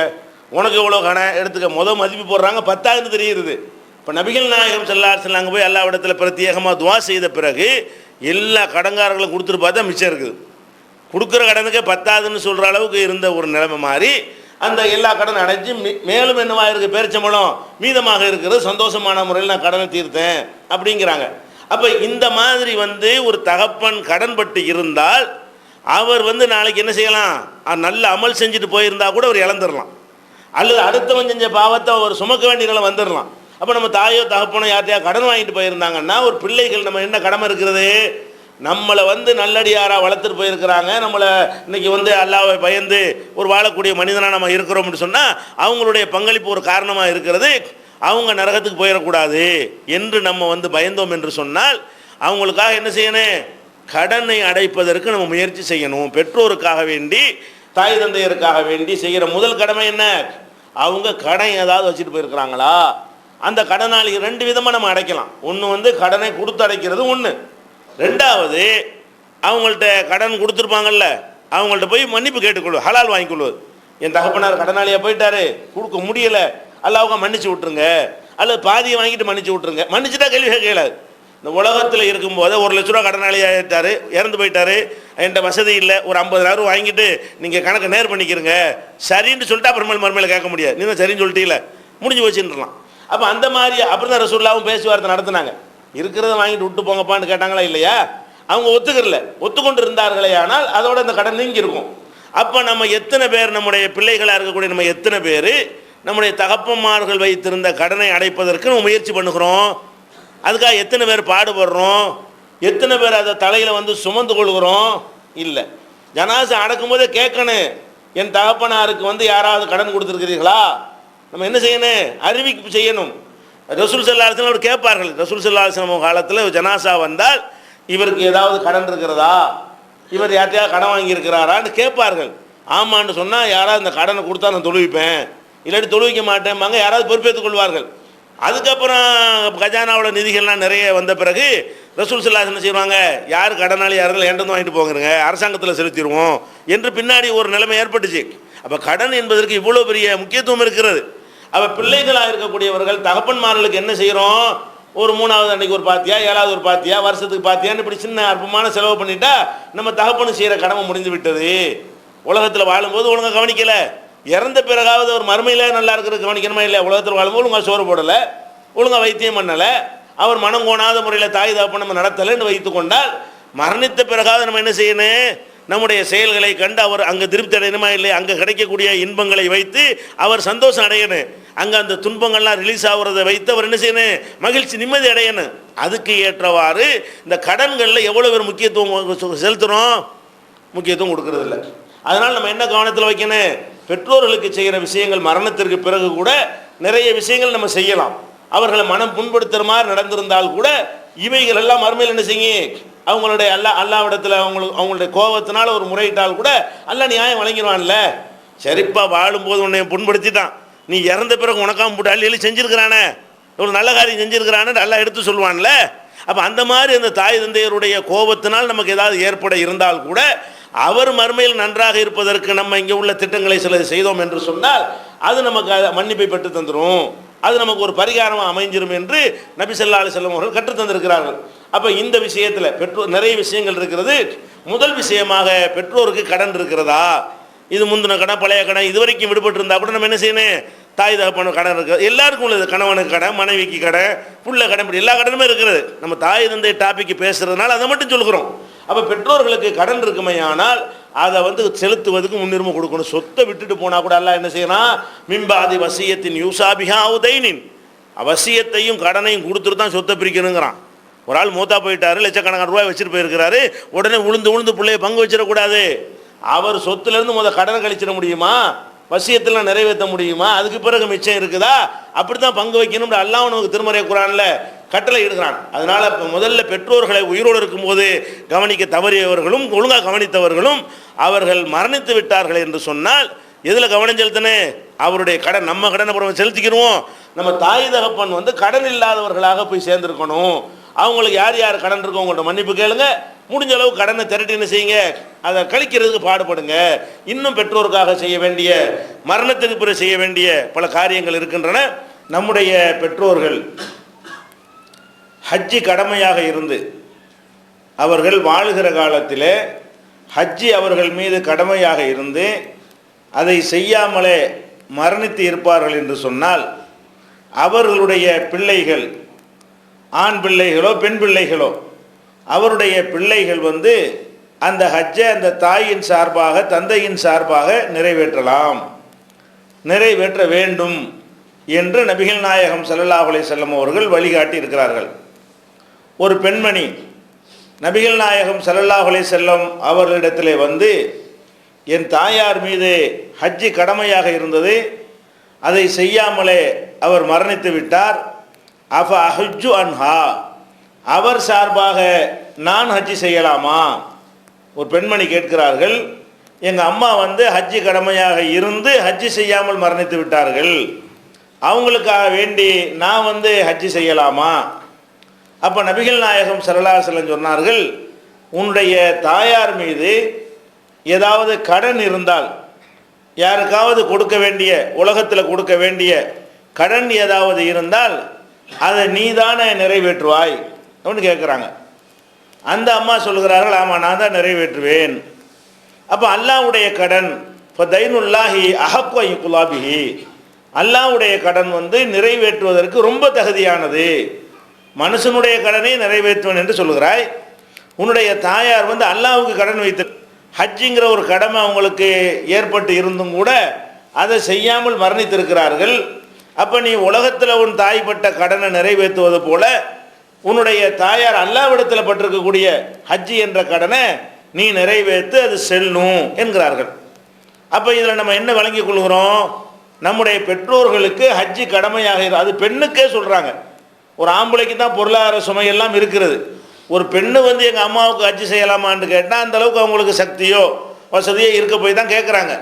உனக்கு எவ்வளோ கடன் எடுத்துக்க, மதிப்பு போடுறாங்க, 10,000 தெரியுது. இப்போ நபிகள் நாயகம் ஸல்லல்லாஹு அலைஹி வஸல்லம் அங்கே போய் எல்லா இடத்துல பிரத்யேகமாக துவா செய்த பிறகு எல்லா கடன்காரர்களும் கொடுத்துட்டு பார்த்தா மிச்சம் இருக்குது, கொடுக்குற கடனுக்கே 10,000ன்னு சொல்கிற அளவுக்கு இருந்த ஒரு நிலைமை மாறி அந்த எல்லா கடன் அடைஞ்சு மேலும் என்னவாக இருக்குது, பேரிச்சம்பழம் மீதமாக இருக்கிறது, சந்தோஷமான முறையில் நான் கடனை தீர்த்தேன் அப்படிங்கிறாங்க. அப்போ இந்த மாதிரி வந்து ஒரு தகப்பன் கடன்பட்டு இருந்தால் அவர் வந்து நாளைக்கு என்ன செய்யலாம், நல்ல அமல் செஞ்சுட்டு போயிருந்தால் கூட அவர் இழந்துடலாம், அல்லது அடுத்தவன் செஞ்ச பாவத்தை அவர் சுமக்க வேண்டிய நிலை வந்துடலாம். அப்போ நம்ம தாயோ தகப்பனோ யார்ட்டையா கடன் வாங்கிட்டு போயிருந்தாங்கன்னா ஒரு பிள்ளைகள் நம்ம என்ன கடமை இருக்கிறது, நம்மளை வந்து நல்லடியாராக வளர்த்துட்டு போயிருக்கிறாங்க, நம்மளை இன்றைக்கி வந்து அல்லாஹ்வை பயந்து ஒரு வாழக்கூடிய மனிதனாக நம்ம இருக்கிறோம்னு சொன்னால் அவங்களுடைய பங்களிப்பு ஒரு காரணமாக இருக்கிறது, அவங்க நரகத்துக்கு போயிடக்கூடாது என்று நம்ம வந்து பயந்தோம் என்று சொன்னால் அவங்களுக்காக என்ன செய்யணும், கடனை அடைப்பதற்கு நம்ம முயற்சி செய்யணும். பெற்றோருக்காக வேண்டி தாய் தந்தையருக்காக வேண்டி செய்கிற முதல் கடமை என்ன, அவங்க கடன் ஏதாவது வச்சுட்டு போயிருக்கிறாங்களா, அந்த கடனாளி 2 விதமாக நம்ம அடைக்கலாம். ஒன்று வந்து கடனை கொடுத்து அடைக்கிறது ஒன்று, 2வது அவங்கள்ட்ட கடன் கொடுத்துருப்பாங்கல்ல அவங்கள்ட்ட போய் மன்னிப்பு கேட்டுக்கொள்வது, ஹலால் வாங்கிக்கொள்வது. என் தகப்பனார் கடனாளியாக போயிட்டாரு, கொடுக்க முடியலை, அல்லாஹ்வுக்கு மன்னிச்சு விட்ருங்க, அல்லது பாதியை வாங்கிட்டு மன்னிச்சு விட்ருங்க. மன்னிச்சுட்டா கேள்வி கேட்கலாது. இந்த உலகத்தில் இருக்கும்போது 1 லட்ச ரூபா கடனாளியாகிட்டார், இறந்து போயிட்டார், என்கிட்ட வசதி இல்லை, ஒரு 50,000 வாங்கிட்டு நீங்கள் கணக்கை நேர் பண்ணிக்கிறங்க சரின்னு சொல்லிட்டு அப்புறமேல் மறுமையில் கேட்க முடியாது. நீ தான் சரின்னு சொல்லிட்டீல, முடிஞ்சு வச்சுருலாம். அப்போ அந்த மாதிரி அப்படி தான் ரசூலுல்லாவும் பேச்சுவார்த்தை நடத்தினாங்க. இருக்கிறத வாங்கிட்டு விட்டு போங்கப்பான்னு கேட்டாங்களா இல்லையா? அவங்க ஒத்துக்கொண்டு இருந்தார்களே, ஆனால் அதோட அந்த கடன் நீங்கி இருக்கும். அப்போ நம்ம எத்தனை பேர், நம்முடைய பிள்ளைகளாக இருக்கக்கூடிய நம்ம எத்தனை பேர் நம்முடைய தகப்பன்மார்கள் வைத்திருந்த கடனை அடைப்பதற்கு நம்ம முயற்சி பண்ணுகிறோம்? அதுக்காக எத்தனை பேர் பாடுபடுறோம்? எத்தனை பேர் அதை தலையில் வந்து சுமந்து கொள்கிறோம்? இல்லை. ஜனாசை அடக்கும்போதே கேட்கணும், என் தகப்பனாருக்கு வந்து யாராவது கடன் கொடுத்துருக்கிறீர்களா? நம்ம என்ன செய்யணும்? அறிவிப்பு செய்யணும். ரசூல் ஸல்லல்லாஹு அலைஹி வஸல்லம் கேட்பார்கள். ரசூல் ஸல்லல்லாஹு அலைஹி வஸல்லம் காலத்தில் ஜனாசா வந்தால் இவருக்கு ஏதாவது கடன் இருக்கிறதா, இவர் யார்ட்டையாவது கடன் வாங்கியிருக்கிறாரான்னு கேட்பார்கள். ஆமான்னு சொன்னால் யாராவது இந்த கடனை கொடுத்தா நான் தொழுவிப்பேன், இல்லாட்டி தொழுவிக்க மாட்டேன்பாங்க. யாராவது பொறுப்பேற்றுக் கொள்வார்கள். அதுக்கப்புறம் கஜானாவோட நிதிகள்லாம் நிறைய வந்த பிறகு ரசூல் ஸல்லல்லாஹு அலைஹி வஸல்லம் என்ன செய்வாங்க, யார் கடனாளி யாரும் என்கிட்ட வாங்கிட்டு போங்கிறங்க, அரசாங்கத்தில் செலுத்திடுவோம் என்று பின்னாடி ஒரு நிலைமை ஏற்பட்டுச்சு. அப்போ கடன் என்பதற்கு இவ்வளோ பெரிய முக்கியத்துவம் இருக்கிறது. அப்போ பிள்ளைகளாக இருக்கக்கூடியவர்கள் தகப்பன்மார்களுக்கு என்ன செய்கிறோம், ஒரு 3வது அன்னைக்கு ஒரு பாத்தியா, 7வது ஒரு பாத்தியா, வருஷத்துக்கு பாத்தியான்னு இப்படி சின்ன அற்பமான செலவு பண்ணிட்டா நம்ம தகப்பனு செய்கிற கடமை முடிந்து விட்டது. உலகத்தில் வாழும்போது ஒழுங்காக கவனிக்கலை, இறந்த பிறகாவது ஒரு மறுமையில் நல்லா இருக்கிறது கவனிக்கணுமா இல்லை? உலகத்தில் வாழும்போது ஒழுங்காக சோறு போடலை, ஒழுங்காக வைத்தியம் பண்ணலை, அவர் மனம் கோணாத முறையில் தாய் தகப்பன் நம்ம நடத்தலைன்னு வைத்து கொண்டால் மரணித்த பிறகாவது நம்ம என்ன செய்யணும், நம்முடைய செயல்களை கண்டு அவர் அங்கே திருப்தி அடையணுமா இல்லை, அங்கே கிடைக்கக்கூடிய இன்பங்களை வைத்து அவர் சந்தோஷம் அடையணும், அங்கே அந்த துன்பங்கள்லாம் ரிலீஸ் ஆகுறதை வைத்து அவர் என்ன செய்யணும், மகிழ்ச்சி நிம்மதி அடையணும். அதுக்கு ஏற்றவாறு இந்த கடன்களில் எவ்வளோ பேர் முக்கியத்துவம் செலுத்துகிறோம்? முக்கியத்துவம் கொடுக்கறது இல்லை. அதனால் நம்ம என்ன கவனத்தில் வைக்கணும், பெற்றோர்களுக்கு செய்கிற விஷயங்கள் மரணத்திற்கு பிறகு கூட நிறைய விஷயங்கள் நம்ம செய்யலாம். அவர்களை மனம் புண்படுத்துகிற மாதிரி நடந்திருந்தால் கூட இவைகள் எல்லாம் மறுமையில் என்ன செய்யும், அவங்களுடைய அல்லாவிடத்தில் அவங்களுடைய கோபத்தினால் ஒரு முறையிட்டால் கூட அல்லாஹ் நியாயம் வழங்கிடுவான்ல. சரிப்பா, வாழும்போது உன்னை புண்படுத்திட்டான், நீ இறந்த பிறகு உனக்காம போட்டு அள்ளி செஞ்சுருக்கிறானே, ஒரு நல்ல காரியம் செஞ்சுருக்கிறான்னு அல்லாஹ் எடுத்து சொல்லுவான்ல. அப்போ அந்த மாதிரி அந்த தாய் தந்தையருடைய கோபத்தினால் நமக்கு ஏதாவது ஏற்பட இருந்தால் கூட அவர் மறுமையில் நன்றாக இருப்பதற்கு நம்ம இங்கே உள்ள திட்டங்களை சில செய்தோம் என்று சொன்னால் அது நமக்கு மன்னிப்பை பெற்று தந்துடும், அது நமக்கு ஒரு பரிகாரமாக அமைஞ்சிரும் என்று நபி ஸல்லல்லாஹு அலைஹி வஸல்லம் அவர்கள் கற்றுத்தந்திருக்கிறார்கள். அப்போ இந்த விஷயத்தில் பெற்றோர் நிறைய விஷயங்கள் இருக்கிறது. முதல் விஷயமாக பெற்றோருக்கு கடன் இருக்கிறதா, இது முந்தின கடன் பழைய கடன் இது வரைக்கும் விடுபட்டு இருந்தால் கூட நம்ம என்ன செய்யணும், தாய் தகப்பன கடன் இருக்குது, எல்லாருக்கும் உள்ளது, கணவனுக்கு கடன், மனைவிக்கு கடன், புள்ள கடன், இப்படி எல்லா கடனுமே இருக்கிறது. நம்ம தாய் தந்தை டாபிக் பேசுறதுனால அதை மட்டும் சொல்கிறோம். அப்போ பெற்றோர்களுக்கு கடன் இருக்குமே, ஆனால் அதை வந்து செலுத்துவதுக்கு முன்னுரிமை கொடுக்கணும். சொத்தை விட்டுட்டு போனால் கூட அல்லாஹ் என்ன செய்யணும், மிம்பாதி வசியத்தின் யூசாபிஹா உதைனின், வசியத்தையும் கடனையும் கொடுத்துட்டு தான் சொத்தை பிரிக்கணுங்கிறான். ஒரு ஆள் மூத்தா போயிட்டாரு, லட்சக்கணக்கான ரூபாய் வச்சுட்டு போயிருக்கிறாரு, உடனே உளுந்து பிள்ளைய பங்கு வச்சிடக்கூடாது. அவர் சொத்துலேருந்து கடனை கழிச்சிட முடியுமா, வசியத்தில் நிறைவேற்ற முடியுமா, அதுக்கு பிறகு மிச்சம் இருக்குதா, அப்படி தான் பங்கு வைக்கணும் அல்லாஹ் நமக்கு திருமறை குர்ஆன்ல கட்டளை இடுகிறான். அதனால் இப்போ முதல்ல பெற்றோர்களை உயிரோடு இருக்கும்போது கவனிக்க தவறியவர்களும் ஒழுங்காக கவனித்தவர்களும் அவர்கள் மரணித்து விட்டார்கள் என்று சொன்னால் எதில் கவனம் செலுத்தினே, அவருடைய கடன், நம்ம கடனை அப்புறம் செலுத்திக்கிடுவோம். நம்ம தாய் தகப்பன் வந்து கடன் இல்லாதவர்களாக போய் சேர்ந்துருக்கணும். அவங்களுக்கு யார் யார் கடன் இருக்கோ உங்கள்கிட்ட மன்னிப்பு கேளுங்க, முடிஞ்ச அளவு கடனை திரட்டி என்ன செய்யுங்க, அதை கழிக்கிறதுக்கு பாடுபடுங்க. இன்னும் பெற்றோருக்காக செய்ய வேண்டிய, மரணத்துக்கு பிறகு செய்ய வேண்டிய பல காரியங்கள் இருக்கின்றன. நம்முடைய பெற்றோர்கள் ஹஜ்ஜி கடமையாக இருந்து அவர்கள் வாழுகிற காலத்திலே ஹஜ்ஜி அவர்கள் மீது கடமையாக இருந்து அதை செய்யாமலே மரணித்து இருப்பார்கள் என்று சொன்னால் அவர்களுடைய பிள்ளைகள், ஆண் பிள்ளைகளோ பெண் பிள்ளைகளோ, அவருடைய பிள்ளைகள் வந்து அந்த ஹஜ்ஜை அந்த தாயின் சார்பாக, தந்தையின் சார்பாக நிறைவேற்றலாம், நிறைவேற்ற வேண்டும் என்று நபிகள் நாயகம் ஸல்லல்லாஹு அலைஹி வஸல்லம் அவர்கள் வழிகாட்டி இருக்கிறார்கள். ஒரு பெண்மணி நபிகள் நாயகம் ஸல்லல்லாஹு அலைஹி வஸல்லம் அவர்களிடத்திலே வந்து, என் தாயார் மீது ஹஜ்ஜி கடமையாக இருந்தது, அதை செய்யாமலே அவர் மரணித்து விட்டார், அஃப அஹுஜ்ஜு அன்ஹா, அவர் சார்பாக நான் ஹஜ்ஜி செய்யலாமா? ஒரு பெண்மணி கேட்கிறார்கள், எங்கள் அம்மா வந்து ஹஜ்ஜி கடமையாக இருந்து ஹஜ்ஜி செய்யாமல் மரணித்து விட்டார்கள், அவங்களுக்காக வேண்டி நான் வந்து ஹஜ்ஜி செய்யலாமா? அப்போ நபிகள் நாயகம் ஸல்லல்லாஹு அலைஹி வஸல்லம் சொன்னார்கள், உன்னுடைய தாயார் மீது ஏதாவது கடன் இருந்தால், யாருக்காவது கொடுக்க வேண்டிய, உலகத்தில் கொடுக்க வேண்டிய கடன் ஏதாவது இருந்தால் அதை நீதானே நிறைவேற்றுவாய் அப்படின்னு கேட்குறாங்க. அந்த அம்மா சொல்கிறார்கள், ஆமாம் நான் தான் நிறைவேற்றுவேன். அப்போ அல்லாஹ்வுடைய கடன் ஃபதைனுல்லாஹி அஹக்கு குலாபிஹி, அல்லாஹ்வுடைய கடன் வந்து நிறைவேற்றுவதற்கு ரொம்ப தகுதியானது. மனுஷனுடைய கடனை நிறைவேற்றுவேன் என்று சொல்கிறாய். உன்னுடைய தாயார் வந்து அல்லாஹ்வுக்கு கடன் வைத்து ஹஜ்ஜிங்கிற ஒரு கடமை அவங்களுக்கு ஏற்பட்டு இருந்தும் கூட அதை செய்யாமல் மரணித்திருக்கிறார்கள். அப்போ நீ உலகத்தில் உன் தாய்ப்பட்ட கடனை நிறைவேற்றுவது போல உன்னுடைய தாயார் அல்லாஹ்விடத்தில் பட்டிருக்கக்கூடிய ஹஜ்ஜி என்ற கடனை நீ நிறைவேற்று அது செல்லும் என்கிறார்கள். அப்போ இதில் நம்ம என்ன வழங்கிக் கொள்கிறோம்? நம்முடைய பெற்றோர்களுக்கு ஹஜ்ஜி கடமையாக அது பெண்ணுக்கே சொல்கிறாங்க. ஒரு ஆம்பளைக்கு தான் பொருளாதார சுமையெல்லாம் இருக்கிறது. ஒரு பெண்ணு வந்து எங்கள் அம்மாவுக்கு ஹஜ்ஜி செய்யலாமான்னு கேட்டால் அந்தளவுக்கு அவங்களுக்கு சக்தியோ வசதியோ இருக்க போய் தான் கேட்குறாங்க.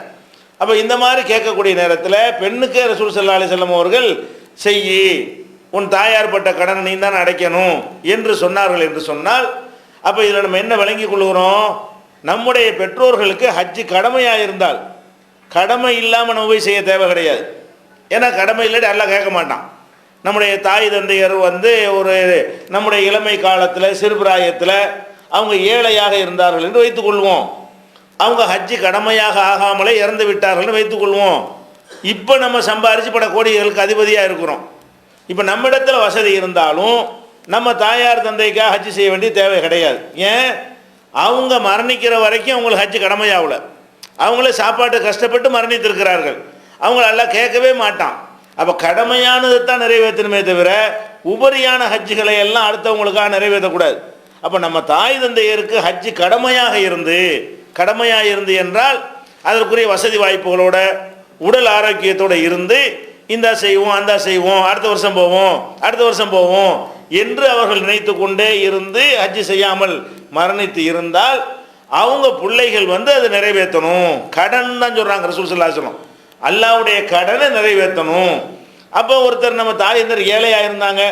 அப்போ இந்த மாதிரி கேட்கக்கூடிய நேரத்தில் பெண்ணுக்கே ரசூல் ஸல்லல்லாஹு அலைஹி வஸல்லம் அவர்கள் செய்யி, உன் தாயார் பட்ட கடனை நீ தான் அடைக்கணும் என்று சொன்னார்கள் என்று சொன்னால், அப்போ இதில் நம்ம என்ன விளங்கி கொள்கிறோம்? நம்முடைய பெற்றோர்களுக்கு ஹஜ்ஜி கடமையாக இருந்தால் கடமை இல்லாமல் நம்ம போய் செய்ய தேவை கிடையாது. ஏன்னா கடமை இல்லாட்டி அல்லாஹ் கேட்க மாட்டான். நம்முடைய தாய் தந்தையர் வந்து ஒரு நம்முடைய இளமை காலத்தில் சிறுபிராயத்தில் அவங்க ஏழையாக இருந்தார்கள் என்று வைத்துக்கொள்வோம். அவங்க ஹஜ்ஜி கடமையாக ஆகாமலே இறந்து விட்டார்கள்னு வைத்துக்கொள்வோம். இப்போ நம்ம சம்பாரித்து பல கோடிகளுக்கு அதிபதியாக இருக்கிறோம். இப்போ நம்மிடத்தில் வசதி இருந்தாலும் நம்ம தாயார் தந்தைக்காக ஹஜ்ஜி செய்ய வேண்டிய தேவை கிடையாது. ஏன்? அவங்க மரணிக்கிற வரைக்கும் அவங்களுக்கு ஹஜ்ஜி கடமையாகல. அவங்களே சாப்பாட்டு கஷ்டப்பட்டு மரணித்திருக்கிறார்கள். அவங்கள எல்லாம் கேட்கவே மாட்டான். அப்போ கடமையானதை தான் நிறைவேற்றணுமே தவிர உபரியான ஹஜ்ஜுகளை எல்லாம் அடுத்தவங்களுக்காக நிறைவேற்றக்கூடாது. அப்போ நம்ம தாய் தந்தையருக்கு ஹஜ்ஜி கடமையாக இருந்து என்றால் அதற்குரிய வசதி வாய்ப்புகளோட உடல் ஆரோக்கியத்தோடு இருந்து இந்த செய்வோம் அந்த செய்வோம் அடுத்த வருஷம் போவோம் என்று அவர்கள் நினைத்து கொண்டே இருந்து ஹஜ்ஜி செய்யாமல் மரணித்து இருந்தால் அவங்க பிள்ளைகள் வந்து அதை நிறைவேற்றணும். கடன் தான் சொல்கிறாங்க ரசூல் ஸல்லல்லாஹு அலைஹி வஸல்லம், அல்லாஹ்வுடைய கடனை நிறைவேற்றணும். அப்போ ஒருத்தர் நம்ம தாயந்தர் ஏழையாக இருந்தாங்க,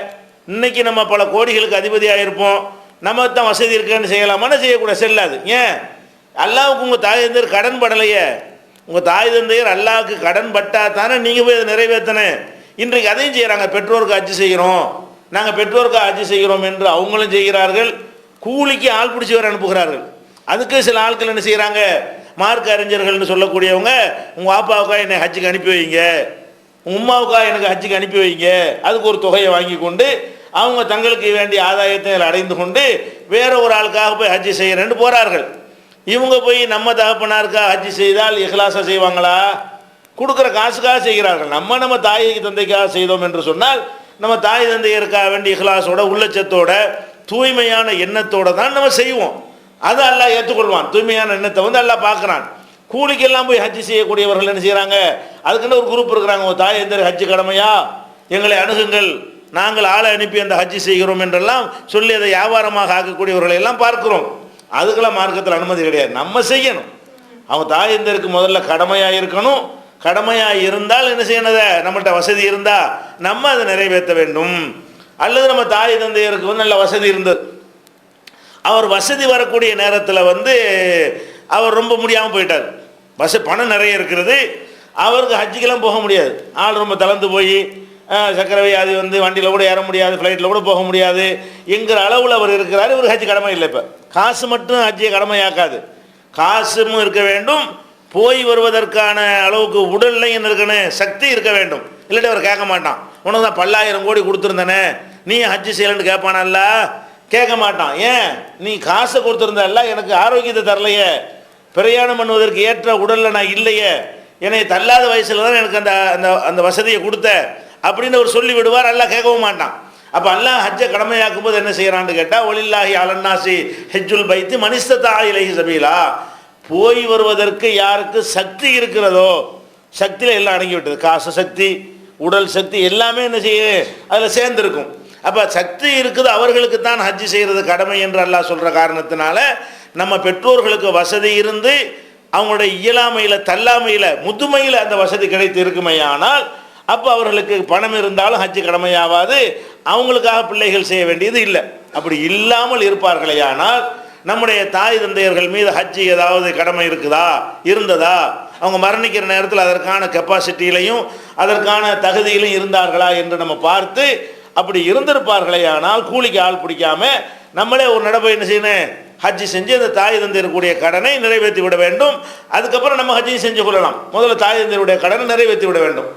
இன்னைக்கு நம்ம பல கோடிகளுக்கு அதிபதியாக இருப்போம், நமக்கு தான் வசதி இருக்குன்னு செய்யலாமான்னு செய்யக்கூடாது, செல்லாது. ஏன்? அல்லாஹ்வுக்கு உங்கள் தாயந்தர் கடன் படலையே. உங்கள் தாய் தந்தையர் அல்லாஹ்வுக்கு கடன் பட்டா தானே நீங்கள் போய் அதை நிறைவேற்றணும். இன்றைக்கு அதையும் செய்கிறாங்க. பெற்றோருக்கு ஹஜ்ஜி செய்கிறோம், நாங்கள் பெற்றோருக்கு ஹஜ்ஜி செய்கிறோம் என்று அவங்களும் செய்கிறார்கள். கூலிக்கு ஆள் பிடிச்சி வர அனுப்புகிறார்கள். அதுக்கு சில ஆட்கள் என்ன செய்கிறாங்க, மார்க் அறிஞர்கள்னு சொல்லக்கூடியவங்க, உங்கள் ஆப்பாவுக்கா என்னை ஹஜ்ஜுக்கு அனுப்பி வைங்க, உங்கள் உமாவுக்கா எனக்கு ஹஜ்ஜுக்கு அனுப்பி வைங்க, அதுக்கு ஒரு தொகையை வாங்கி கொண்டு அவங்க தங்களுக்கு வேண்டிய ஆதாயத்தை அடைந்து கொண்டு வேற ஒரு ஆளுக்காக போய் ஹஜ்ஜி செய்கிறேன்னு போகிறார்கள். இவங்க போய் நம்ம தகப்பனாருக்காக ஹஜ்ஜி செய்தால் இஹ்லாஸாக செய்வாங்களா? கொடுக்குற காசுக்காக செய்கிறார்கள். நம்ம தாய் தந்தைக்காக செய்தோம் என்று சொன்னால் நம்ம தாய் தந்தையருக்காக வேண்டிய இஹ்லாஸோட உள்ளச்சத்தோட தூய்மையான எண்ணத்தோடு தான் நம்ம செய்வோம். அதை அல்லாஹ் ஏற்றுக்கொள்வான். தூய்மையான எண்ணத்தை வந்து அல்லாஹ் பார்க்குறான். கூலிக்கெல்லாம் போய் ஹஜ்ஜி செய்யக்கூடியவர்கள் என்ன செய்கிறாங்க, அதுக்குன்னு ஒரு குரூப் இருக்கிறாங்க. ஒரு தாய் எந்த ஹஜ்ஜி கடமையா, எங்களை அணுகுங்கள், நாங்கள் ஆளை அனுப்பி அந்த ஹஜ்ஜி செய்கிறோம் என்றெல்லாம் சொல்லி அதை வியாபாரமாக ஆக்கக்கூடியவர்களை எல்லாம் பார்க்கிறோம். அதுக்கெல்லாம் மார்க்கத்தில் அனுமதி கிடையாது. நம்ம செய்யணும். அவங்க தாய் எந்தருக்கு முதல்ல கடமையாக இருக்கணும். கடமையாக இருந்தால் என்ன செய்யணும், நம்மகிட்ட வசதி இருந்தால் நம்ம அதை நிறைவேற்ற வேண்டும். அல்லது நம்ம தாய் தந்தையருக்கு வந்து நல்ல வசதி இருந்தது, அவர் வசதி வரக்கூடிய நேரத்தில் வந்து அவர் ரொம்ப முடியாமல் போயிட்டார், பணம் நிறைய இருக்கிறது, அவருக்கு ஹஜ்ஜிக்கெல்லாம் போக முடியாது, ஆள் ரொம்ப தளர்ந்து போய் சக்கரை வியாதி வந்து வண்டியில் கூட ஏற முடியாது, ஃப்ளைட்டில் கூட போக முடியாது என்கிற அளவில் அவர் இருக்கிறார். இவர் ஹஜ்ஜி கடமை இல்லை. இப்போ காசு மட்டும் ஹஜ்ஜியை கடமையாக்காது, காசும் இருக்க வேண்டும், போய் வருவதற்கான அளவுக்கு உடல்லையும் இருக்கணும், சக்தி இருக்க வேண்டும். இல்லாட்டி அவர் கேட்க மாட்டான். உனக்கு தான் 10,000 கோடி கொடுத்துருந்தேனே நீ ஹஜ்ஜி செய்யலன்னு கேட்பானல்ல, கேட்க மாட்டான். ஏன்? நீ காசை கொடுத்துருந்தல்ல, எனக்கு ஆரோக்கியத்தை தரலையே, பிரயாணம் பண்ணுவதற்கு ஏற்ற உடலில் நான் இல்லையே, என்னை தள்ளாத வயசில் தான் எனக்கு அந்த அந்த அந்த வசதியை கொடுத்த அப்படின்னு அவர் சொல்லி விடுவார். அல்லாஹ் கேட்கவும் மாட்டான். அப்போ அல்லாஹ் ஹஜ்ஜை கடமையாக்கும் போது என்ன செய்கிறான்னு கேட்டால், ஒலில்லாஹி அலன்னாசி ஹஜ்ஜுல் பைத்தி மனிஸ்ததா இலைஹி சபீலா, போய் வருவதற்கு யாருக்கு சக்தி இருக்கிறதோ, சக்தியில் எல்லாம் அடங்கிவிட்டது, காசு சக்தி உடல் சக்தி எல்லாமே என்ன செய்ய அதில் சேர்ந்துருக்கும். அப்போ சக்தி இருக்குது அவர்களுக்கு தான் ஹஜ்ஜி செய்கிறது கடமை என்று அல்லாஹ் சொல்கிற காரணத்தினால நம்ம பெற்றோர்களுக்கு வசதி இருந்து அவங்களுடைய இயலாமையில் தள்ளாமையில் முதுமையில் அந்த வசதி கிடைத்து இருக்குமே, ஆனால் அப்போ அவர்களுக்கு பணம் இருந்தாலும் ஹஜ்ஜி கடமையாகாது, அவங்களுக்காக பிள்ளைகள் செய்ய வேண்டியது இல்லை. அப்படி இல்லாமல் இருப்பார்களே ஆனால் நம்முடைய தாய் தந்தையர்கள் மீது ஹஜ்ஜி ஏதாவது கடமை இருந்ததா, அவங்க மரணிக்கிற நேரத்தில் அதற்கான கெப்பாசிட்டியிலையும் அதற்கான தகுதியிலும் இருந்தார்களா என்று நம்ம பார்த்து அப்படி இருந்திருப்பார்களே ஆனால் கூலிக்கு ஆள் பிடிக்காம நம்மளே ஒரு நடப்பை என்ன செய்யணும், ஹஜ்ஜி செஞ்சு அந்த தாய் தந்தையருடைய கடனை நிறைவேற்றி விட வேண்டும். அதுக்கப்புறம் நம்ம ஹஜ்ஜையும் செஞ்சு கொள்ளலாம். முதல்ல தாய் தந்தையருடைய கடனை நிறைவேற்றி விட வேண்டும்.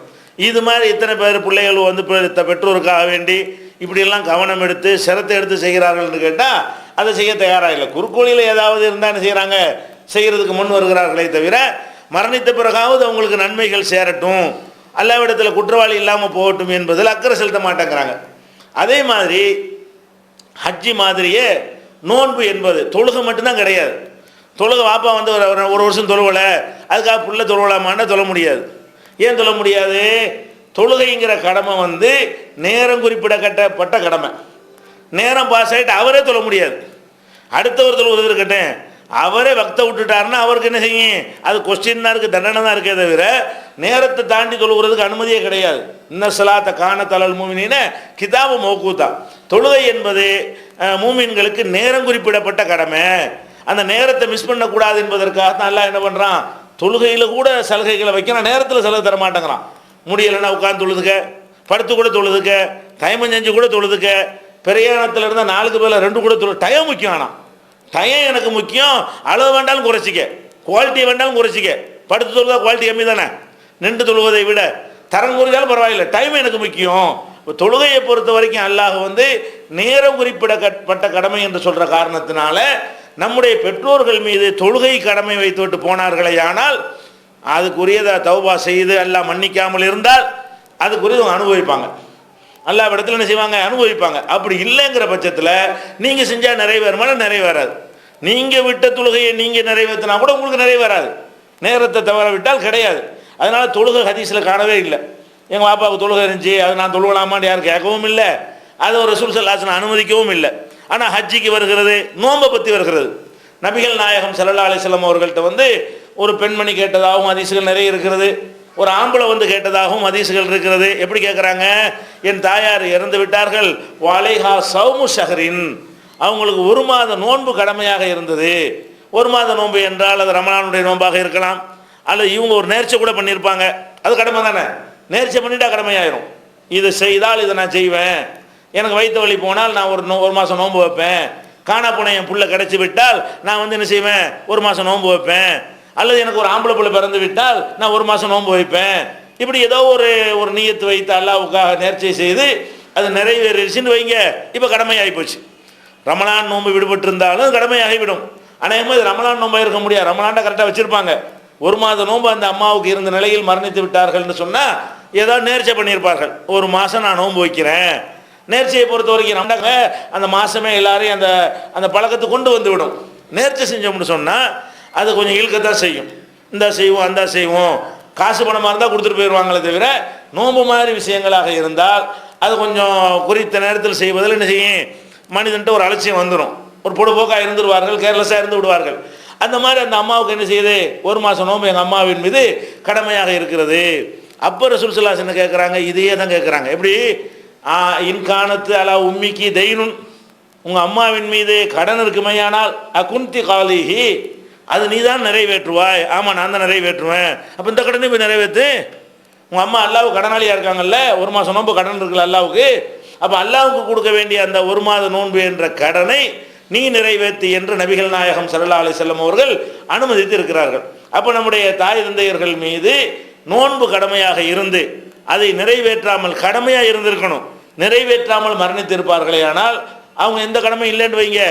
இது மாதிரி இத்தனை பேர் பிள்ளைகள் வந்து பெற்றோருக்காக வேண்டி இப்படியெல்லாம் கவனம் எடுத்து சிரத்தை எடுத்து செய்கிறார்கள்னு கேட்டால் அதை செய்ய தயாராக இல்லை. குறுக்கோளியில் ஏதாவது இருந்தால் என்ன செய்கிறாங்க, செய்கிறதுக்கு முன் வருகிறார்களே தவிர மரணித்த பிறகாவது அவங்களுக்கு நன்மைகள் சேரட்டும், அல்லாவிடத்தில் குற்றவாளி இல்லாமல் போகட்டும் என்பதில் அக்கறை செலுத்த மாட்டேங்கிறாங்க. அதே மாதிரி ஹஜ்ஜி மாதிரியே நோன்பு என்பது தொழுகை மட்டும்தான் கிடையாது. தொழுகை வாப்பா வந்து ஒரு வருஷம் தொழுவலை, அதுக்காக புள்ள தொழுவலாமான்னா தொழ முடியாது. ஏன் சொல்ல முடியாது? தொழுகைங்கிற கடமை வந்து நேரம் குறிப்பிடப்பட்ட கடமை. நேரம் பாஸ் ஆகிட்டு அவரே தொழ முடியாது. அடுத்தவர் தொழுவது இருக்கட்டும், அவரே வக்தை விட்டுட்டாருன்னா அவருக்கு என்ன செய்யும், அது கொஸ்டின் தான் இருக்குது, தண்டனை தான் இருக்கே தவிர நேரத்தை தாண்டி தொழுகிறதுக்கு அனுமதியே கிடையாது. இன்ன சலாத்த காண தலல் மூமினின கிதாபு மௌகூதா. தொழுகை என்பது மூமின்களுக்கு நேரம் குறிப்பிடப்பட்ட கடமை. அந்த நேரத்தை மிஸ் பண்ணக்கூடாது என்பதற்காக தான் எல்லாம் என்ன பண்ணுறான், தொழுகையில் கூட சலுகைகளை வைக்கிறான், நேரத்தில் சலுகை தர மாட்டேங்கிறான். முடியலைன்னா உட்காந்து தொழுதுக்க, படுத்து கூட தொழுதுக்க, டைம் செஞ்சு கூட தொழுதுக்க, பிரயாணத்தில் இருந்தால் 4க்கு மேலே 2 கூட தொழு. டைம் முக்கியம். ஆனால் டைம் எனக்கு முக்கியம். அளவு வேண்டாலும் குறைச்சிக்க, குவாலிட்டி வேண்டாலும் குறைச்சிக்க. படுத்து தொழுதா குவாலிட்டி கம்மி தானே, நின்று தொழுவதை விட. தரம் குறித்தாலும் பரவாயில்லை, டைம் எனக்கு முக்கியம். தொழுகையை பொறுத்த வரைக்கும் அல்லாஹ் வந்து நேரம் குறிப்பிடப்பட்ட கடமை என்று சொல்கிற காரணத்தினால நம்முடைய பெற்றோர்கள் மீது தொழுகை கடமை வைத்துவிட்டு போனார்களே, ஆனால் அதுக்குரியதை தௌபா செய்து அல்லாஹ் மன்னிக்காமல் இருந்தால் அதுக்குரியதை அனுபவிப்பாங்க. அல்லாஹ் இடத்துல என்ன செய்வாங்க, அனுபவிப்பாங்க. அப்படி இல்லைங்கிற பட்சத்தில் நீங்கள் செஞ்சால் நிறைவேறுமானா நிறைவேறாது. நீங்கள் விட்ட தொழுகையை நீங்கள் நிறைவேற்றினா கூட உங்களுக்கு நிறைவேறாது. நேரத்தை தவற விட்டால் கிடையாது. அதனால் தொழுகை ஹதீஸில் காணவே இல்லை. எங்கள் பாப்பாவுக்கு தொழுகை இருந்துச்சு, அது நான் தொழுவலாமான்னு யாரும் கேட்கவும் இல்லை, அது ஒரு ரசூல் ஸல்லல்லாஹு அலைஹி வஸல்லம் அனுமதிக்கவும் இல்லை. ஆனால் ஹஜ்ஜிக்கு வருகிறது, நோன்பை பற்றி வருகிறது. நபிகள் நாயகம் ஸல்லல்லாஹு அலைஹி வஸல்லம் அவர்கள்ட்ட வந்து ஒரு பெண்மணி கேட்டதாகவும் ஹதீஸுகள் நிறைய இருக்கிறது, ஒரு ஆம்பளை வந்து கேட்டதாகவும் ஹதீஸுகள் இருக்கிறது. எப்படி கேட்குறாங்க, என் தாயார் இறந்து விட்டார்கள், வாலைஹா சௌமு ஷஹரின், அவங்களுக்கு 1 மாத நோன்பு கடமையாக இருந்தது. 1 மாத நோன்பு என்றால் அது ரமலானுடைய நோன்பாக இருக்கலாம், அல்லது இவங்க ஒரு நேர்ச்சை கூட பண்ணியிருப்பாங்க, அது கடமை தானே. நேர்ச்சை பண்ணிட்டா கடமையாயிரும். இது செய்தால் இதை நான் செய்வேன், எனக்கு வயிற்று வலி போனால் நான் ஒரு மாதம் நோன்பு வைப்பேன், காணா போன என் புள்ள கிடச்சி விட்டால் நான் வந்து என்ன செய்வேன், 1 மாதம் நோன்பு வைப்பேன், அல்லது எனக்கு ஒரு ஆம்பளை பிள்ளை பிறந்து விட்டால் நான் 1 மாதம் நோன்பு வைப்பேன். இப்படி ஏதோ ஒரு நியத்து வைத்து அல்லாஹ்வுக்காக நேர்ச்சை செய்து அது நிறைவேறிடுச்சுன்னு வைங்க, இப்போ கடமையாகி போச்சு. ரமலான் நோன்பு விடுபட்டு இருந்தாலும் கடமையாகிவிடும். அநேகமாக இது ரமலான் நோம்பாக இருக்க முடியாது, ரமலான்டா கரெக்டாக வச்சுருப்பாங்க. 1 மாத நோன்பு அந்த அம்மாவுக்கு இருந்த நிலையில் மரணித்து விட்டார்கள்னு சொன்னால் ஏதாவது நேர்ச்சை பண்ணியிருப்பார்கள், 1 மாதம் நான் நோன்பு வைக்கிறேன். நேர்ச்சியை பொறுத்த வரைக்கும் நம்ம அந்த மாதமே எல்லாரையும் அந்த பழக்கத்தை கொண்டு வந்து விடும். நேர்ச்சை செஞ்சோம்னு சொன்னால் அது கொஞ்சம் இழுக்கத்தான் செய்யும். இந்த செய்வோம் அந்த செய்வோம், காசு பணமாக இருந்தால் கொடுத்துட்டு போயிடுவாங்களே தவிர நோன்பு மாதிரி விஷயங்களாக இருந்தால் அது கொஞ்சம் குறித்த நேரத்தில் செய்வதில் என்ன செய்யும், மனிதன்ட்டு ஒரு அலட்சியம் வந்துடும், ஒரு பொடுபோக்காக இருந்துருவார்கள், கேர்லெஸ்ஸாக இருந்து விடுவார்கள். அந்த மாதிரி அந்த அம்மாவுக்கு என்ன செய்யுது, 1 மாதம் நோன்பு எங்கள் அம்மாவின் மீது கடமையாக இருக்கிறது. அப்போ ரசூல் ஸல்லல்லாஹு அலைஹி வஸல்லம் கேட்குறாங்க, இதையே தான் கேட்குறாங்க. எப்படி, இன்கானத்து அலா உம்மிக்கு தெய்னுன், உங்கள் அம்மாவின் மீது கடன் இருக்குமையானால் அகுந்தி காலிஹி, அது நீ தான் நிறைவேற்றுவாய். ஆமாம் நான் தான் நிறைவேற்றுவேன். அப்போ இந்த கடனை போய் நிறைவேற்று. உங்கள் அம்மா அல்லாவுக்கு கடனாளியாக இருக்காங்கல்ல, 1 மாதம் நோன்பு கடன் இருக்குல்ல அல்லாவுக்கு, அப்போ அல்லாவுக்கு கொடுக்க வேண்டிய அந்த 1 மாத நோன்பு என்ற கடனை நீ நிறைவேற்றி என்று நபிகள் நாயகம் ஸல்லல்லாஹு அலைஹி வஸல்லம் அவர்கள் அனுமதித்து இருக்கிறார்கள். அப்போ நம்முடைய தாய் தந்தையர்கள் மீது நோன்பு கடமையாக இருந்து அதை நிறைவேற்றாமல், கடமையாக இருந்திருக்கணும், நிறைவேற்றாமல் மரணித்திருப்பார்களே ஆனால் அவங்க எந்த கடமை இல்லைன்னு வைங்க,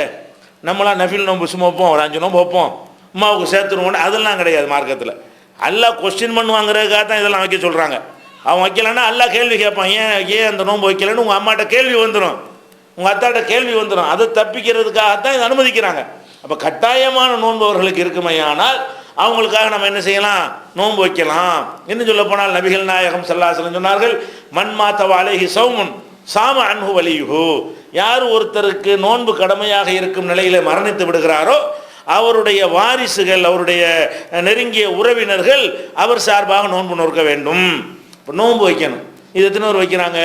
நம்மளாம் நஃபில் நோன்பு சும்மா வைப்போம், ஒரு 5 நோன்பு வைப்போம், அம்மாவுக்கு சேர்த்துருவோம், அதெல்லாம் கிடையாது. மார்க்கத்தில் அல்லாஹ் கொஸ்டின் பண்ணுவாங்கிறதுக்காக தான் இதெல்லாம் வைக்க சொல்கிறாங்க. அவன் வைக்கலன்னா அல்லாஹ் கேள்வி கேட்பான், ஏன் அந்த நோன்பு வைக்கலன்னு உங்கள் அம்மாட்ட கேள்வி வந்துடும், உங்கள் அத்தாட்ட கேள்வி வந்துடும். அதை தப்பிக்கிறதுக்காகத்தான் இதை அனுமதிக்கிறாங்க. அப்போ கட்டாயமான நோன்பு அவர்களுக்கு இருக்குமையானால் அவங்களுக்காக நம்ம என்ன செய்யலாம், நோன்பு வைக்கலாம். இன்னும் சொல்ல போனால் நபிகள் நாயகம் ஸல்லல்லாஹு அலைஹி வஸல்லம் சொன்னார்கள், மன்மாத்தவ அலைஹி சௌமுன் சாம அன்ஹு வலியுஹு, யார் ஒருத்தருக்கு நோன்பு கடமையாக இருக்கும் நிலையில் மரணித்து விடுகிறாரோ அவருடைய வாரிசுகள், அவருடைய நெருங்கிய உறவினர்கள் அவர் சார்பாக நோன்பு நோக்க வேண்டும். இப்போ நோன்பு வைக்கணும். இது எத்தனை பேர் வைக்கிறாங்க,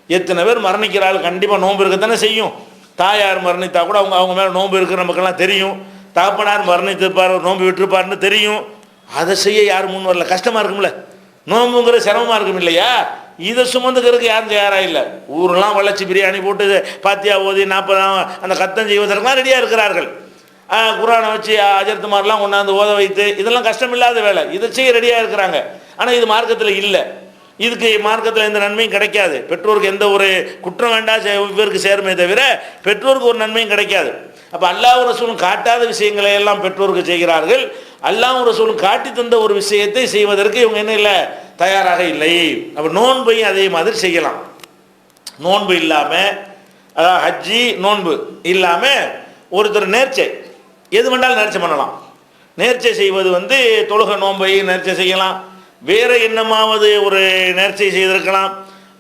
எத்தனை பேர் மரணிக்கிறார்கள்? கண்டிப்பாக நோன்பு இருக்கத்தானே செய்யும். தாயார் மரணித்தா கூட அவங்க மேலே நோன்பு இருக்குது நமக்கெல்லாம் தெரியும். தகப்பனார் மரணித்திருப்பார், நோன்பு விட்டுருப்பார்னு தெரியும். அதை செய்ய யார் முன் வரல? கஷ்டமாக இருக்கும்ல, நோன்புங்கிற சிரமமாக இருக்கும் இல்லையா? இதை சுமந்துக்கிறதுக்கு யாரும் தயாராக இல்லை. ஊரெலாம் வளர்ச்சி பிரியாணி போட்டு பாத்தியா ஓதி 40 அந்த கத்தம் செய்வதற்கெல்லாம் ரெடியாக இருக்கிறார்கள். குரானை வச்சு அஜர்த்துமாரெலாம் கொண்டாந்து ஓத வைத்து இதெல்லாம் கஷ்டமில்லாத வேலை, இதை செய்ய ரெடியாக இருக்கிறாங்க. ஆனால் இது மார்க்கத்தில் இல்லை. இதுக்கு மார்க்கத்தில் எந்த நன்மையும் கிடைக்காது. பெற்றோருக்கு எந்த ஒரு குற்றம் வேண்டாம் இவருக்கு சேருமே தவிர பெற்றோருக்கு ஒரு நன்மையும் கிடைக்காது. அப்போ அல்லாஹ் ரசூலும் காட்டாத விஷயங்களை எல்லாம் பெற்றோருக்கு செய்கிறார்கள். அல்லாஹ் ரசூலும் காட்டி தந்த ஒரு விஷயத்தை செய்வதற்கு இவங்க என்ன இல்லை, தயாராக இல்லை. அப்போ நோன்பையும் அதே மாதிரி செய்யலாம். நோன்பு இல்லாமல், அதாவது ஹஜ்ஜி நோன்பு இல்லாமல் ஒருத்தர் நேர்ச்சை எது வேண்டாலும் நேர்ச்சை பண்ணலாம். நேர்ச்சை செய்வது வந்து தொழுகை நோன்பை நேர்ச்சை செய்யலாம், வேறு என்னமாவது ஒரு நேர்ச்சை செய்திருக்கலாம்.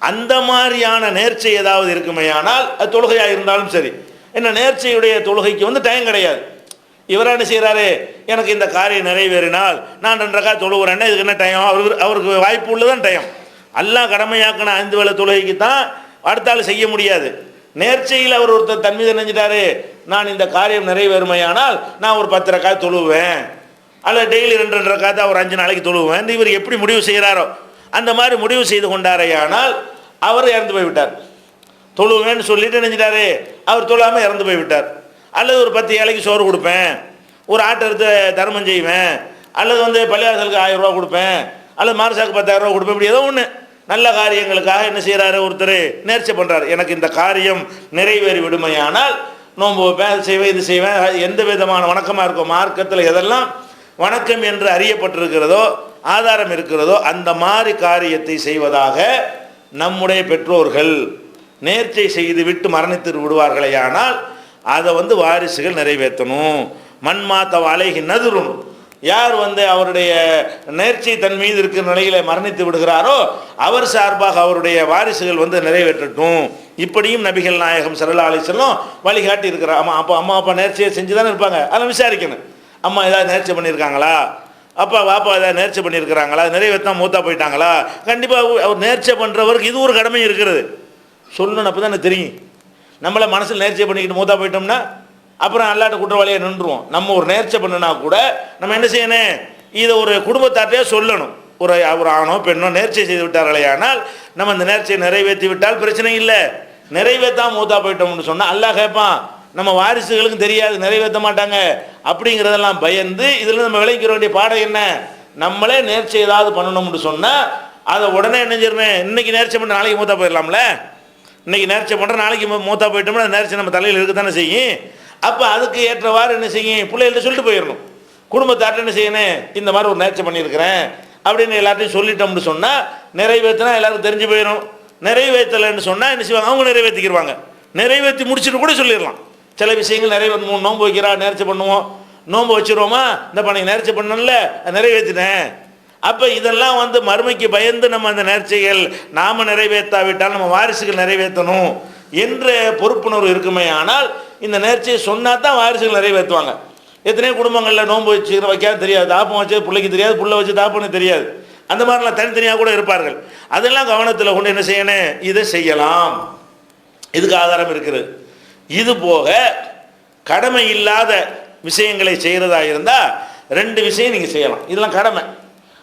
அந்த மாதிரியான நேர்ச்சை ஏதாவது இருக்குமே ஆனால் அது தொழுகையாக இருந்தாலும் சரி. என்ன நேர்ச்சையுடைய தொழுகைக்கு வந்து டைம் கிடையாது. இவராக என்ன செய்கிறாரு, எனக்கு இந்த காரியம் நிறைவேறினால் நான் 2 ரக்காத் தொழுகிறேன்னா இதுக்கு என்ன டைம், அவருக்கு வாய்ப்பு உள்ளதான் டைம். அல்லாஹ் கடமையாக்கின 5 வேளை தொழுகைக்கு தான் அடுத்த ஆள் செய்ய முடியாது. நேர்ச்சையில் அவர் ஒருத்தர் தன்மீது நினைஞ்சிட்டாரு, நான் இந்த காரியம் நிறைவேறுமையானால் நான் ஒரு 10 ரக்காத் தொழுவேன், அல்லது டெய்லி 2 ரக்காத் ஒரு 5 நாளைக்கு தொழுவேன். இவர் எப்படி முடிவு செய்கிறாரோ அந்த மாதிரி முடிவு செய்து கொண்டாரையானால் அவர் இறந்து போய்விட்டார். தொழுவேன்னு சொல்லிட்டு நினைஞ்சிட்டாரு, அவர் தொழாமல் இறந்து போய்விட்டார். அல்லது ஒரு 10 ஏழைக்கு சோறு கொடுப்பேன், ஒரு ஆட்டை எடுத்து தர்மம் செய்வேன், அல்லது வந்து பள்ளிவாசலுக்கு 1000 ரூபா கொடுப்பேன், அல்லது மாரசாக்கு 10,000 ரூபா கொடுப்பேன், இப்படி ஏதோ ஒன்று நல்ல காரியங்களுக்காக என்ன செய்கிறாரு, ஒருத்தர் நேர்ச்சை பண்ணுறாரு. எனக்கு இந்த காரியம் நிறைவேறி விடுமையானால் நோன்பு வைப்பேன், அது செய்வேன், இது செய்வேன். எந்த விதமான வணக்கமாக இருக்கும் மார்க்கத்தில் எதெல்லாம் வணக்கம் என்று அறியப்பட்டிருக்கிறதோ ஆதாரம் இருக்கிறதோ அந்த மாதிரி காரியத்தை செய்வதாக நம்முடைய பெற்றோர்கள் நேர்ச்சை செய்து விட்டு மரணித்து விடுவார்களேயானால் அதை வந்து வாரிசுகள் நிறைவேற்றணும். மண்மாத்த அலைகி நதுரும், யார் வந்து அவருடைய நேர்ச்சை தன் மீது இருக்கிற நிலையில் மரணித்து விடுகிறாரோ அவர் சார்பாக அவருடைய வாரிசுகள் வந்து நிறைவேற்றட்டும். இப்படியும் நபிகள் நாயகம் ஸல்லல்லாஹு அலைஹி வஸல்லம் வழிகாட்டி இருக்கிறார். அம்மா அப்பா நேர்ச்சியை செஞ்சு தானே இருப்பாங்க, அதெல்லாம் விசாரிக்கணும். அம்மா ஏதாவது நேர்ச்சை பண்ணியிருக்காங்களா, அப்பா வாப்பா ஏதாவது நேர்ச்சை பண்ணியிருக்கிறாங்களா, நிறைவேற்றாம மூத்தா போயிட்டாங்களா. கண்டிப்பாக அவர் நேர்ச்சை பண்ணுறவருக்கு இது ஒரு கடமை இருக்கிறது. சொல்லணும், அப்போ தான் தெரியும். நம்மளை மனசில் நேர்ச்சை பண்ணிக்கிட்டு மூத்தா போயிட்டோம்னா அப்புறம் அல்லாட்ட குற்றவாளியை நின்றுவோம். நம்ம ஒரு நேர்ச்சை பண்ணினா கூட நம்ம என்ன செய்யணும், இதை ஒரு குடும்பத்தாட்டையே சொல்லணும். ஒரு ஆணோ பெண்ணோ நேர்ச்சை செய்து விட்டார்களே ஆனால் நம்ம அந்த நேர்ச்சியை நிறைவேற்றி விட்டால் பிரச்சனை இல்லை. நிறைவேற்றாம மூத்தா போயிட்டோம்னு சொன்னால் அல்லாஹ் கேட்பான், நம்ம வாரிசுகளுக்கு தெரியாது, நிறைவேற்ற மாட்டாங்க அப்படிங்கிறதெல்லாம் பயந்து இதில் நம்ம விளைவிக்கிற வேண்டிய பாடம் என்ன, நம்மளே நேர்ச்சி ஏதாவது பண்ணணும்னு சொன்னால் அதை உடனே என்ன செய்யணும், இன்னைக்கு நேர்ச்சை பண்ண நாளைக்கு மூத்தா போயிடலாம்ல. இன்னைக்கு நேர்ச்சை பண்ணுற நாளைக்கு மூத்தா போயிட்டோம்னா அந்த நேர்ச்சி நம்ம தலையில் இருக்க தானே செய்யும். அப்போ அதுக்கு ஏற்றவாறு என்ன செய்யும், பிள்ளைகள்ட்ட சொல்லிட்டு போயிடணும். குடும்பத்தாட்ட என்ன செய்யணும், இந்த மாதிரி ஒரு நேர்ச்சை பண்ணியிருக்கிறேன் அப்படின்னு எல்லாத்தையும் சொல்லிட்டோம்னு சொன்னால் நிறைவேற்றினா எல்லாருக்கும் தெரிஞ்சு போயிடும். நிறைவேற்றலைன்னு சொன்னால் என்ன செய்வாங்க, அவங்க நிறைவேற்றிக்கிடுவாங்க. நிறைவேற்றி முடிச்சுட்டு கூட சொல்லிடலாம். சில விஷயங்கள் நிறைவேற்ற நோன்பு வைக்கிறா நேர்ச்சி பண்ணுவோம், நோன்பு வச்சுருவோமா, இந்த பண்ணி நேர்ச்சி பண்ணல நிறைவேற்றினேன். அப்போ இதெல்லாம் வந்து மறுமைக்கு பயந்து நம்ம அந்த நேர்ச்சிகள் நாம் நிறைவேற்றாவிட்டால் நம்ம வாரிசுகள் நிறைவேற்றணும் என்ற பொறுப்புணர்வு இருக்குமே. ஆனால் இந்த நேர்ச்சியை சொன்னால் தான் வாரிசுகள் நிறைவேற்றுவாங்க. எத்தனையோ குடும்பங்களில் நோன்பு வச்சு வைக்காது தெரியாது, தாப்பம் வச்சு பிள்ளைக்கு தெரியாது, புள்ள வச்சு தாப்பன்னு தெரியாது. அந்த மாதிரிலாம் தனித்தனியாக கூட இருப்பார்கள். அதெல்லாம் கவனத்தில் கொண்டு என்ன செய்யணும், இதை செய்யலாம். இதுக்கு ஆதாரம் இருக்கிறது. இது போக கடமை இல்லாத விஷயங்களை செய்கிறதா இருந்தால் 2 விஷயம் நீங்கள் செய்யலாம். இதெல்லாம் கடமை.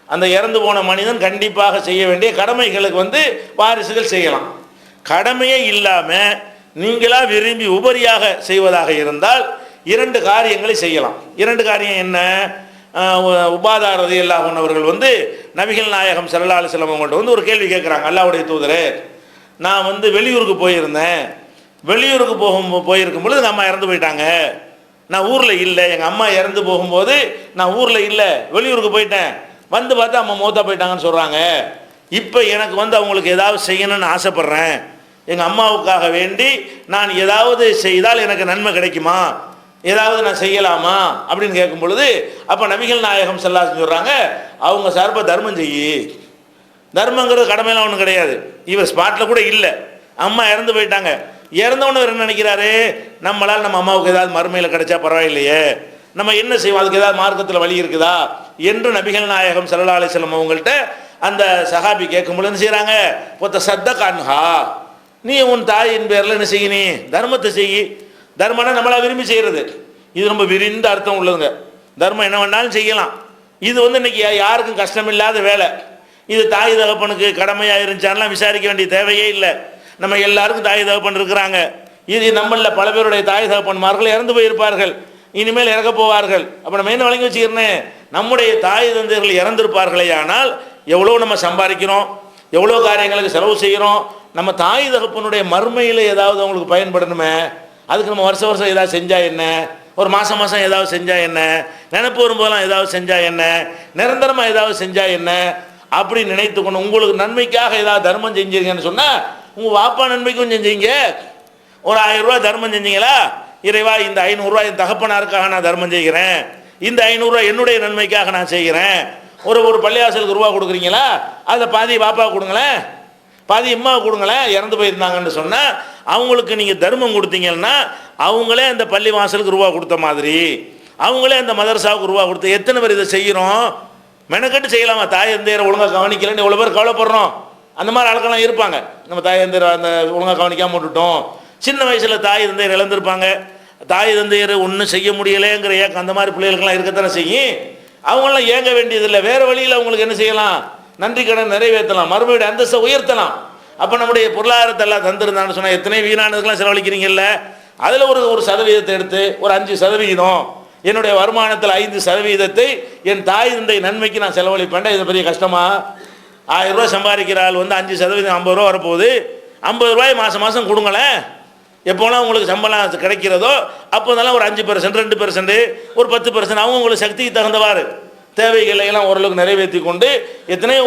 அந்த இறந்து போன மனிதன் கண்டிப்பாக செய்ய வேண்டிய கடமைகளுக்கு வந்து வாரிசுகள் செய்யலாம். கடமையே இல்லாமல் நீங்களாக விரும்பி உபரியாக செய்வதாக இருந்தால் 2 காரியங்களை செய்யலாம். 2 காரியம் என்ன, உபாதா ரலியல்லாஹு அன்ஹு அவர்கள் வந்து நபிகள் நாயகம் ஸல்லல்லாஹு அலைஹி வஸல்லம் அவங்கள்ட்ட வந்து ஒரு கேள்வி கேட்குறாங்க. அல்லாஹ்வுடைய தூதரே, நான் வந்து வெளியூருக்கு போயிருந்தேன், வெளியூருக்கு போயிருக்கும் பொழுது எங்கள் அம்மா இறந்து போயிட்டாங்க, நான் ஊரில் இல்லை, எங்கள் அம்மா இறந்து போகும்போது நான் ஊரில் இல்லை, வெளியூருக்கு போயிட்டேன், வந்து பார்த்தா அம்மா மூத்தா போயிட்டாங்கன்னு சொல்கிறாங்க. இப்போ எனக்கு வந்து அவங்களுக்கு ஏதாவது செய்யணும்னு ஆசைப்பட்றேன், எங்கள் அம்மாவுக்காக வேண்டி நான் ஏதாவது செய்தால் எனக்கு நன்மை கிடைக்குமா, ஏதாவது நான் செய்யலாமா அப்படின்னு கேட்கும் பொழுது அப்போ நபிகள் நாயகம் ஸல்லல்லாஹு அலைஹி வஸல்லம் சொல்கிறாங்க, அவங்க சார்பாக தர்மம் செய்யி. தர்மங்கிறது கடமையெல்லாம் ஒன்றும் கிடையாது. இவர் ஸ்பாட்டில் கூட இல்லை, அம்மா இறந்து போயிட்டாங்க. இறந்தவனு என்ன நினைக்கிறாரு, நம்மளால் நம்ம அம்மாவுக்கு ஏதாவது மறுமையில் கிடைச்சா பரவாயில்லையே, நம்ம என்ன செய்வோம், அதுக்கு ஏதாவது மார்க்கத்தில் வழி இருக்குதா என்று நபிகள் நாயகம் ஸல்லல்லாஹு அலைஹி வஸல்லம் அவங்கள்ட்ட அந்த சஹாபி கேட்கும்போது என்ன செய்கிறாங்க, பொத்த சத்தகான்ஹா, நீ உன் தாயின் பேரில் என்ன செய்ய, நீ தர்மத்தை செய்யி. தர்மம்னா நம்மளாக விரும்பி செய்கிறது, இது ரொம்ப விரிந்த அர்த்தம் உள்ளதுங்க. தர்மம் என்ன வேணாலும் செய்யலாம். இது வந்து இன்னைக்கு யாருக்கும் கஷ்டமில்லாத வேலை. இது தாய் தகப்பனுக்கு கடமையாக இருந்துச்சான்லாம் விசாரிக்க வேண்டிய தேவையே இல்லை. நம்ம எல்லாருக்கும் தாய் தகப்பன் இருக்கிறாங்க. இது நம்மளில் பல பேருடைய தாய் தகப்பன்மார்கள் இறந்து போயிருப்பார்கள், இனிமேல் இறக்க போவார்கள். அப்போ நம்ம என்ன வழங்கி வச்சுக்கிறேன், நம்முடைய தாய் தந்தையர்கள் இறந்திருப்பார்களே. ஆனால் எவ்வளோ நம்ம சம்பாதிக்கிறோம், எவ்வளோ காரியங்களுக்கு செலவு செய்கிறோம், நம்ம தாய் தகப்பனுடைய மறுமையில் ஏதாவது அவங்களுக்கு பயன்படணுமே. அதுக்கு நம்ம வருஷம் வருஷம் ஏதாவது செஞ்சால் என்ன, ஒரு மாதம் மாதம் ஏதாவது செஞ்சால் என்ன, நினைப்பு வரும்போதெல்லாம் ஏதாவது செஞ்சால் என்ன, நிரந்தரமாக ஏதாவது செஞ்சால் என்ன, அப்படி நினைத்து கொண்டு உங்களுக்கு நன்மைக்காக ஏதாவது தர்மம் செஞ்சீங்கன்னு சொன்னால், உங்கள் வாப்பா நன்மைக்கும் செஞ்சீங்க. ஒரு 1000 ரூபா தர்மம் செஞ்சீங்களா, இறைவா இந்த 500 ரூபா என் தகப்பனாருக்காக நான் தர்மம் செய்கிறேன், இந்த 500 ரூபா என்னுடைய நன்மைக்காக நான் செய்கிறேன். ஒரு பள்ளிவாசலுக்கு ரூபா கொடுக்குறீங்களா, அதில் பாதி பாப்பா கொடுங்களேன், பாதி அம்மா கொடுங்களேன். இறந்து போயிருந்தாங்கன்னு சொன்னால் அவங்களுக்கு நீங்கள் தர்மம் கொடுத்தீங்கன்னா அவங்களே அந்த பள்ளி வாசலுக்கு ரூபா கொடுத்த மாதிரி, அவங்களே அந்த மதரசாவுக்கு ரூபா கொடுத்து. எத்தனை பேர் இதை செய்கிறோம்? மெனக்கட்டு செய்யலாமா? தாய் தந்தையரை ஒழுங்காக கவனிக்கலன்னு எவ்வளோ பேர் கவலைப்படுறோம். அந்த மாதிரி ஆட்கள்லாம் இருப்பாங்க. நம்ம தாய் தந்தையரை அந்த ஒழுங்காக கவனிக்காமல் விட்டுட்டோம். சின்ன வயசில் தாய் தந்தையர் இழந்திருப்பாங்க. தாய் தந்தையர் ஒன்றும் செய்ய முடியலைங்கிற ஏக்கம் அந்த மாதிரி பிள்ளைகளுக்கெல்லாம் இருக்கத்தானே செய்யும். அவங்களாம் ஏங்க வேண்டியதில்லை. வேறு வழியில் அவங்களுக்கு என்ன செய்யலாம், நன்றி கடன் நிறைவேற்றலாம், மறுபடியும் அந்தஸ்தை உயர்த்தலாம். அப்போ நம்முடைய பொருளாதாரத்தை எல்லாம் தந்துருந்தான்னு சொன்னால் எத்தனை வீணானதுக்கெல்லாம் செலவழிக்கிறீங்கல்ல. அதில் ஒரு சதவீதத்தை எடுத்து ஒரு 5% என்னுடைய வருமானத்தில் 5% என் தாய் தந்தை நன்மைக்கு நான் செலவழிப்பேன். இது பெரிய கஷ்டமா? 1000 ரூபா சம்பாதிக்கிற ஆள் 5% 50 ரூபா வரப்போகுது. 50 ரூபாய் மாதம் மாதம் கொடுங்களேன். எப்போலாம் உங்களுக்கு சம்பளம் கிடைக்கிறதோ அப்போதெல்லாம் ஒரு 5%, 2%, ஒரு 10% அவங்க உங்களுக்கு சக்திக்கு தகுந்தவாறு தேவைகளை எல்லாம் ஓரளவுக்கு நிறைவேற்றி கொண்டு எத்தனையோ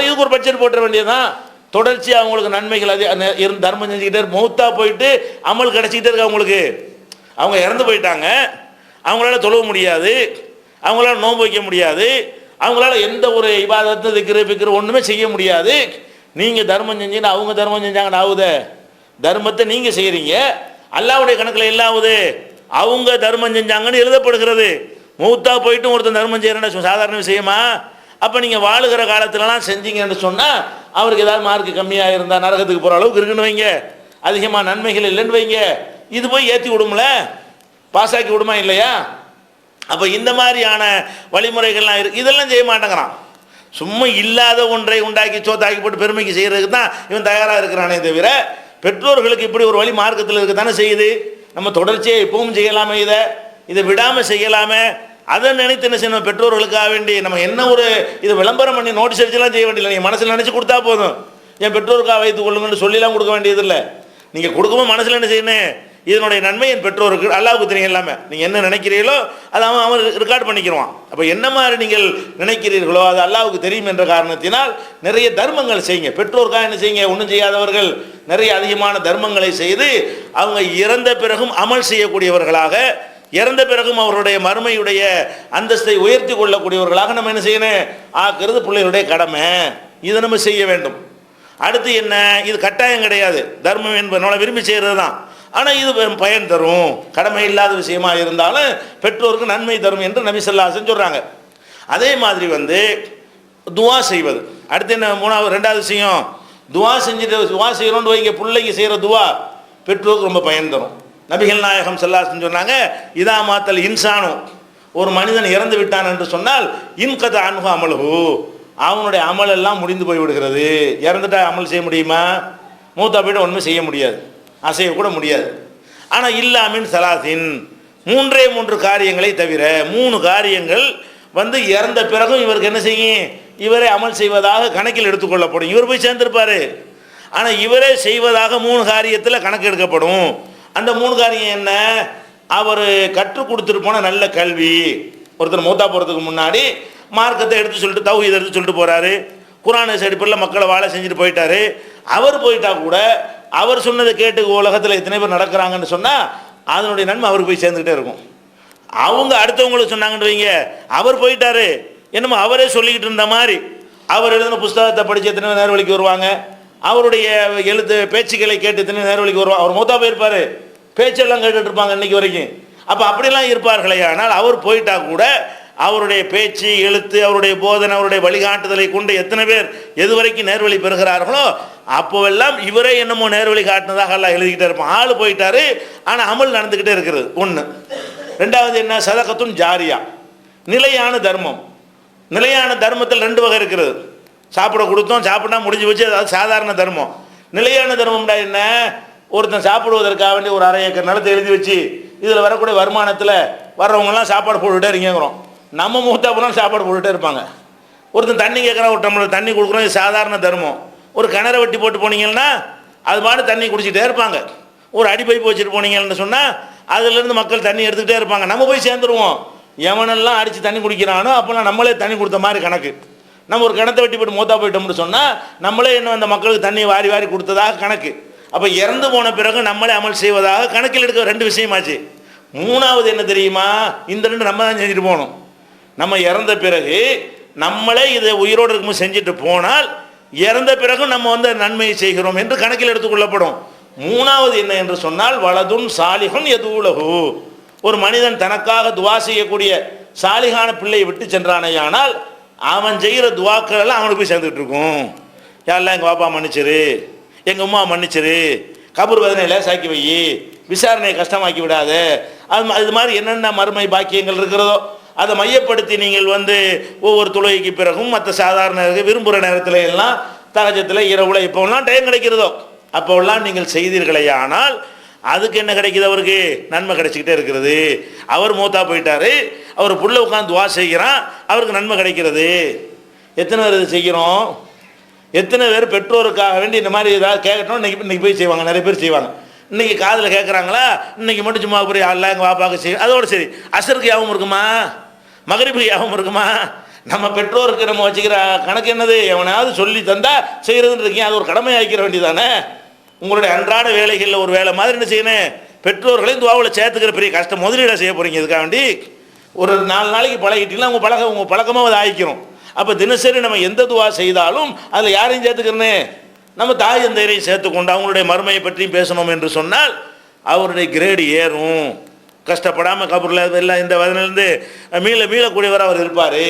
இதுக்கு ஒரு பட்ஜெட் போட்ட வேண்டியதுதான். தொடர்ச்சி அவங்களுக்கு நன்மைகள் இருந்து தர்மம் செஞ்சுக்கிட்டே மௌத்தா போயிட்டு அமல் கிடச்சிக்கிட்டே இருக்கு. அவங்களுக்கு அவங்க இறந்து போயிட்டாங்க, அவங்களால தொழ முடியாது, அவங்களால நோன்பு வைக்க முடியாது, அவங்களால எந்த ஒரு இபாதத்து திக்ரு ஒன்றுமே செய்ய முடியாது. நீங்கள் தர்மம் செஞ்சீங்கன்னா அவங்க தர்மம் செஞ்சாங்கன்னு ஆகுது. தர்மத்தை நீங்கள் செய்கிறீங்க, அல்லாஹ்வுடைய கணக்கில் எல்லாவுது. அவங்க தர்மம் செஞ்சாங்கன்னு எழுதப்படுகிறது. மௌத்தா போயிட்டும் ஒருத்தன் தர்மம் செய்கிறேன்னு சாதாரண விஷயமா? அப்போ நீங்கள் வாழுகிற காலத்துலலாம் செஞ்சீங்கன்னு சொன்னால் அவருக்கு ஏதாவது மார்க்கு கம்மியாக இருந்தால் நரகத்துக்கு போகிற அளவுக்கு இருக்குன்னு வைங்க, அதிகமாக நன்மைகள் இல்லைன்னு வைங்க, இது போய் ஏற்றி விடும்ல, பாஸாக்கி விடுமா இல்லையா? அப்போ இந்த மாதிரியான வழிமுறைகள்லாம் இருக்குது. இதெல்லாம் செய்ய மாட்டேங்கிறான். சும்மா இல்லாத ஒன்றை உண்டாக்கி சோத்தாக்கி போட்டு பெருமைக்கு செய்கிறதுக்கு தான் இவன் தயாராக இருக்கிறானே தவிர பெற்றோர்களுக்கு இப்படி ஒரு வழி மார்க்கத்தில் இருக்க தானே செய்யுது. நம்ம தொடர்ச்சியாக இப்பவும் செய்யலாமே, இதை விடாமல் செய்யலாமே. அதை நினைத்து என்ன செய்யணும், பெற்றோர்களுக்காக வேண்டி நம்ம என்ன இதை விளம்பரம் பண்ணி நோட்டீஸ் அடிச்சுலாம் செய்ய வேண்டியதில்லை. நீங்கள் மனசில் நினச்சி கொடுத்தா போதும். என் பெற்றோருக்காக வைத்துக் கொள்ளுங்கன்னு சொல்லிலாம் கொடுக்க வேண்டியதில்லை. நீங்கள் கொடுக்கும்போது மனசில் என்ன செய்யணும், இதனுடைய நன்மை என் பெற்றோருக்கு அல்லாஹ்வுக்கு தெரியும். எல்லாமே நீங்கள் என்ன நினைக்கிறீர்களோ அதை அவன் ரெக்கார்ட் பண்ணிக்கிடுவான். அப்போ என்ன மாதிரி நீங்கள் நினைக்கிறீர்களோ அது அல்லாஹ்வுக்கு தெரியும் என்ற காரணத்தினால் நிறைய தர்மங்கள் செய்யுங்க. பெற்றோருக்காக என்ன செய்யுங்க, ஒன்றும் செய்யாதவர்கள் நிறைய அதிகமான தர்மங்களை செய்து அவங்க இறந்த பிறகும் அமல் செய்யக்கூடியவர்களாக, இறந்த பிறகும் அவருடைய மறுமையுடைய அந்தஸ்தை உயர்த்தி கொள்ளக்கூடியவர்களாக நம்ம என்ன செய்யணும், ஆக்குறது பிள்ளைகளுடைய கடமை. இதை நம்ம செய்ய வேண்டும். அடுத்து என்ன, இது கட்டாயம் கிடையாது, தர்மம் என்பதனால விரும்பி செய்கிறது தான். ஆனால் இது பயன் தரும், கடமை இல்லாத விஷயமா இருந்தாலும் பெற்றோருக்கு நன்மை தரும் என்று நபி ஸல்லல்லாஹு அலைஹி வஸல்லம் சொல்கிறாங்க. அதே மாதிரி துவா செய்வது. அடுத்து என்ன, ரெண்டாவது விஷயம், துவா செஞ்சுட்டு துவா செய்கிறோன்னு வைங்க, பிள்ளைக்கு செய்கிற துவா பெற்றோருக்கு ரொம்ப பயன் தரும். நபிகள் நாயகம் ஸல்லல்லாஹு அலைஹி வஸல்லம் சொன்னாங்க, இதா மாத்தல் இன்சானு, ஒரு மனிதன் இறந்து விட்டான் என்று சொன்னால் இன்கத அன்ஹு அமலுஹு, அவனுடைய அமல் எல்லாம் முடிந்து போய் விடுகிறது. இறந்துட்டா அமல் செய்ய முடியுமா? மூத்தா போய்ட்டு ஒன்றுமே செய்ய முடியாது, அசைய கூட முடியாது. ஆனால் இல்லாமின் சலாசின், 3 காரியங்களை தவிர 3 காரியங்கள் இறந்த பிறகும் இவருக்கு என்ன செய்யும், இவரே அமல் செய்வதாக கணக்கில் எடுத்துக்கொள்ளப்படும். இவர் போய் சேர்ந்திருப்பார், ஆனால் இவரே செய்வதாக 3 காரியத்தில் கணக்கு எடுக்கப்படும். அந்த 3 காரியம் என்ன, அவர் கற்றுக் கொடுத்துட்டு போன நல்ல கல்வி. ஒருத்தர் மூத்தா போகிறதுக்கு முன்னாடி மார்க்கத்தை எடுத்து சொல்லிட்டு தௌஹீதை எடுத்து சொல்லிட்டு போகிறாரு, குர்ஆன் அடிப்படையில் மக்களை வாழ செஞ்சுட்டு போயிட்டாரு. அவர் போயிட்டா கூட அவர் சொன்னதை கேட்டு உலகத்தில் எத்தனை பேர் நடக்கிறாங்கன்னு சொன்னால் அதனுடைய நன்மை அவருக்கு போய் சேர்ந்துக்கிட்டே இருக்கும். அவங்க அடுத்தவங்களுக்கு சொன்னாங்கன்னு வைங்க, அவர் போயிட்டாரு என்னமோ அவரே சொல்லிக்கிட்டு இருந்த மாதிரி, அவர் எழுதின புஸ்தகத்தை படித்து எத்தனை நேர்வழிக்கு வருவாங்க, அவருடைய பேச்சுக்களை கேட்டு எத்தனை நேர்வழிக்கு வருவாங்க. அவர் மூத்தா போயிருப்பார், பேச்செல்லாம் கேட்டுட்டு இருப்பாங்க இன்னைக்கு வரைக்கும். அப்போ அப்படிலாம் இருப்பார்களே. ஆனால் அவர் போயிட்டா கூட அவருடைய பேச்சு, எழுத்து, அவருடைய போதனை, அவருடைய வழிகாட்டுதலை கொண்டு எத்தனை பேர் எது வரைக்கும் நேர்வழி பெறுகிறார்களோ அப்போவெல்லாம் இவரே என்னமோ நேர்வழி காட்டினதாக எல்லாம் எழுதிக்கிட்டே இருப்பான். ஆள் போயிட்டாரு, ஆனால் அமல் நடந்துக்கிட்டே இருக்கிறது ஒன்று. ரெண்டாவது என்ன, சதகத்துன் ஜாரியா, நிலையான தர்மம். நிலையான தர்மத்தில் 2 வகை இருக்கிறது. சாப்பிட கொடுத்தோம், சாப்பிட்டா முடிஞ்சு வச்சு, அதாவது சாதாரண தர்மம். நிலையான தர்மம்டா என்ன? ஒருத்தன் சாப்பிடுவதற்காக வேண்டி ஒரு 1/2 ஏக்கர் நிலத்தை எழுதி வச்சு இதில் வரக்கூடிய வருமானத்தில் வர்றவங்கலாம் சாப்பாடு போட்டுகிட்டே இருக்கீங்கிறோம். நம்ம மூத்தா போனால் சாப்பாடு போட்டுகிட்டே இருப்பாங்க. ஒருத்தன் தண்ணி கேட்குறான், ஒரு டம்ளர் தண்ணி கொடுக்குறோம், இது சாதாரண தர்மம். ஒரு கிணறை வெட்டி போட்டு போனீங்கன்னா அது பாட்டு தண்ணி குடிச்சிட்டே இருப்பாங்க. ஒரு அடி பைப்பு வச்சுட்டு போனீங்கன்னு சொன்னால் அதுலேருந்து மக்கள் தண்ணி எடுத்துக்கிட்டே இருப்பாங்க. நம்ம போய் சேர்ந்துருவோம். எவனெல்லாம் அடித்து தண்ணி குடிக்கிறானோ அப்போல்லாம் நம்மளே தண்ணி கொடுத்த மாதிரி கணக்கு. நம்ம ஒரு கிணத்தை வெட்டி போட்டு மூத்தா போயிட்டோம்னு சொன்னால் நம்மளே இன்னும் அந்த மக்களுக்கு தண்ணி வாரி வாரி கொடுத்ததாக கணக்கு. அப்போ இறந்து போன பிறகு நம்மளே அமல் செய்வதாக கணக்கில் எடுக்க 2 விஷயமாச்சு. 3வது என்ன தெரியுமா? இந்த 2 நம்ம தான் செஞ்சுட்டு போகணும். நம்ம இறந்த பிறகு நம்மளே இதை உயிரோடு இருக்கும்போது செஞ்சுட்டு போனால் இறந்த பிறகு நம்ம நன்மையை செய்கிறோம் என்று கணக்கில் எடுத்துக்கொள்ளப்படும். 3வது என்ன என்று சொன்னால் வலதுன் சாலிஹுன் யதூலஹு. ஒரு மனிதன் தனக்காக துவா செய்யக்கூடிய சாலிகான பிள்ளையை விட்டு சென்றானேயானால் அவன் செய்கிற துவாக்கள் எல்லாம் அவனுக்கு போய் சேர்ந்துட்டு இருக்கும். யாரெல்லாம் எங்கள் பாப்பா மன்னிச்சிரு, எங்கள் அம்மா மன்னிச்சிரு, கபர் வேதனை லேசாக்கி வை, விசாரணையை கஷ்டமாக்கி விடாத, அது மாதிரி என்னென்ன மறுமை பாக்கியங்கள் இருக்கிறதோ அதை மையப்படுத்தி நீங்கள் ஒவ்வொரு தொழுகைக்கு பிறகும் மற்ற சாதாரண விரும்புகிற நேரத்தில் எல்லாம் தகஜத்தில் இரவுல இப்போலாம் டைம் கிடைக்கிறதோ அப்போல்லாம் நீங்கள் செய்தீர்களே ஆனால் அதுக்கு என்ன கிடைக்குது? அவருக்கு நன்மை கிடைச்சிக்கிட்டே இருக்கிறது. அவர் மூத்தா போயிட்டாரு, அவர் புள்ள உட்காந்து துவா செய்கிறான், அவருக்கு நன்மை கிடைக்கிறது. எத்தனை பேர் இது செய்கிறோம்? எத்தனை பேர் பெற்றோருக்காக வேண்டி இந்த மாதிரி ஏதாவது கேட்கட்டும் இன்னைக்கு போய் செய்வாங்க. நிறைய பேர் செய்வாங்க. இன்றைக்கி காதில் கேட்குறாங்களா, இன்றைக்கி மட்டும் சும்மா போய் அல்ல எங்கள் வாப்பாவுக்கு செய்யும், அதோடு சரி. அசருக்கு யாபம் இருக்குமா? மகரிபுக்கு யாபம் இருக்குமா? நம்ம பெற்றோருக்கு நம்ம வச்சுக்கிற கணக்கு என்னது? எவனாவது சொல்லி தந்தால் செய்கிறதுன்னு இருக்கீங்க, அது ஒரு கடமை ஆக்கிற வேண்டியதானே. உங்களுடைய அன்றாட வேலைகளில் ஒரு வேலை மாதிரி என்ன செய்யணும்? பெற்றோர்களையும் துவாவில் சேர்த்துக்கிற பெரிய கஷ்டம் முதலீடாக செய்ய போகிறீங்க. இதுக்காக வேண்டி ஒரு 4 நாளைக்கு பழகிட்டீங்கன்னா உங்கள் பழக்கமாக அதை ஆகிக்கிறோம். அப்போ தினசரி நம்ம எந்த துவா செய்தாலும் அதில் யாரையும் சேர்த்துக்கிறனே? நம்ம தாய் தந்தையரையும் சேர்த்துக்கொண்டு அவங்களுடைய மறுமையை பற்றியும் பேசணும் என்று சொன்னால் அவருடைய கிரேடு ஏறும். கஷ்டப்படாமல் கபூரில் எல்லாம் இந்த வயதிலிருந்து மீளக்கூடியவர் அவர் இருப்பார்.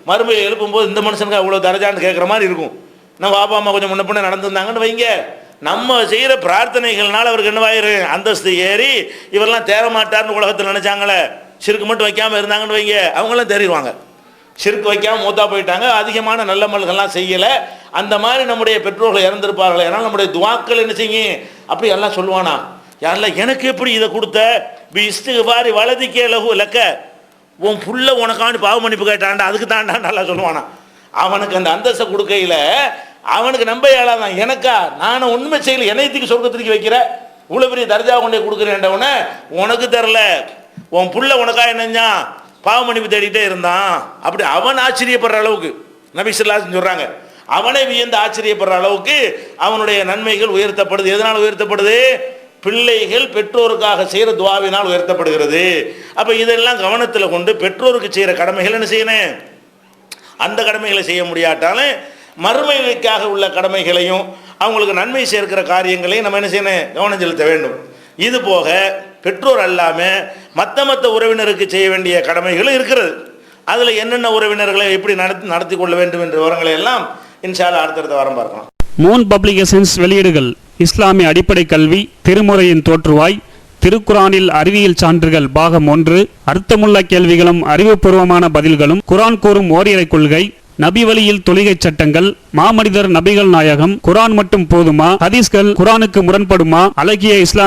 மறுமையை எழுப்பும்போது இந்த மனுஷனுக்கு அவ்வளோ தரஜான்னு கேட்குற மாதிரி இருக்கும். நம்ம பாப்பா அம்மா கொஞ்சம் முன்ன பின்ன நடந்துருந்தாங்கன்னு வைங்க, நம்ம செய்கிற பிரார்த்தனைகள்னால அவருக்கு என்னவாயிரு? அந்தஸ்து ஏறி இவரெல்லாம் தேர மாட்டார்னு உலகத்தில் நினச்சாங்களே, சிறுக்கு மட்டும் வைக்காமல் இருந்தாங்கன்னு வைங்க, அவங்களாம் தேறிடுவாங்க. சிறுக்கு வைக்காமல் மூத்தா போயிட்டாங்க, அதிகமான நல்ல மல்கள்லாம் செய்யலை. அந்த மாதிரி நம்முடைய பெற்றோர்கள் இறந்துருப்பார்கள். ஏன்னா நம்முடைய துவாக்கள் என்ன செய்யும்? அப்படி எல்லாம் சொல்லுவானா, யாரெல்லாம் எனக்கு எப்படி இதை கொடுத்த இஸ்திக்பாரி வலதிக்கே லகு லக்க, உன் புள்ள உனக்காண்டி பாவ மன்னிப்பு கேட்டான்டா, அதுக்கு தாண்டா நல்லா சொல்லுவானா. அவனுக்கு அந்த அந்தஸ்தை கொடுக்கையில் அவனுக்கு நம்ப இயலாதான். எனக்கா நானும் உண்மை செய்யல, என்னையத்துக்கு சொர்க்கத்திற்கு வைக்கிற இவ்வளோ பெரிய தர்ஜா கொண்டே கொடுக்குறேன்டவன உனக்கு தரல, உன் புள்ள உனக்கா என்னஞ்சா பாவ மன்னிப்பு தேடிட்டே இருந்தான். அப்படி அவன் ஆச்சரியப்படுற அளவுக்கு நபி ஸல்லல்லாஹு அலைஹி வஸல்லம் சொல்கிறாங்க. அவனை வியந்து ஆச்சரியப்படுற அளவுக்கு அவனுடைய நன்மைகள் உயர்த்தப்படுது. எதனால் உயர்த்தப்படுது? பிள்ளைகள் பெற்றோருக்காக செய்கிற துவாவினால் உயர்த்தப்படுகிறது. அப்போ இதெல்லாம் கவனத்தில் கொண்டு பெற்றோருக்கு செய்கிற கடமைகள் என்ன செய்யணும்? அந்த கடமைகளை செய்ய முடியாட்டாலும் மறுமைக்காக உள்ள கடமைகளையும் அவங்களுக்கு நன்மை சேர்க்கிற காரியங்களையும் நம்ம என்ன செய்யணும்? கவனம் செலுத்த வேண்டும். இது போக பெற்றோர் அல்லாமல் மற்ற உறவினருக்கு செய்ய வேண்டிய கடமைகளும் இருக்கிறது. அதில் என்னென்ன உறவினர்களை எப்படி நடத்தி கொள்ள வேண்டும் என்ற விவரங்களை எல்லாம் இன்ஷா அல்லாஹ் அடுத்தடுத்த வாரம் பார்க்கலாம். மூன் பப்ளிகேஷன்ஸ் வெளியீடுகள்: இஸ்லாமிய அடிப்படை கல்வி, திருமுறையின் தோற்றுவாய், திருக்குரானில் அறிவியல் சான்றுகள் பாகம் 1, அர்த்தமுள்ள கேள்விகளும் அறிவுபூர்வமான பதில்களும், குரான் கூறும் ஓரிரை கொள்கை, நபி வழியில் தொழுகை சட்டங்கள், மாமனிதர் நபிகள் நாயகம், குரான் மட்டும் போதுமா, ஹதீஸ்கள் குரானுக்கு முரண்படுமா, அழகிய இஸ்லாமிய